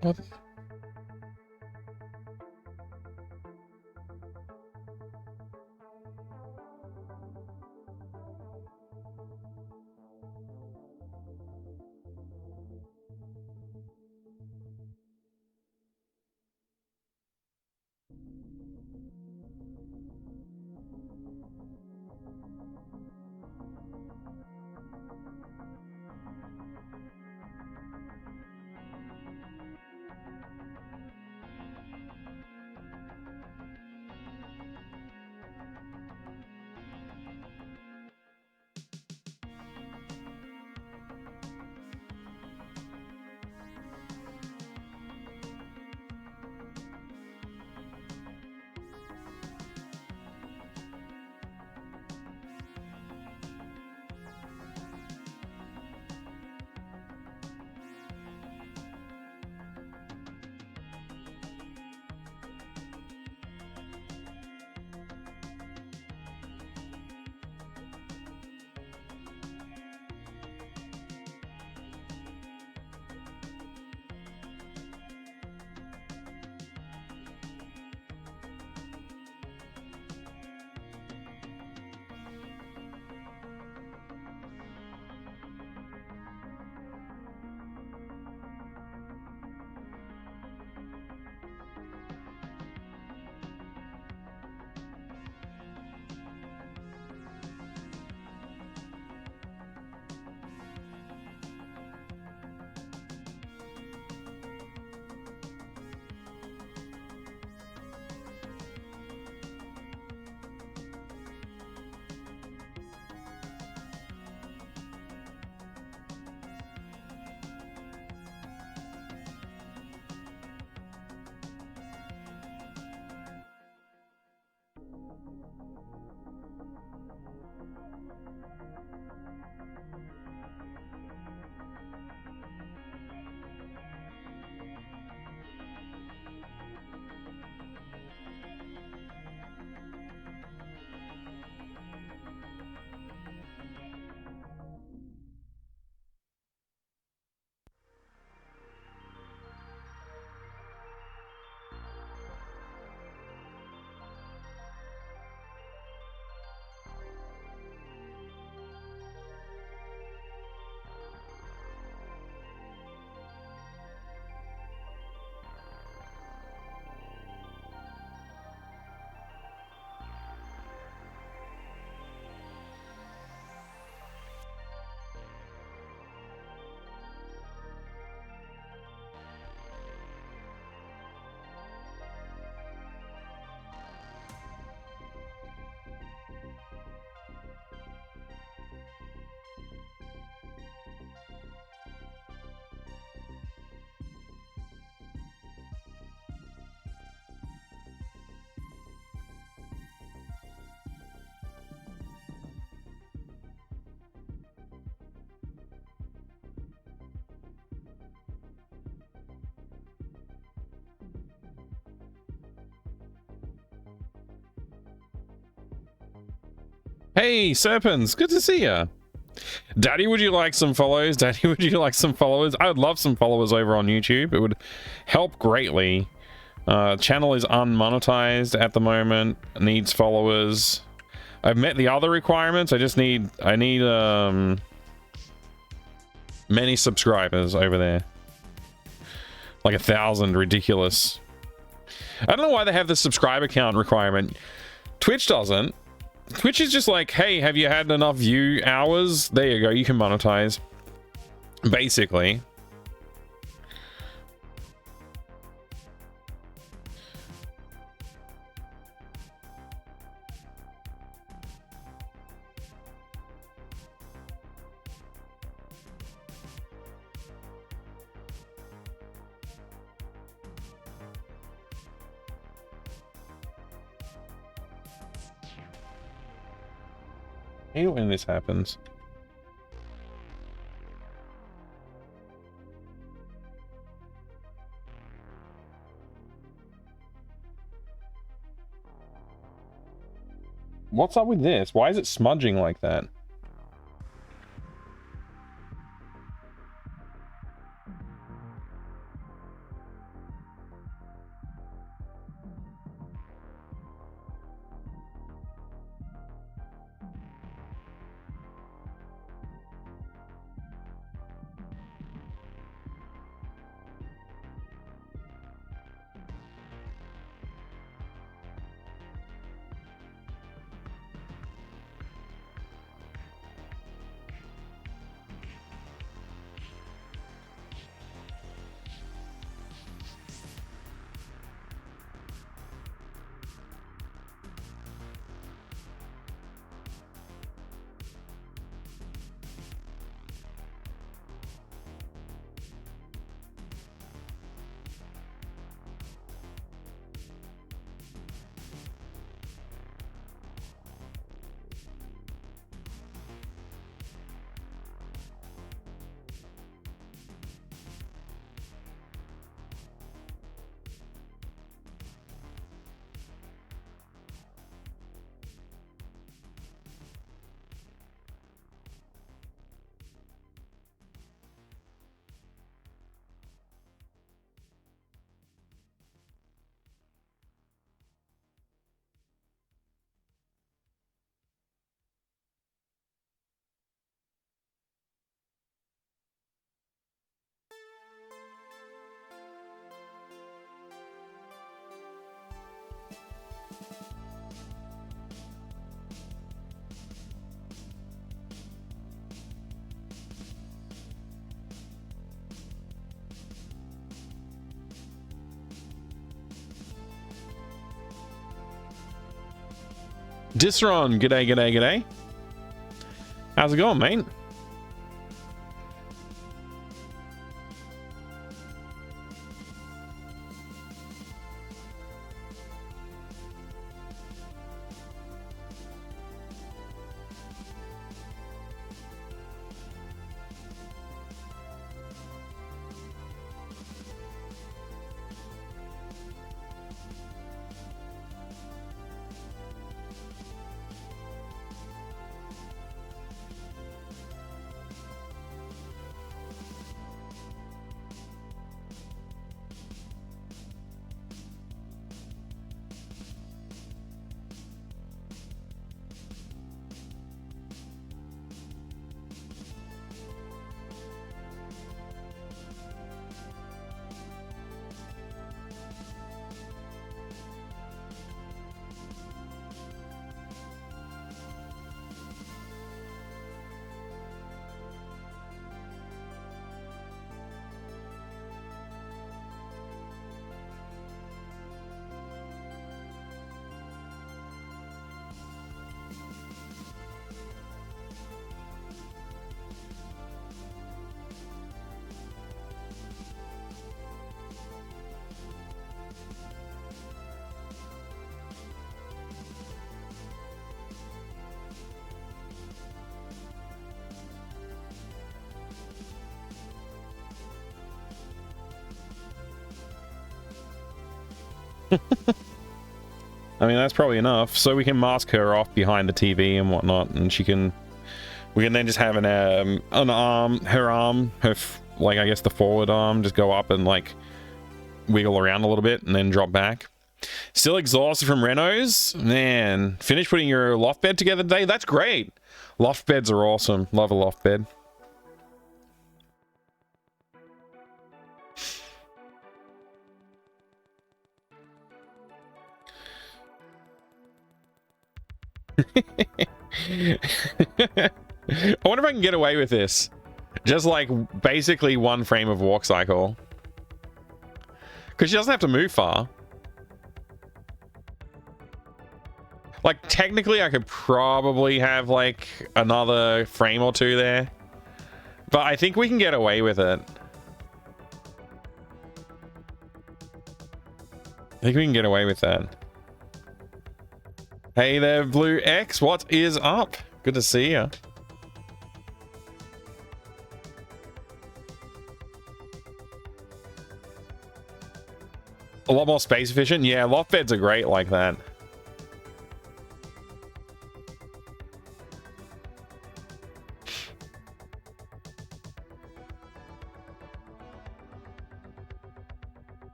What? Hey, Serpents, good to see ya. Daddy, would you like some follows? Daddy, would you like some followers? I would love some followers over on YouTube. It would help greatly. Channel is unmonetized at the moment. Needs followers. I've met the other requirements. I need many subscribers over there. Like 1,000, ridiculous. I don't know why they have the subscriber count requirement. Twitch doesn't. Twitch is just like, hey, have you had enough view hours? There you go, you can monetize. Basically. I hate when this happens. What's up with this? Why is it smudging like that? Disron, g'day, g'day, g'day. How's it going, mate? I mean, that's probably enough. So we can mask her off behind the TV and whatnot, and we can then just have an arm, like, I guess the forward arm, just go up and, like, wiggle around a little bit and then drop back. Still exhausted from renos? Man, finished putting your loft bed together today? That's great. Loft beds are awesome. Love a loft bed. I wonder if I can get away with this. Just like basically one frame of walk cycle. Because she doesn't have to move far. Like technically I could probably have like another frame or two there. But I think we can get away with it. I think we can get away with that. Hey there, Blue X. What is up? Good to see you. A lot more space efficient. Yeah, loft beds are great like that.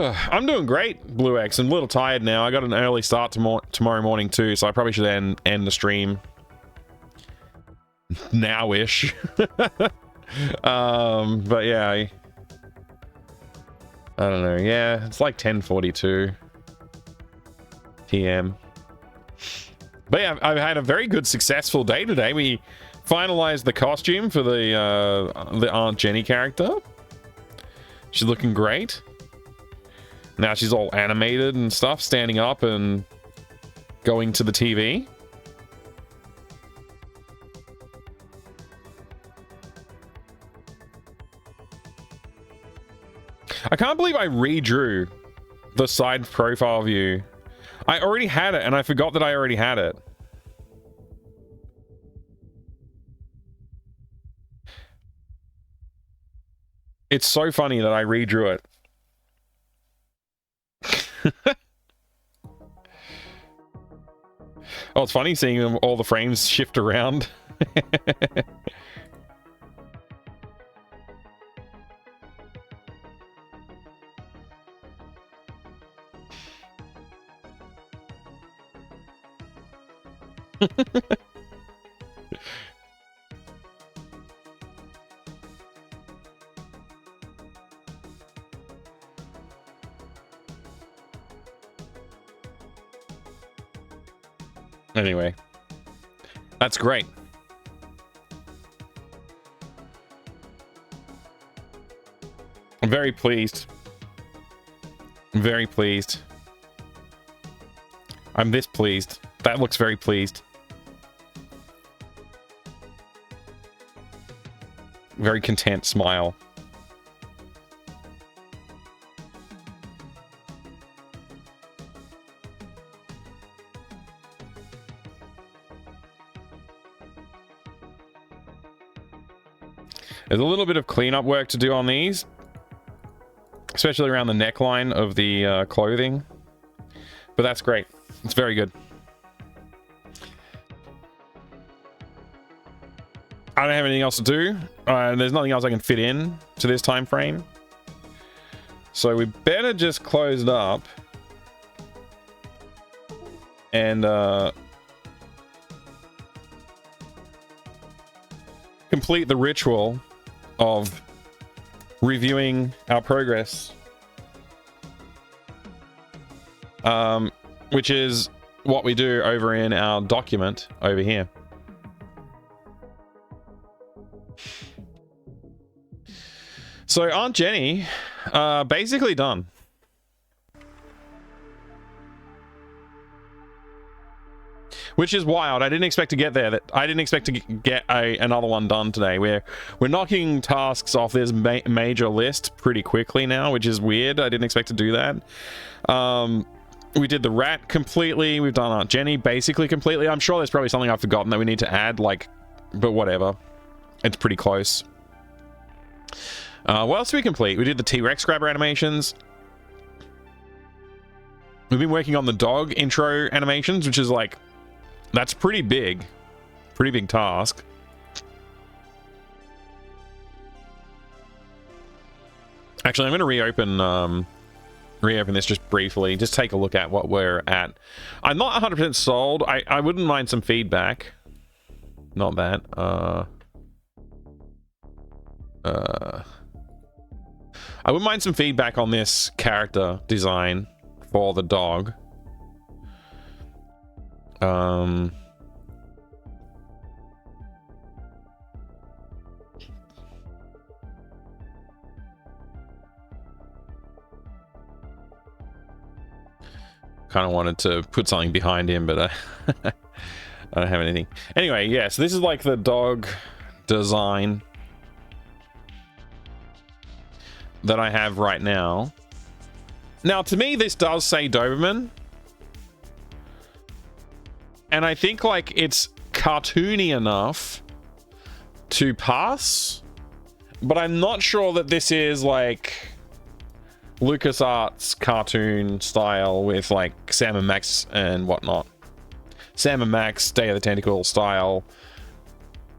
I'm doing great, Blue X. I'm a little tired now. I got an early start tomorrow morning too, so I probably should end the stream now-ish. But yeah, I don't know. Yeah, it's like 10:42 p.m. But yeah, I've had a very good, successful day today. We finalized the costume for the Aunt Jenny character. She's looking great. Now she's all animated and stuff, standing up and going to the TV. I can't believe I redrew the side profile view. I already had it and I forgot that I already had it. It's so funny that I redrew it. Oh, it's funny seeing them, all the frames shift around. Anyway, that's great. I'm very pleased. I'm very pleased. I'm this pleased. That looks very pleased. Very content smile. There's a little bit of cleanup work to do on these, especially around the neckline of the clothing, but that's great. It's very good. I don't have anything else to do. There's nothing else I can fit in to this time frame, so we better just close it up and complete the ritual of reviewing our progress, which is what we do over in our document over here. So Aunt Jenny, basically done. Which is wild. I didn't expect to get there. I didn't expect to get another one done today. We're knocking tasks off this major list pretty quickly now, which is weird. I didn't expect to do that. We did the rat completely. We've done Aunt Jenny basically completely. I'm sure there's probably something I've forgotten that we need to add, like, but whatever. It's pretty close. What else did we complete? We did the T-Rex grabber animations. We've been working on the dog intro animations, which is like, that's pretty big task. Actually, I'm going to reopen this just briefly, just take a look at what we're at. I'm not 100% sold. I wouldn't mind some feedback. Not that. I wouldn't mind some feedback on this character design for the dog. Kind of wanted to put something behind him, but I don't have anything. Anyway, yeah, so this is like the dog design that I have right now. Now, to me, this does say Doberman. And I think, like, it's cartoony enough to pass. But I'm not sure that this is, like, LucasArts cartoon style with, like, Sam and Max and whatnot. Sam and Max, Day of the Tentacle style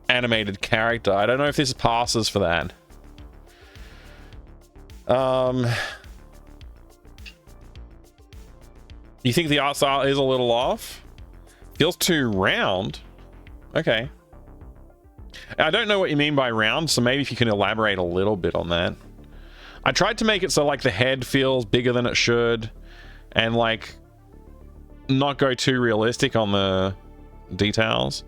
animated character. I don't know if this passes for that. You think the art style is a little off? Feels too round. Okay. I don't know what you mean by round, so maybe if you can elaborate a little bit on that. I tried to make it so like the head feels bigger than it should, and like not go too realistic on the details.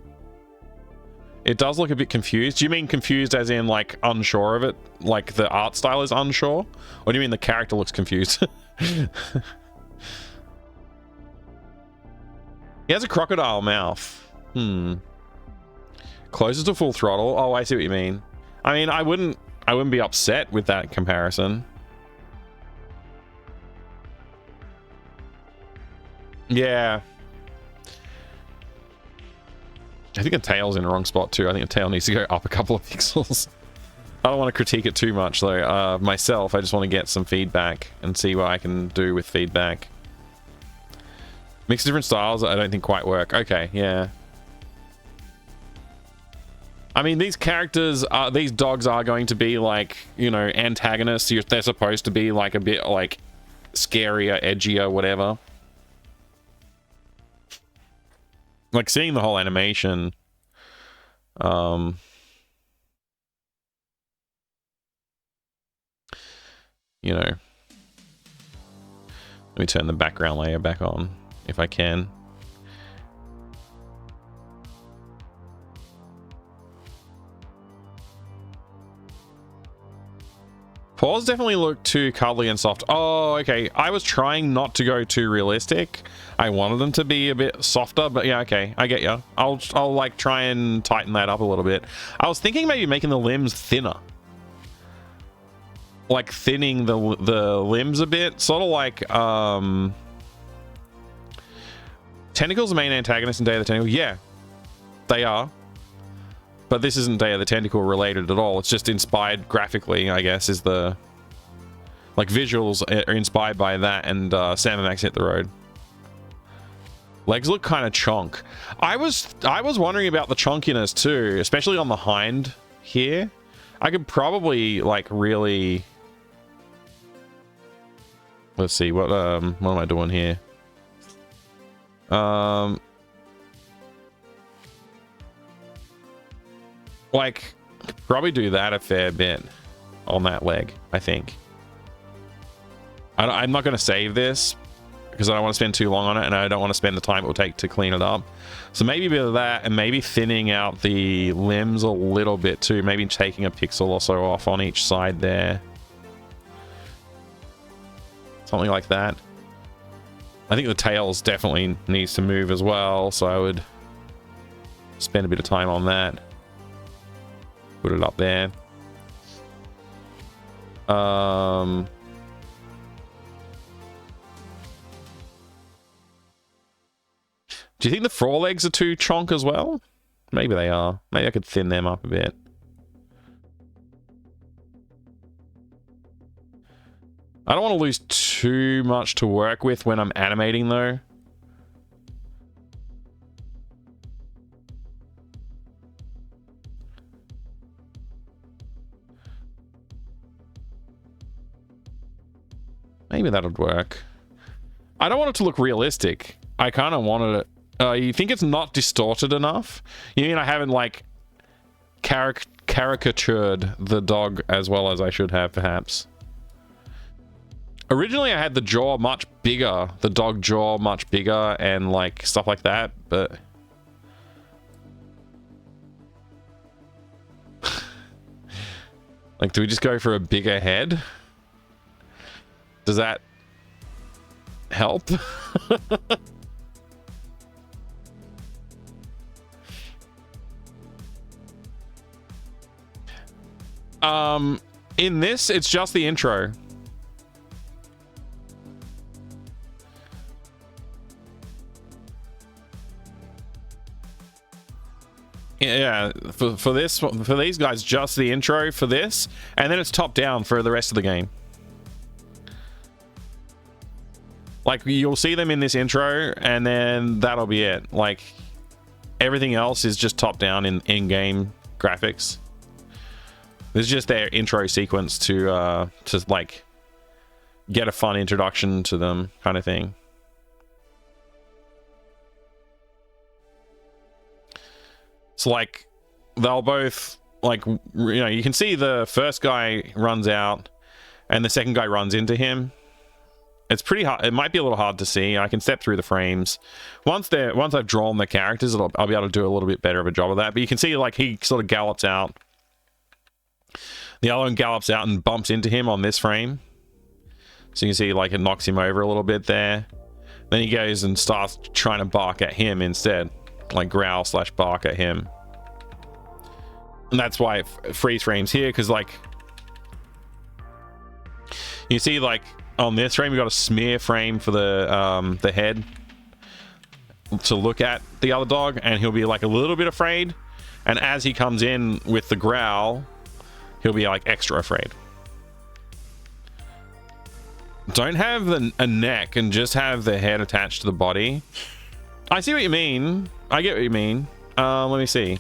It does look a bit confused. Do you mean confused as in like unsure of it? Like the art style is unsure? Or do you mean the character looks confused? He has a crocodile mouth. Closes to full throttle. Oh, I see what you mean. I mean, I wouldn't be upset with that comparison. Yeah. I think the tail's in the wrong spot too. I think the tail needs to go up a couple of pixels. I don't want to critique it too much though. Myself, I just want to get some feedback and see what I can do with feedback. Mix different styles that I don't think quite work. Okay, yeah. I mean, these characters, these dogs are going to be like, you know, antagonists. They're supposed to be like a bit like scarier, edgier, whatever. Like seeing the whole animation, you know, let me turn the background layer back on if I can. Paws definitely look too cuddly and soft. Oh, okay. I was trying not to go too realistic. I wanted them to be a bit softer, but yeah, okay. I get you. I'll like try and tighten that up a little bit. I was thinking maybe making the limbs thinner. Like thinning the limbs a bit. Sort of like, Tentacle's the main antagonist in Day of the Tentacle. Yeah, they are. But this isn't Day of the Tentacle related at all. It's just inspired graphically, I guess, is the... Like, visuals are inspired by that, and Sam and Max Hit the Road. Legs look kind of chonk. I was wondering about the chonkiness too, especially on the hind here. I could probably, like, really... Let's see, what am I doing here? Like, probably do that a fair bit on that leg, I think. I'm not going to save this because I don't want to spend too long on it, and I don't want to spend the time it will take to clean it up. So maybe a bit of that, and maybe thinning out the limbs a little bit too. Maybe taking a pixel or so off on each side there. Something like that. I think the tails definitely needs to move as well, so I would spend a bit of time on that. Put it up there. Do you think the forelegs are too chonk as well? Maybe they are. Maybe I could thin them up a bit. I don't want to lose too much to work with when I'm animating though. Maybe that would work. I don't want it to look realistic. I kind of wanted it. You think it's not distorted enough? You mean I haven't like caricatured the dog as well as I should have, perhaps? Originally, I had the jaw much bigger, the dog jaw much bigger, and like stuff like that, but like, do we just go for a bigger head? Does that help? In this, it's just the intro. Yeah, for these guys, just the intro for this, and then it's top down for the rest of the game. Like, you'll see them in this intro, and then that'll be it. Like, everything else is just top down in-game graphics. This is just their intro sequence to like get a fun introduction to them, kind of thing. So like, they'll both, like, you know, you can see the first guy runs out and the second guy runs into him. It's pretty hard. It might be a little hard to see. I can step through the frames. Once I've drawn the characters, I'll be able to do a little bit better of a job of that. But you can see, like, he sort of gallops out. The other one gallops out and bumps into him on this frame. So you can see, like, it knocks him over a little bit there. Then he goes and starts trying to bark at him instead. Like, growl/bark at him. And that's why it freeze frames here, because, like, you see, like, on this frame, we got a smear frame for the head to look at the other dog, and he'll be like a little bit afraid. And as he comes in with the growl, he'll be like extra afraid. Don't have a neck and just have the head attached to the body. I see what you mean. I get what you mean. Let me see.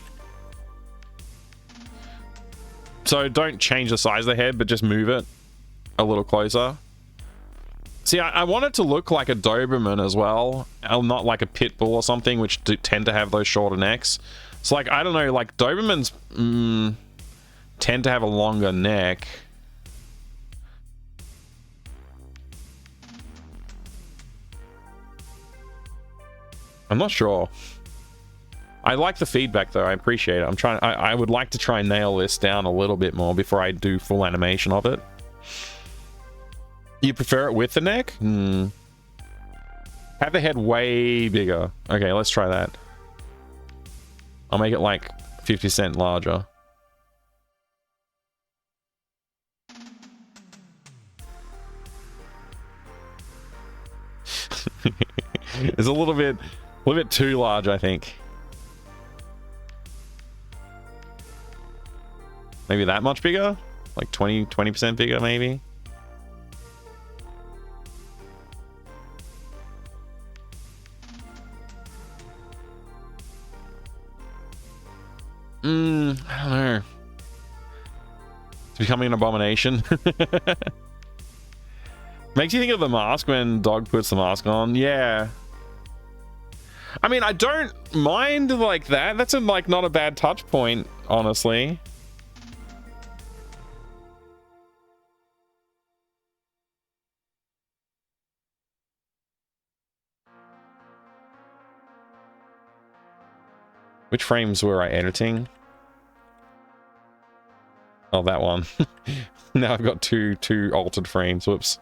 So don't change the size of the head, but just move it a little closer. See, I want it to look like a Doberman as well, not like a pit bull or something, which tend to have those shorter necks. So, like, I don't know, like, Dobermans tend to have a longer neck. I'm not sure. I like the feedback, though. I appreciate it. I would like to try and nail this down a little bit more before I do full animation of it. You prefer it with the neck? Have the head way bigger. Okay, let's try that. I'll make it like 50% larger. It's a little bit too large, I think. Maybe that much bigger? Like 20% bigger, maybe? I don't know. It's becoming an abomination. Makes you think of the mask when dog puts the mask on. Yeah. I mean, I don't mind like that. That's like not a bad touch point, honestly. Which frames were I editing? Oh, that one. Now I've got two altered frames. Whoops.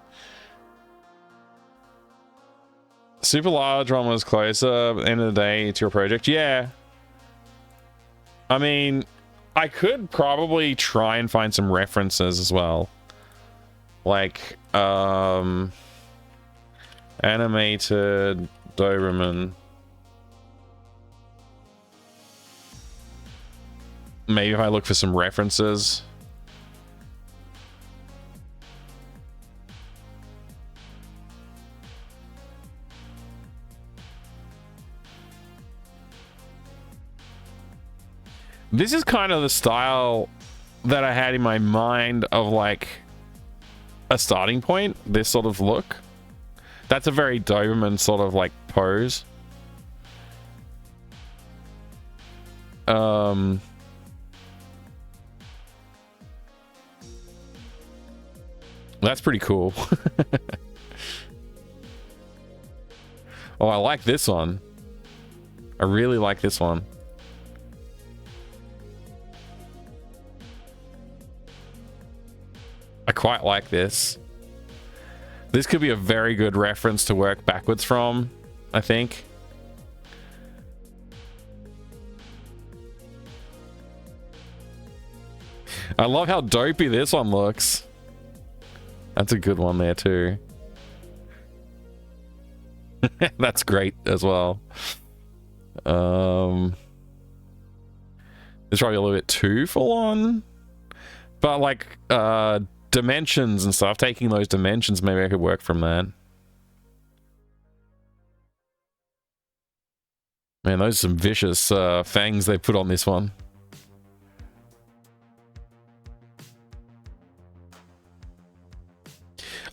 Super large one was closer. At the end of the day, it's your project. Yeah. I mean, I could probably try and find some references as well. Like, animated Doberman. Maybe if I look for some references. This is kind of the style that I had in my mind of like a starting point. This sort of look. That's a very Doberman sort of like pose. That's pretty cool. Oh, I like this one. I really like this one. I quite like this. This could be a very good reference to work backwards from, I think. I love how dopey this one looks. That's a good one there too. That's great as well. It's probably a little bit too full on. But like dimensions and stuff, taking those dimensions, maybe I could work from that. Man, those are some vicious fangs they put on this one.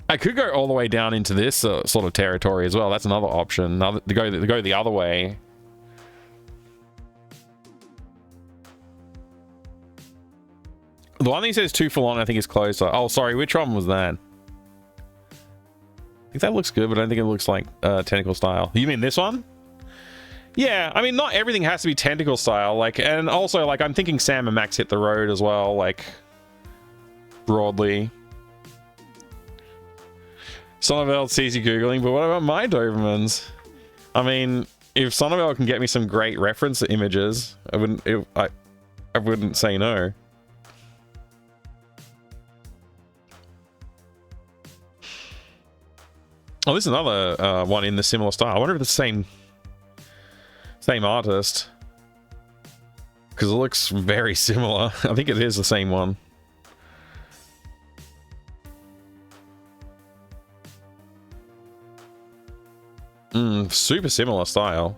I could go all the way down into this sort of territory as well. That's another option. To go the other way. The one that says too full on, I think, is closer. Oh, sorry. Which one was that? I think that looks good, but I don't think it looks like tentacle style. You mean this one? Yeah, I mean, not everything has to be tentacle style. Like, and also, like, I'm thinking Sam and Max Hit the Road as well. Like, broadly. Sonnabelle sees you Googling, but what about my Dobermans? I mean, if Sonnabelle can get me some great reference images, I wouldn't say no. Oh, this is another one in the similar style. I wonder if it's the same artist. Because it looks very similar. I think it is the same one. Super similar style.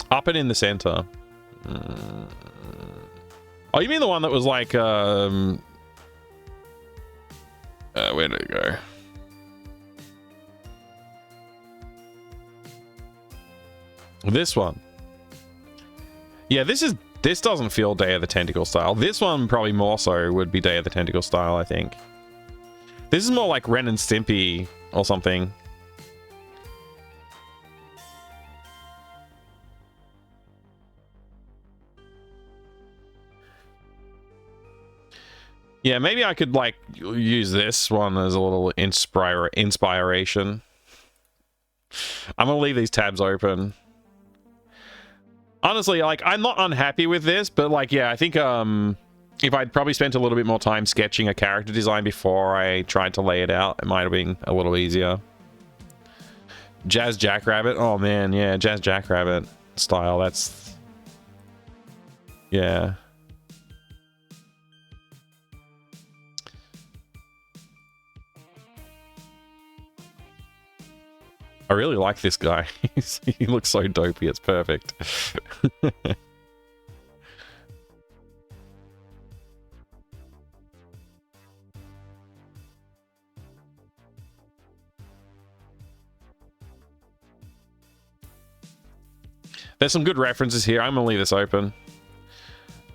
Up and in the center. Oh, you mean the one that was like, where did it go? This one. Yeah, this doesn't feel Day of the Tentacle style. This one probably more so would be Day of the Tentacle style, I think. This is more like Ren and Stimpy or something. Yeah, maybe I could like use this one as a little inspiration. I'm gonna leave these tabs open. Honestly, like, I'm not unhappy with this, but like, yeah, I think if I'd probably spent a little bit more time sketching a character design before I tried to lay it out, it might have been a little easier. Jazz Jackrabbit. Oh man, yeah, Jazz Jackrabbit style. That's, yeah. I really like this guy. He looks so dopey, it's perfect. There's some good references here. I'm gonna leave this open.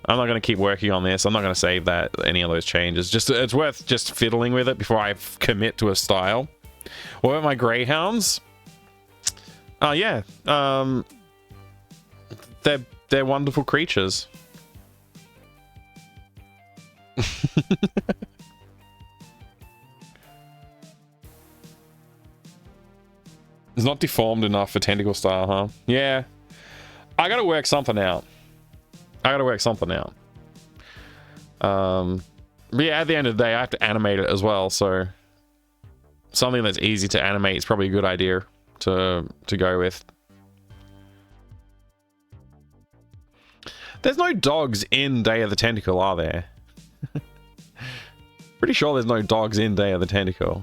I'm not gonna keep working on this. I'm not gonna save any of those changes. Just, it's worth just fiddling with it before I commit to a style. What about my greyhounds? Oh yeah, they're wonderful creatures. It's not deformed enough for tentacle style, huh? Yeah, I gotta work something out. But yeah, at the end of the day, I have to animate it as well, so something that's easy to animate is probably a good idea to go with. There's no dogs in Day of the Tentacle, are there? Pretty sure there's no dogs in Day of the Tentacle.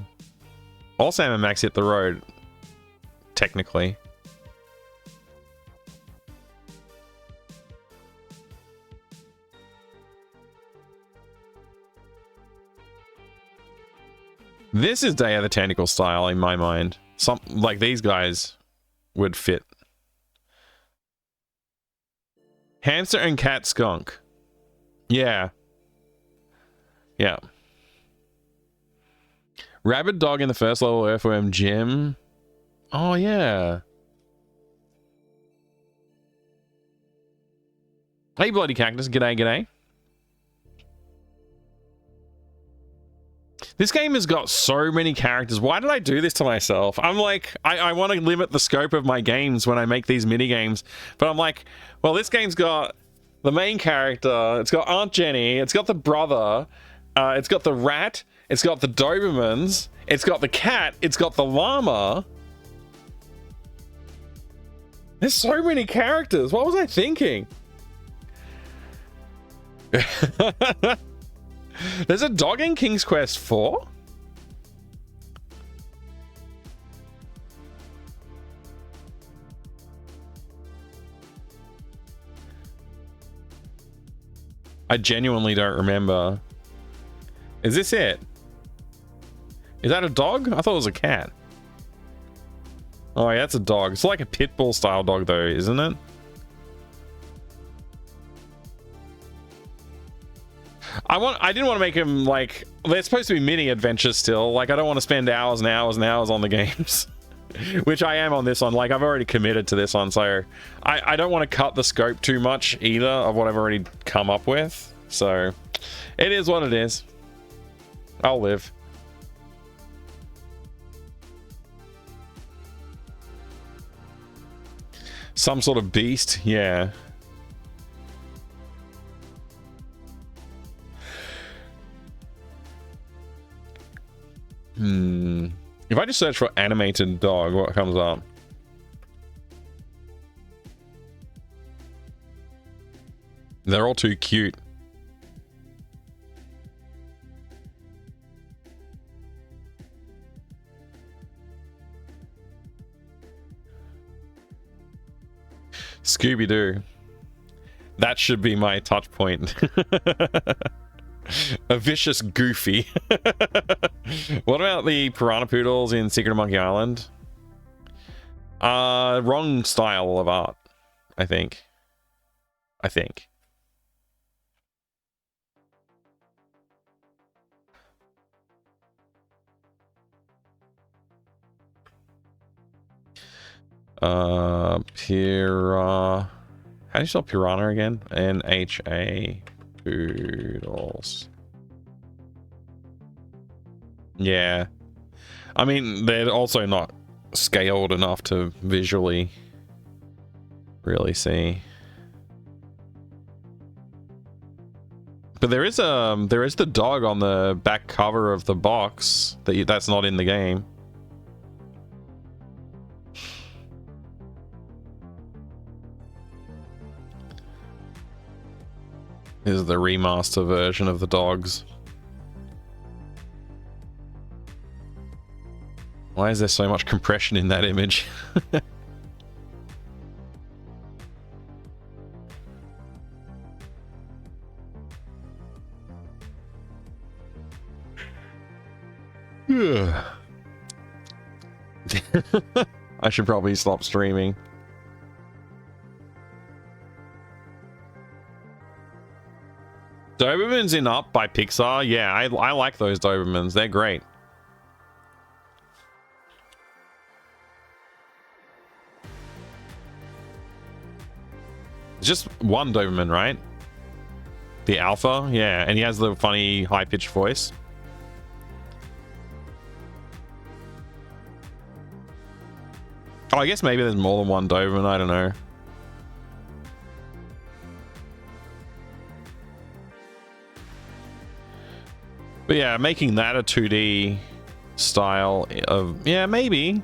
All Sam and Max Hit the Road technically. This is Day of the Tentacle style in my mind. Some like these guys would fit. Hamster and cat skunk. Yeah. Yeah. Rabid dog in the first level Earthworm gym. Oh yeah. Hey bloody cactus, g'day, g'day. This game has got so many characters. Why did I do this to myself? I'm like, I want to limit the scope of my games when I make these mini games, but I'm like, well, this game's got the main character, it's got Aunt Jenny, it's got the brother, it's got the rat, it's got the Dobermans, it's got the cat, it's got the llama. There's so many characters. What was I thinking? There's a dog in King's Quest 4? I genuinely don't remember. Is this it? Is that a dog? I thought it was a cat. Oh yeah, that's a dog. It's like a pit bull style dog though, isn't it? I didn't want to make him like, they're supposed to be mini adventures still. Like I don't want to spend hours and hours and hours on the games. Which I am on this one. Like I've already committed to this one, so I don't want to cut the scope too much either of what I've already come up with. So it is what it is. I'll live. Some sort of beast, yeah. If I just search for animated dog, what comes up? They're all too cute. Scooby-Doo. That should be my touch point. A vicious Goofy. What about the Piranha Poodles in Secret of Monkey Island? Wrong style of art, I think. How do you spell Piranha again? N-H-A Poodles. Yeah. I mean, they're also not scaled enough to visually really see. But there is the dog on the back cover of the box that's not in the game. This is the remaster version of the dogs. Why is there so much compression in that image? I should probably stop streaming. Dobermans in Up by Pixar? Yeah, I like those Dobermans. They're great. It's just one Doberman, right? The Alpha? Yeah, and he has the funny high-pitched voice. Oh, I guess maybe there's more than one Doberman. I don't know. But yeah, making that a 2D style of... Yeah, maybe.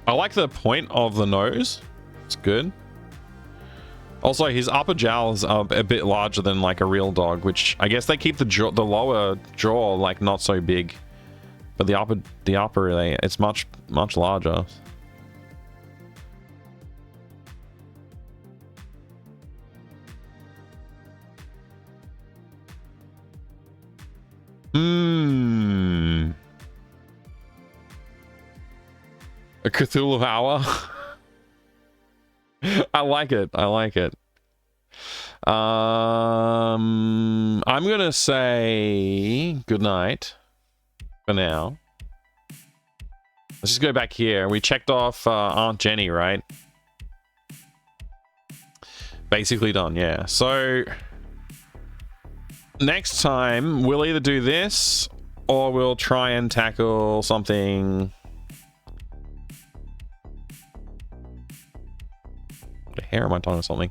I like the point of the nose. It's good. Also, his upper jowls are a bit larger than like a real dog, which I guess they keep the lower jaw like not so big. But the upper it's much larger. A Cthulhu hour. I like it. I like it. I'm gonna say good night for now. Let's just go back here. We checked off Aunt Jenny, right? Basically done, yeah. So next time we'll either do this or we'll try and tackle something. The hair on my tongue or something.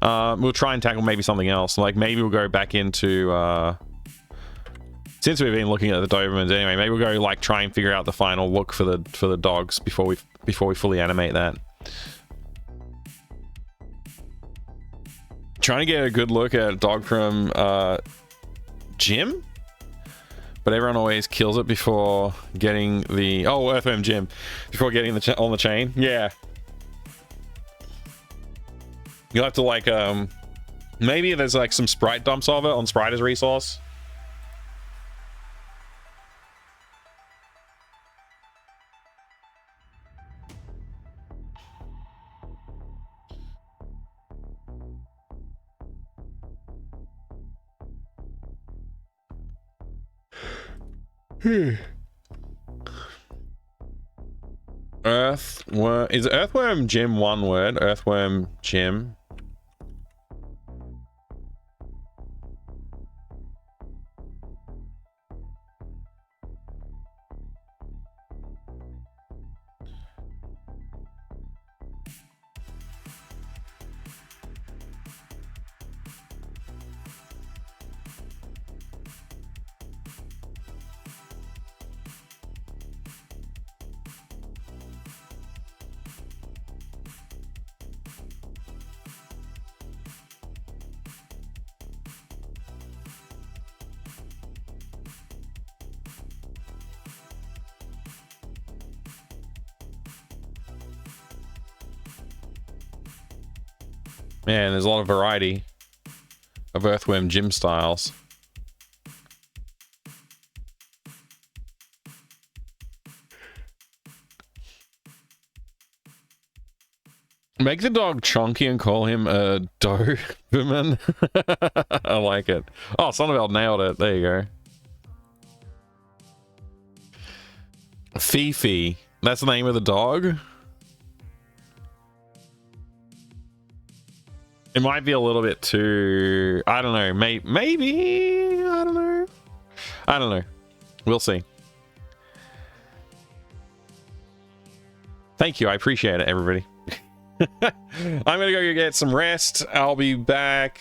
We'll try and tackle maybe something else. Like maybe we'll go back into since we've been looking at the Dobermans anyway, maybe we'll go like try and figure out the final look for the dogs before we fully animate that. Trying to get a good look at a dog from Jim, but everyone always kills it before getting the Earthworm Jim before getting the on the chain. Yeah. You'll have to like maybe there's like some sprite dumps of it on Spriter's resource. Earthworm, is Earthworm Jim one word? Earthworm Jim. Man, there's a lot of variety of Earthworm Jim styles. Make the dog chunky and call him a Doberman. I like it. Oh, Sonneveld nailed it. There you go. Fifi. That's the name of the dog? It might be a little bit too... I don't know. Maybe... I don't know. I don't know. We'll see. Thank you. I appreciate it, everybody. I'm gonna go get some rest. I'll be back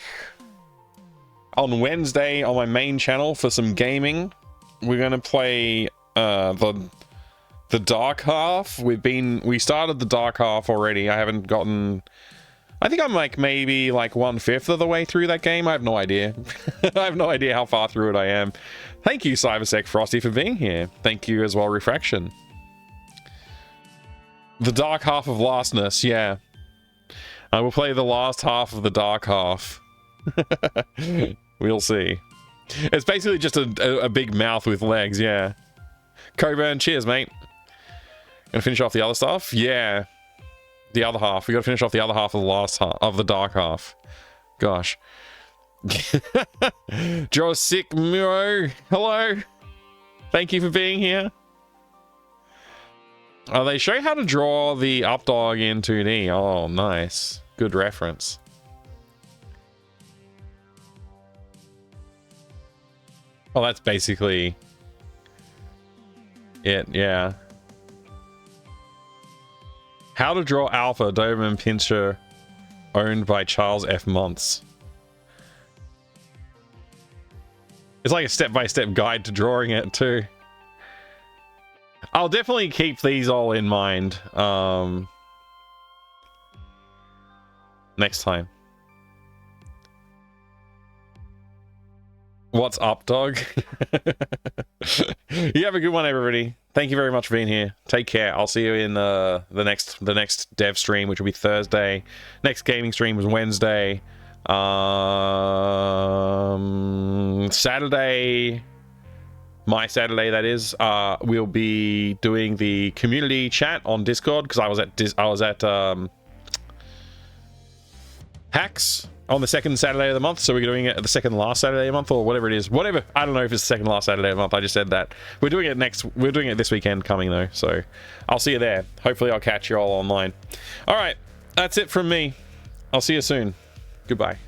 on Wednesday on my main channel for some gaming. We're gonna play the Dark Half. We started the Dark Half already. I haven't gotten... I think I'm like maybe like 1/5 of the way through that game. I have no idea. I have no idea how far through it I am. Thank you, Cybersec Frosty, for being here. Thank you as well, Refraction. The Dark Half of Lastness, yeah. I will play the last half of the Dark Half. We'll see. It's basically just a big mouth with legs, yeah. Coburn, cheers, mate. Gonna finish off the other stuff? Yeah. The other half. We gotta finish off the other half of the last half of the Dark Half. Gosh. Jurassic Miro, hello. Thank you for being here. They show you how to draw the up dog in 2D. Oh, nice. Good reference. Oh, that's basically it, yeah. How to Draw Alpha, Doberman Pinscher, owned by Charles F. Muntz. It's like a step-by-step guide to drawing it, too. I'll definitely keep these all in mind next time. What's up, dog? You have a good one, everybody. Thank you very much for being here. Take care. I'll see you in the next dev stream, which will be Thursday. Next gaming stream was Wednesday. Saturday, my Saturday, that is. We'll be doing the community chat on Discord because I was at Hacks on the second Saturday of the month, so we're doing it at the second last Saturday of the month, or whatever it is. Whatever. I don't know if it's the second last Saturday of the month. I just said that. We're doing it this weekend coming, though, so I'll see you there. Hopefully I'll catch you all online. All right. That's it from me. I'll see you soon. Goodbye.